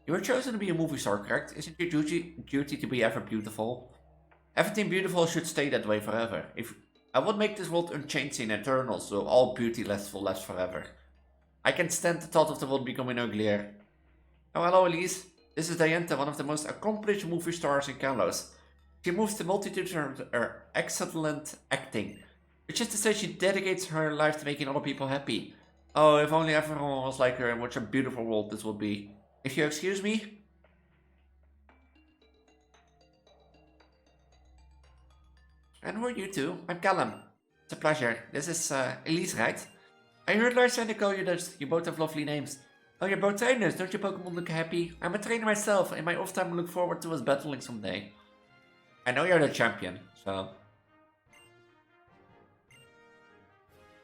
You were chosen to be a movie star, correct? Isn't your duty to be ever beautiful? Everything beautiful should stay that way forever. If I would make this world unchanging and eternal, so all beauty will last forever. I can't stand the thought of the world becoming uglier. Oh, hello Elise. This is Dianta, one of the most accomplished movie stars in Kalos. She moves the multitude through her excellent acting. Which is to say she dedicates her life to making other people happy. Oh, if only everyone was like her and what a beautiful world this would be. If you excuse me? And who are you two? I'm Callum. It's a pleasure. This is Elise, right? I heard Lars and call you that. You both have lovely names. Oh, you're both trainers. Don't your Pokemon look happy? I'm a trainer myself. In my off time I look forward to us battling someday. I know you're the champion, so...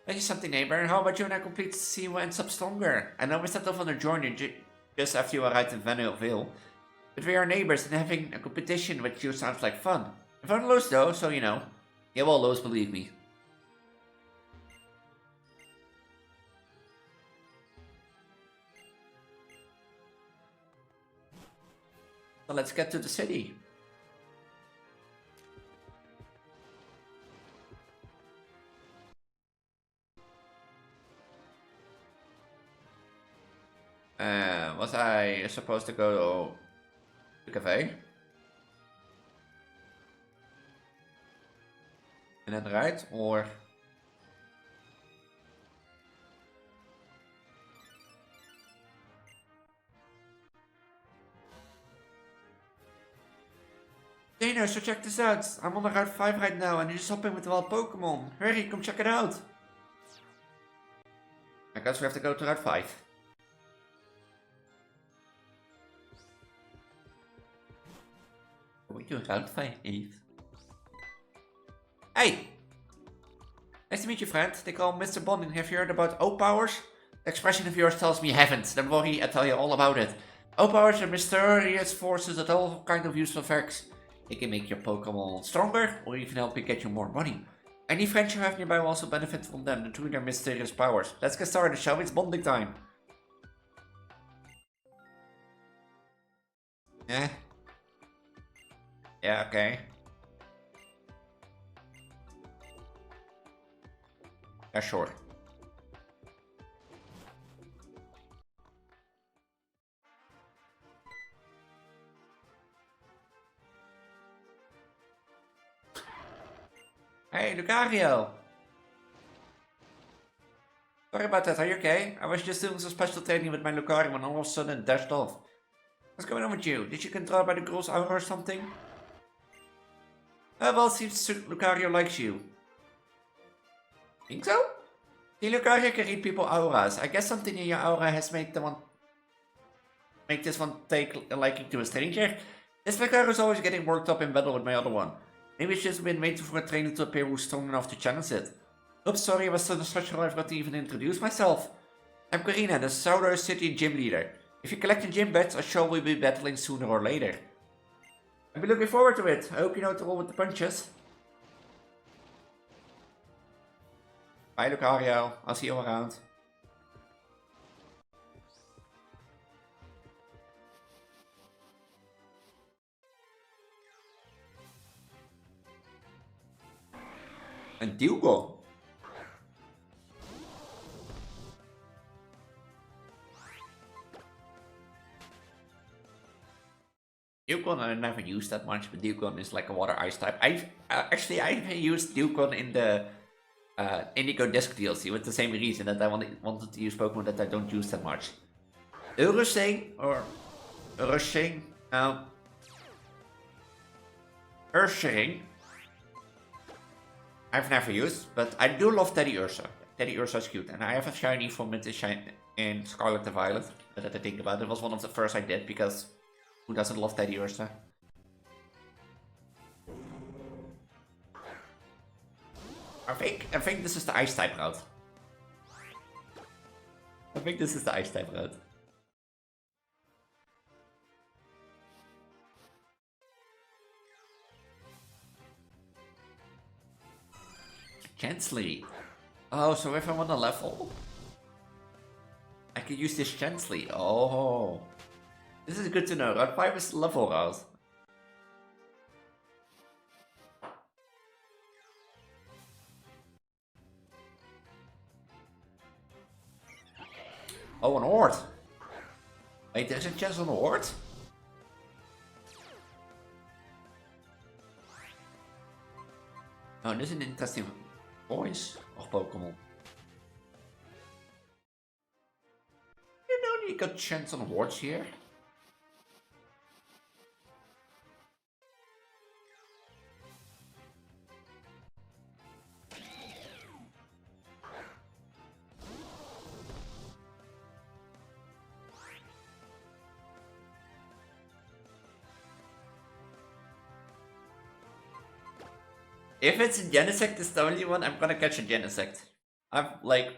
Thank you something, neighbor. How about you and I complete to see who ends up stronger? I know we set off on a journey just after you arrived in Vanillville. But we are neighbors and having a competition with you sounds like fun. If I lose though, so you know. You will lose, believe me. So let's get to the city. Was I supposed to go to the cafe? And then right, or... Dana, so check this out. I'm on the Route 5 right now and you're shopping with wild Pokemon. Hurry, come check it out. I guess we have to go to Route 5. We do Route 5, Eve. Hey! Nice to meet you, friend. They call him Mr. Bonding. Have you heard about O-Powers? The expression of yours tells me you haven't. Don't worry, I'll tell you all about it. O-Powers are mysterious forces that all kind of useful effects. They can make your Pokemon stronger, or even help you get you more money. Any friends you have nearby will also benefit from them due to their mysterious powers. Let's get started, shall we? It's bonding time. Eh? Yeah, okay. Yeah, sure. Hey, Lucario! Sorry about that, are you okay? I was just doing some special training with my Lucario and all of a sudden it dashed off. What's going on with you? Did you get controlled by the girl's aura or something? Well, it seems Lucario likes you. Think so? See, Lucario can read people's auras. I guess something in your aura has made this one take a liking to a stranger. This Lucario is always getting worked up in battle with my other one. Maybe it's just been waiting for a trainer to appear who's strong enough to challenge it. Oops, sorry, I was so distracted I forgot to even introduce myself. I'm Karina, the Southern City Gym Leader. If you're collecting gym bets, I'm sure we'll be battling sooner or later. I'll be looking forward to it. I hope you know to roll with the punches. Bye Lucario, I'll see you around. Een Dilgo. Dilgon I never used that much, but Dilgon is like a water ice type. I haven't used Dilgon in the Indigo Disc DLC with the same reason that I wanted to use Pokemon that I don't use that much. Urusing or Urusing, Ursaring. I've never used, but I do love Teddy Ursa. Teddy Ursa is cute, and I have a shiny from it in Scarlet and Violet. But that I think about it was one of the first I did because who doesn't love Teddy Ursa? I think this is the ice type route. I think this is the ice type route. Chansley. Oh, so if I'm on a level, I can use this gently. Oh. This is good to know. Route 5 is the level route. Oh, an horde. Wait, there's a chance on a horde? Oh, this is an interesting voice of Pokemon. You know you got chance on hordes here? If it's a Genesect is the only one, I'm gonna catch a Genesect. I'm like,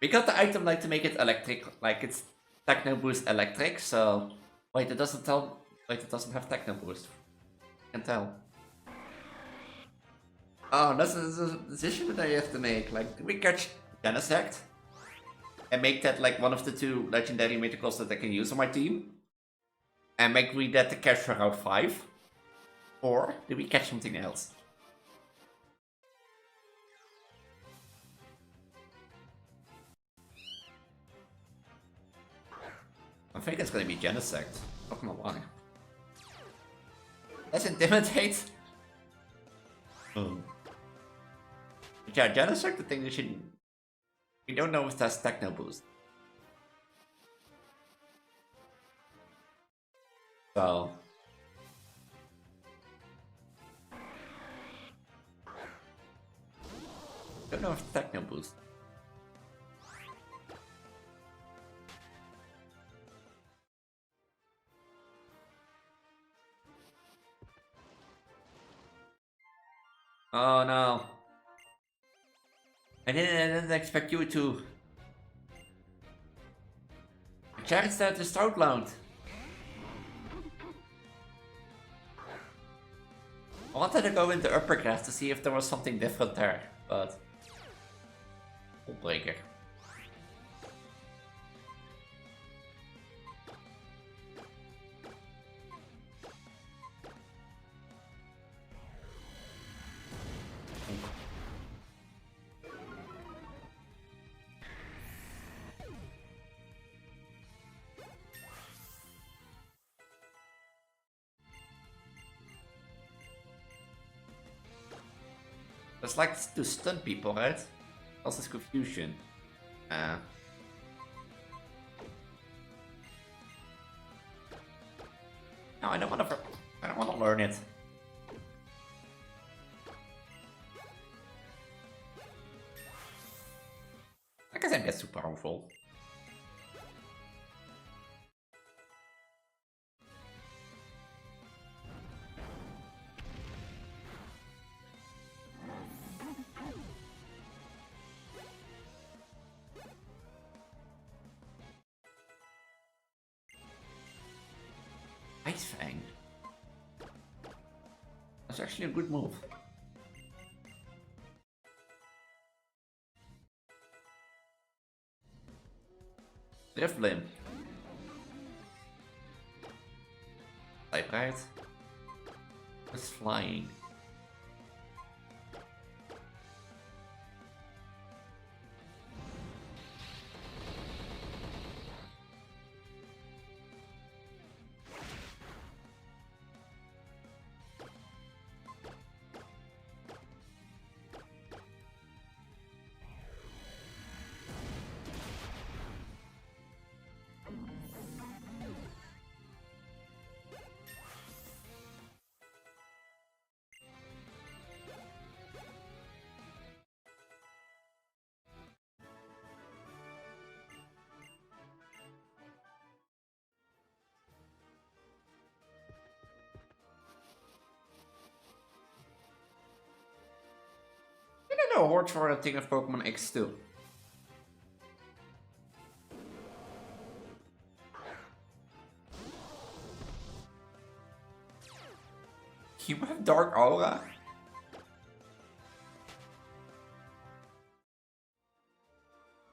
we got the item like to make it electric, like it's Techno Boost electric, so wait, it doesn't tell, wait, it doesn't have Techno Boost. I can tell. Oh, that's a decision that I have to make. Like, do we catch Genesect and make that like one of the 2 legendary mythicals that I can use on my team? And make we that the catch for Route 5? Or do we catch something else? I think it's gonna be Genesect. Not gonna lie. Let's intimidate. But yeah, Genesect, the thing that we don't know if that's Techno Boost. So don't know if Techno Boost. Oh no. I didn't expect you to. Chance that the Stout Lounge. I wanted to go into upper grass to see if there was something different there, but breaker. It's like to stun people, right? Also it's confusion. No, I don't want to learn it. I guess I'm just super powerful. Ice Fang. That's actually a good move. Drift Blim. Type right. It's flying. I don't know, Horde for a thing of Pokemon X2. You have Dark Aura?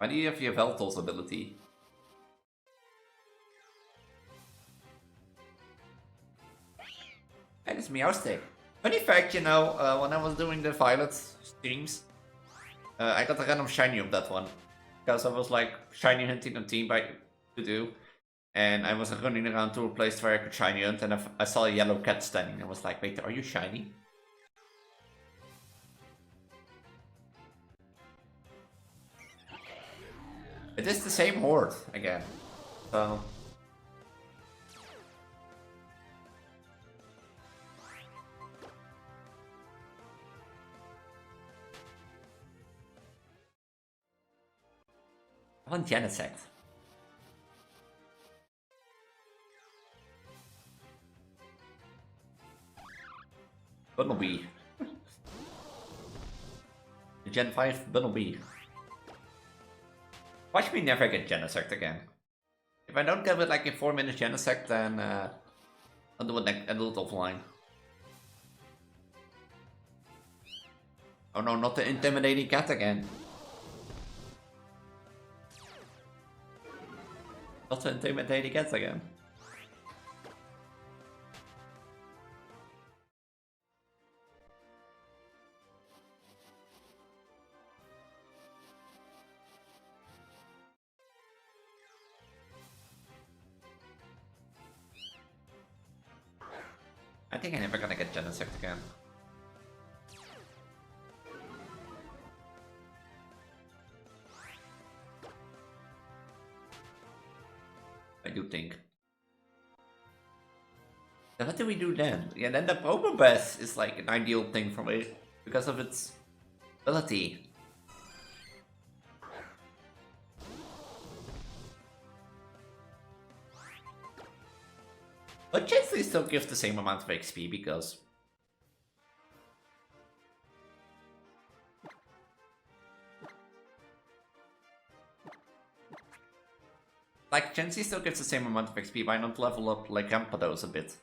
Why do you have your Veltol's ability? And it's Meowstick. Funny fact, you know, when I was doing the Violet streams, I got a random shiny of that one. Because I was like shiny hunting on team by to do. And I was running around to a place where I could shiny hunt, and I saw a yellow cat standing. I was like, wait, are you shiny? It is the same horde again. So. I want Genesect. Bunnelby. The Gen 5 Bunnelby. Watch me never get Genesect again. If I don't get it like in 4 minutes Genesect, then I'll do it offline. Oh no, not the intimidating cat again. Not the intimidating cat again. I think I'm never gonna get Genesect again. I do think. Then what do we do then? Yeah, then the Probobass is like an ideal thing for me because of its ability. But Chansey still gives the same amount of XP because... Like, Chansey still gets the same amount of XP, why not level up like Rampados a bit?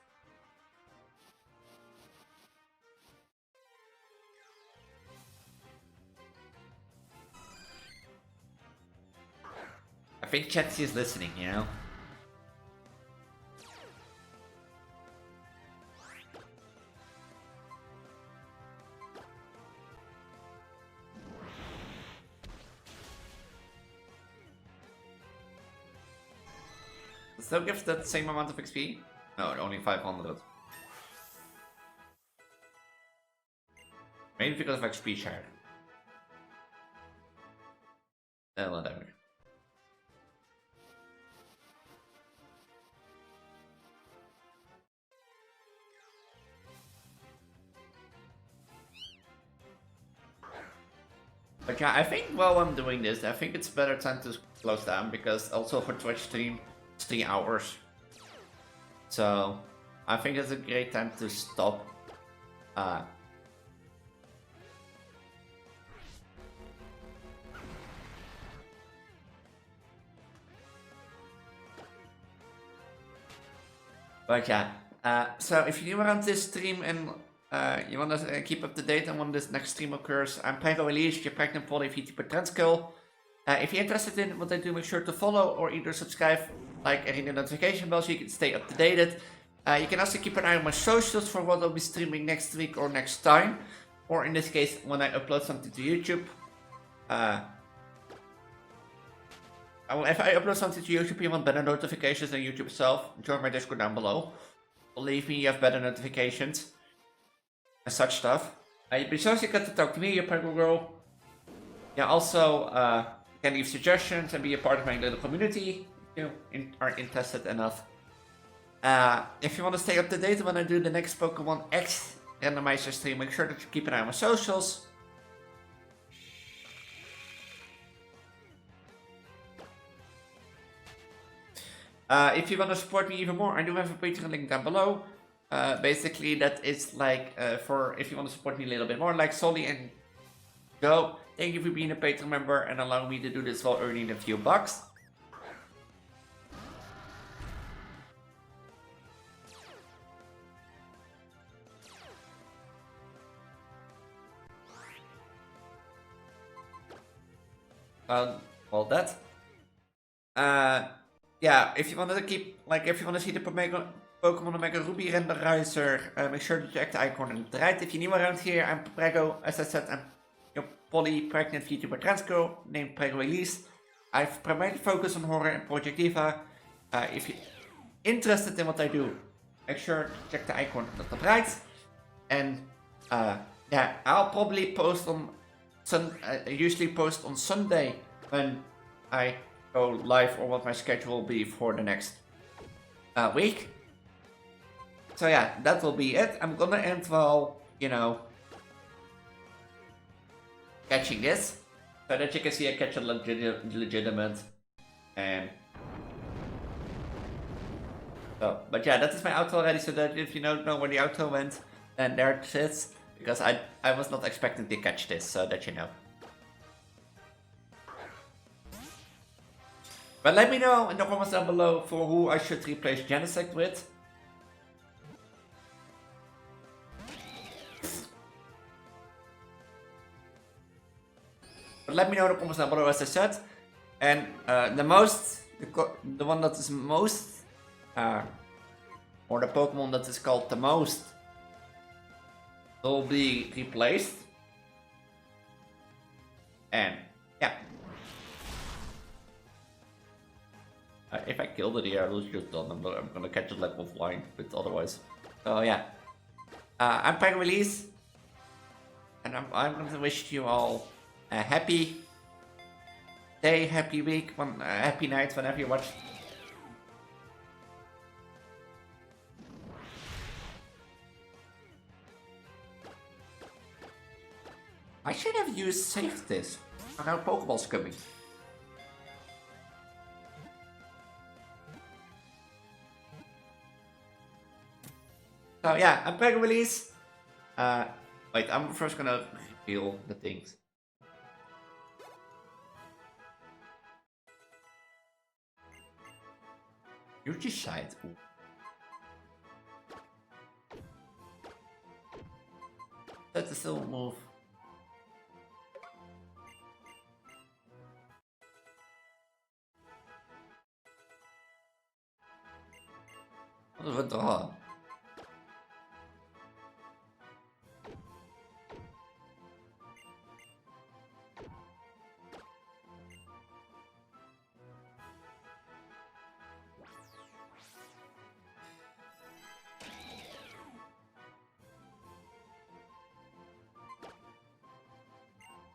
I think Chansey is listening, you know? Still gives that same amount of XP? No, only 500. Maybe because of XP share. Whatever. But yeah, I think while I'm doing this, I think it's better time to close down because also for Twitch stream, 3 hours. So I think it's a great time to stop. But yeah, so if you're new around this stream and you want to keep up to date on when this next stream occurs, I'm Preggo, Elise, your pregnant poly Vtuber Transgender. If you're interested in what I do, make sure to follow or either subscribe, like, and ring the notification bell so you can stay up to date. You can also keep an eye on my socials for what I'll be streaming next week or next time. Or in this case, when I upload something to YouTube. If I upload something to YouTube, you want better notifications than YouTube itself, join my Discord down below. Believe me, you have better notifications. And such stuff. You'd be so sick to talk to me, your Preggo girl. Yeah, also, you can leave suggestions and be a part of my little community if you are interested enough. If you want to stay up to date when I do the next Pokemon X randomizer stream, make sure that you keep an eye on my socials. If you want to support me even more, I do have a Patreon link down below. Basically, that is like for if you want to support me a little bit more, like Solly and Joe. Thank you for being a Patreon member and allowing me to do this while earning a few bucks. all that. Yeah, if you want to keep, like, if you want to see the Pokemon Omega Ruby Randomizer, make sure to check the icon on the right. If you're new around here, I'm Preggo. As I said, I'm your poly pregnant VTuber trans girl named Preggo Elise. I've primarily focused on horror and Project Diva. If you're interested in what I do, make sure to check the icon on the right. And yeah, I'll probably post on I usually post on Sunday when I go live, or what my schedule will be for the next week. So yeah, that will be it. I'm gonna end while, you know, catching this, so that you can see I catch a legitimate. And so, but yeah, that is my outro already, so that if you don't know where the outro went, then there it sits. Because I was not expecting to catch this, so that you know. But let me know in the comments down below for who I should replace Genesect with. But let me know in the comments down below, as I said. And the one that is most, or the Pokemon that is called the most, will be replaced. And yeah, if I kill the deer, it's just done. I'm gonna catch it like offline, but otherwise. So yeah, I'm Preggo Elise, and I'm gonna wish you all a happy day, happy week, happy night whenever you watch. I should have saved this. Our Pokeball's coming. So yeah, I'm Preggo Elise. Wait, I'm first gonna reveal the things. You decide. Ooh. That's a still move. Wat een draw.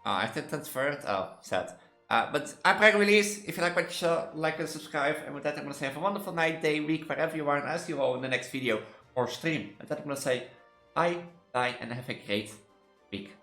Oh, I have to transfer it? Oh, sad. But I'm Preggo Elise. If you like what you saw, like and subscribe. And with that, I'm going to say have a wonderful night, day, week, wherever you are. And I'll see you all in the next video or stream. And with that, I'm going to say bye, and have a great week.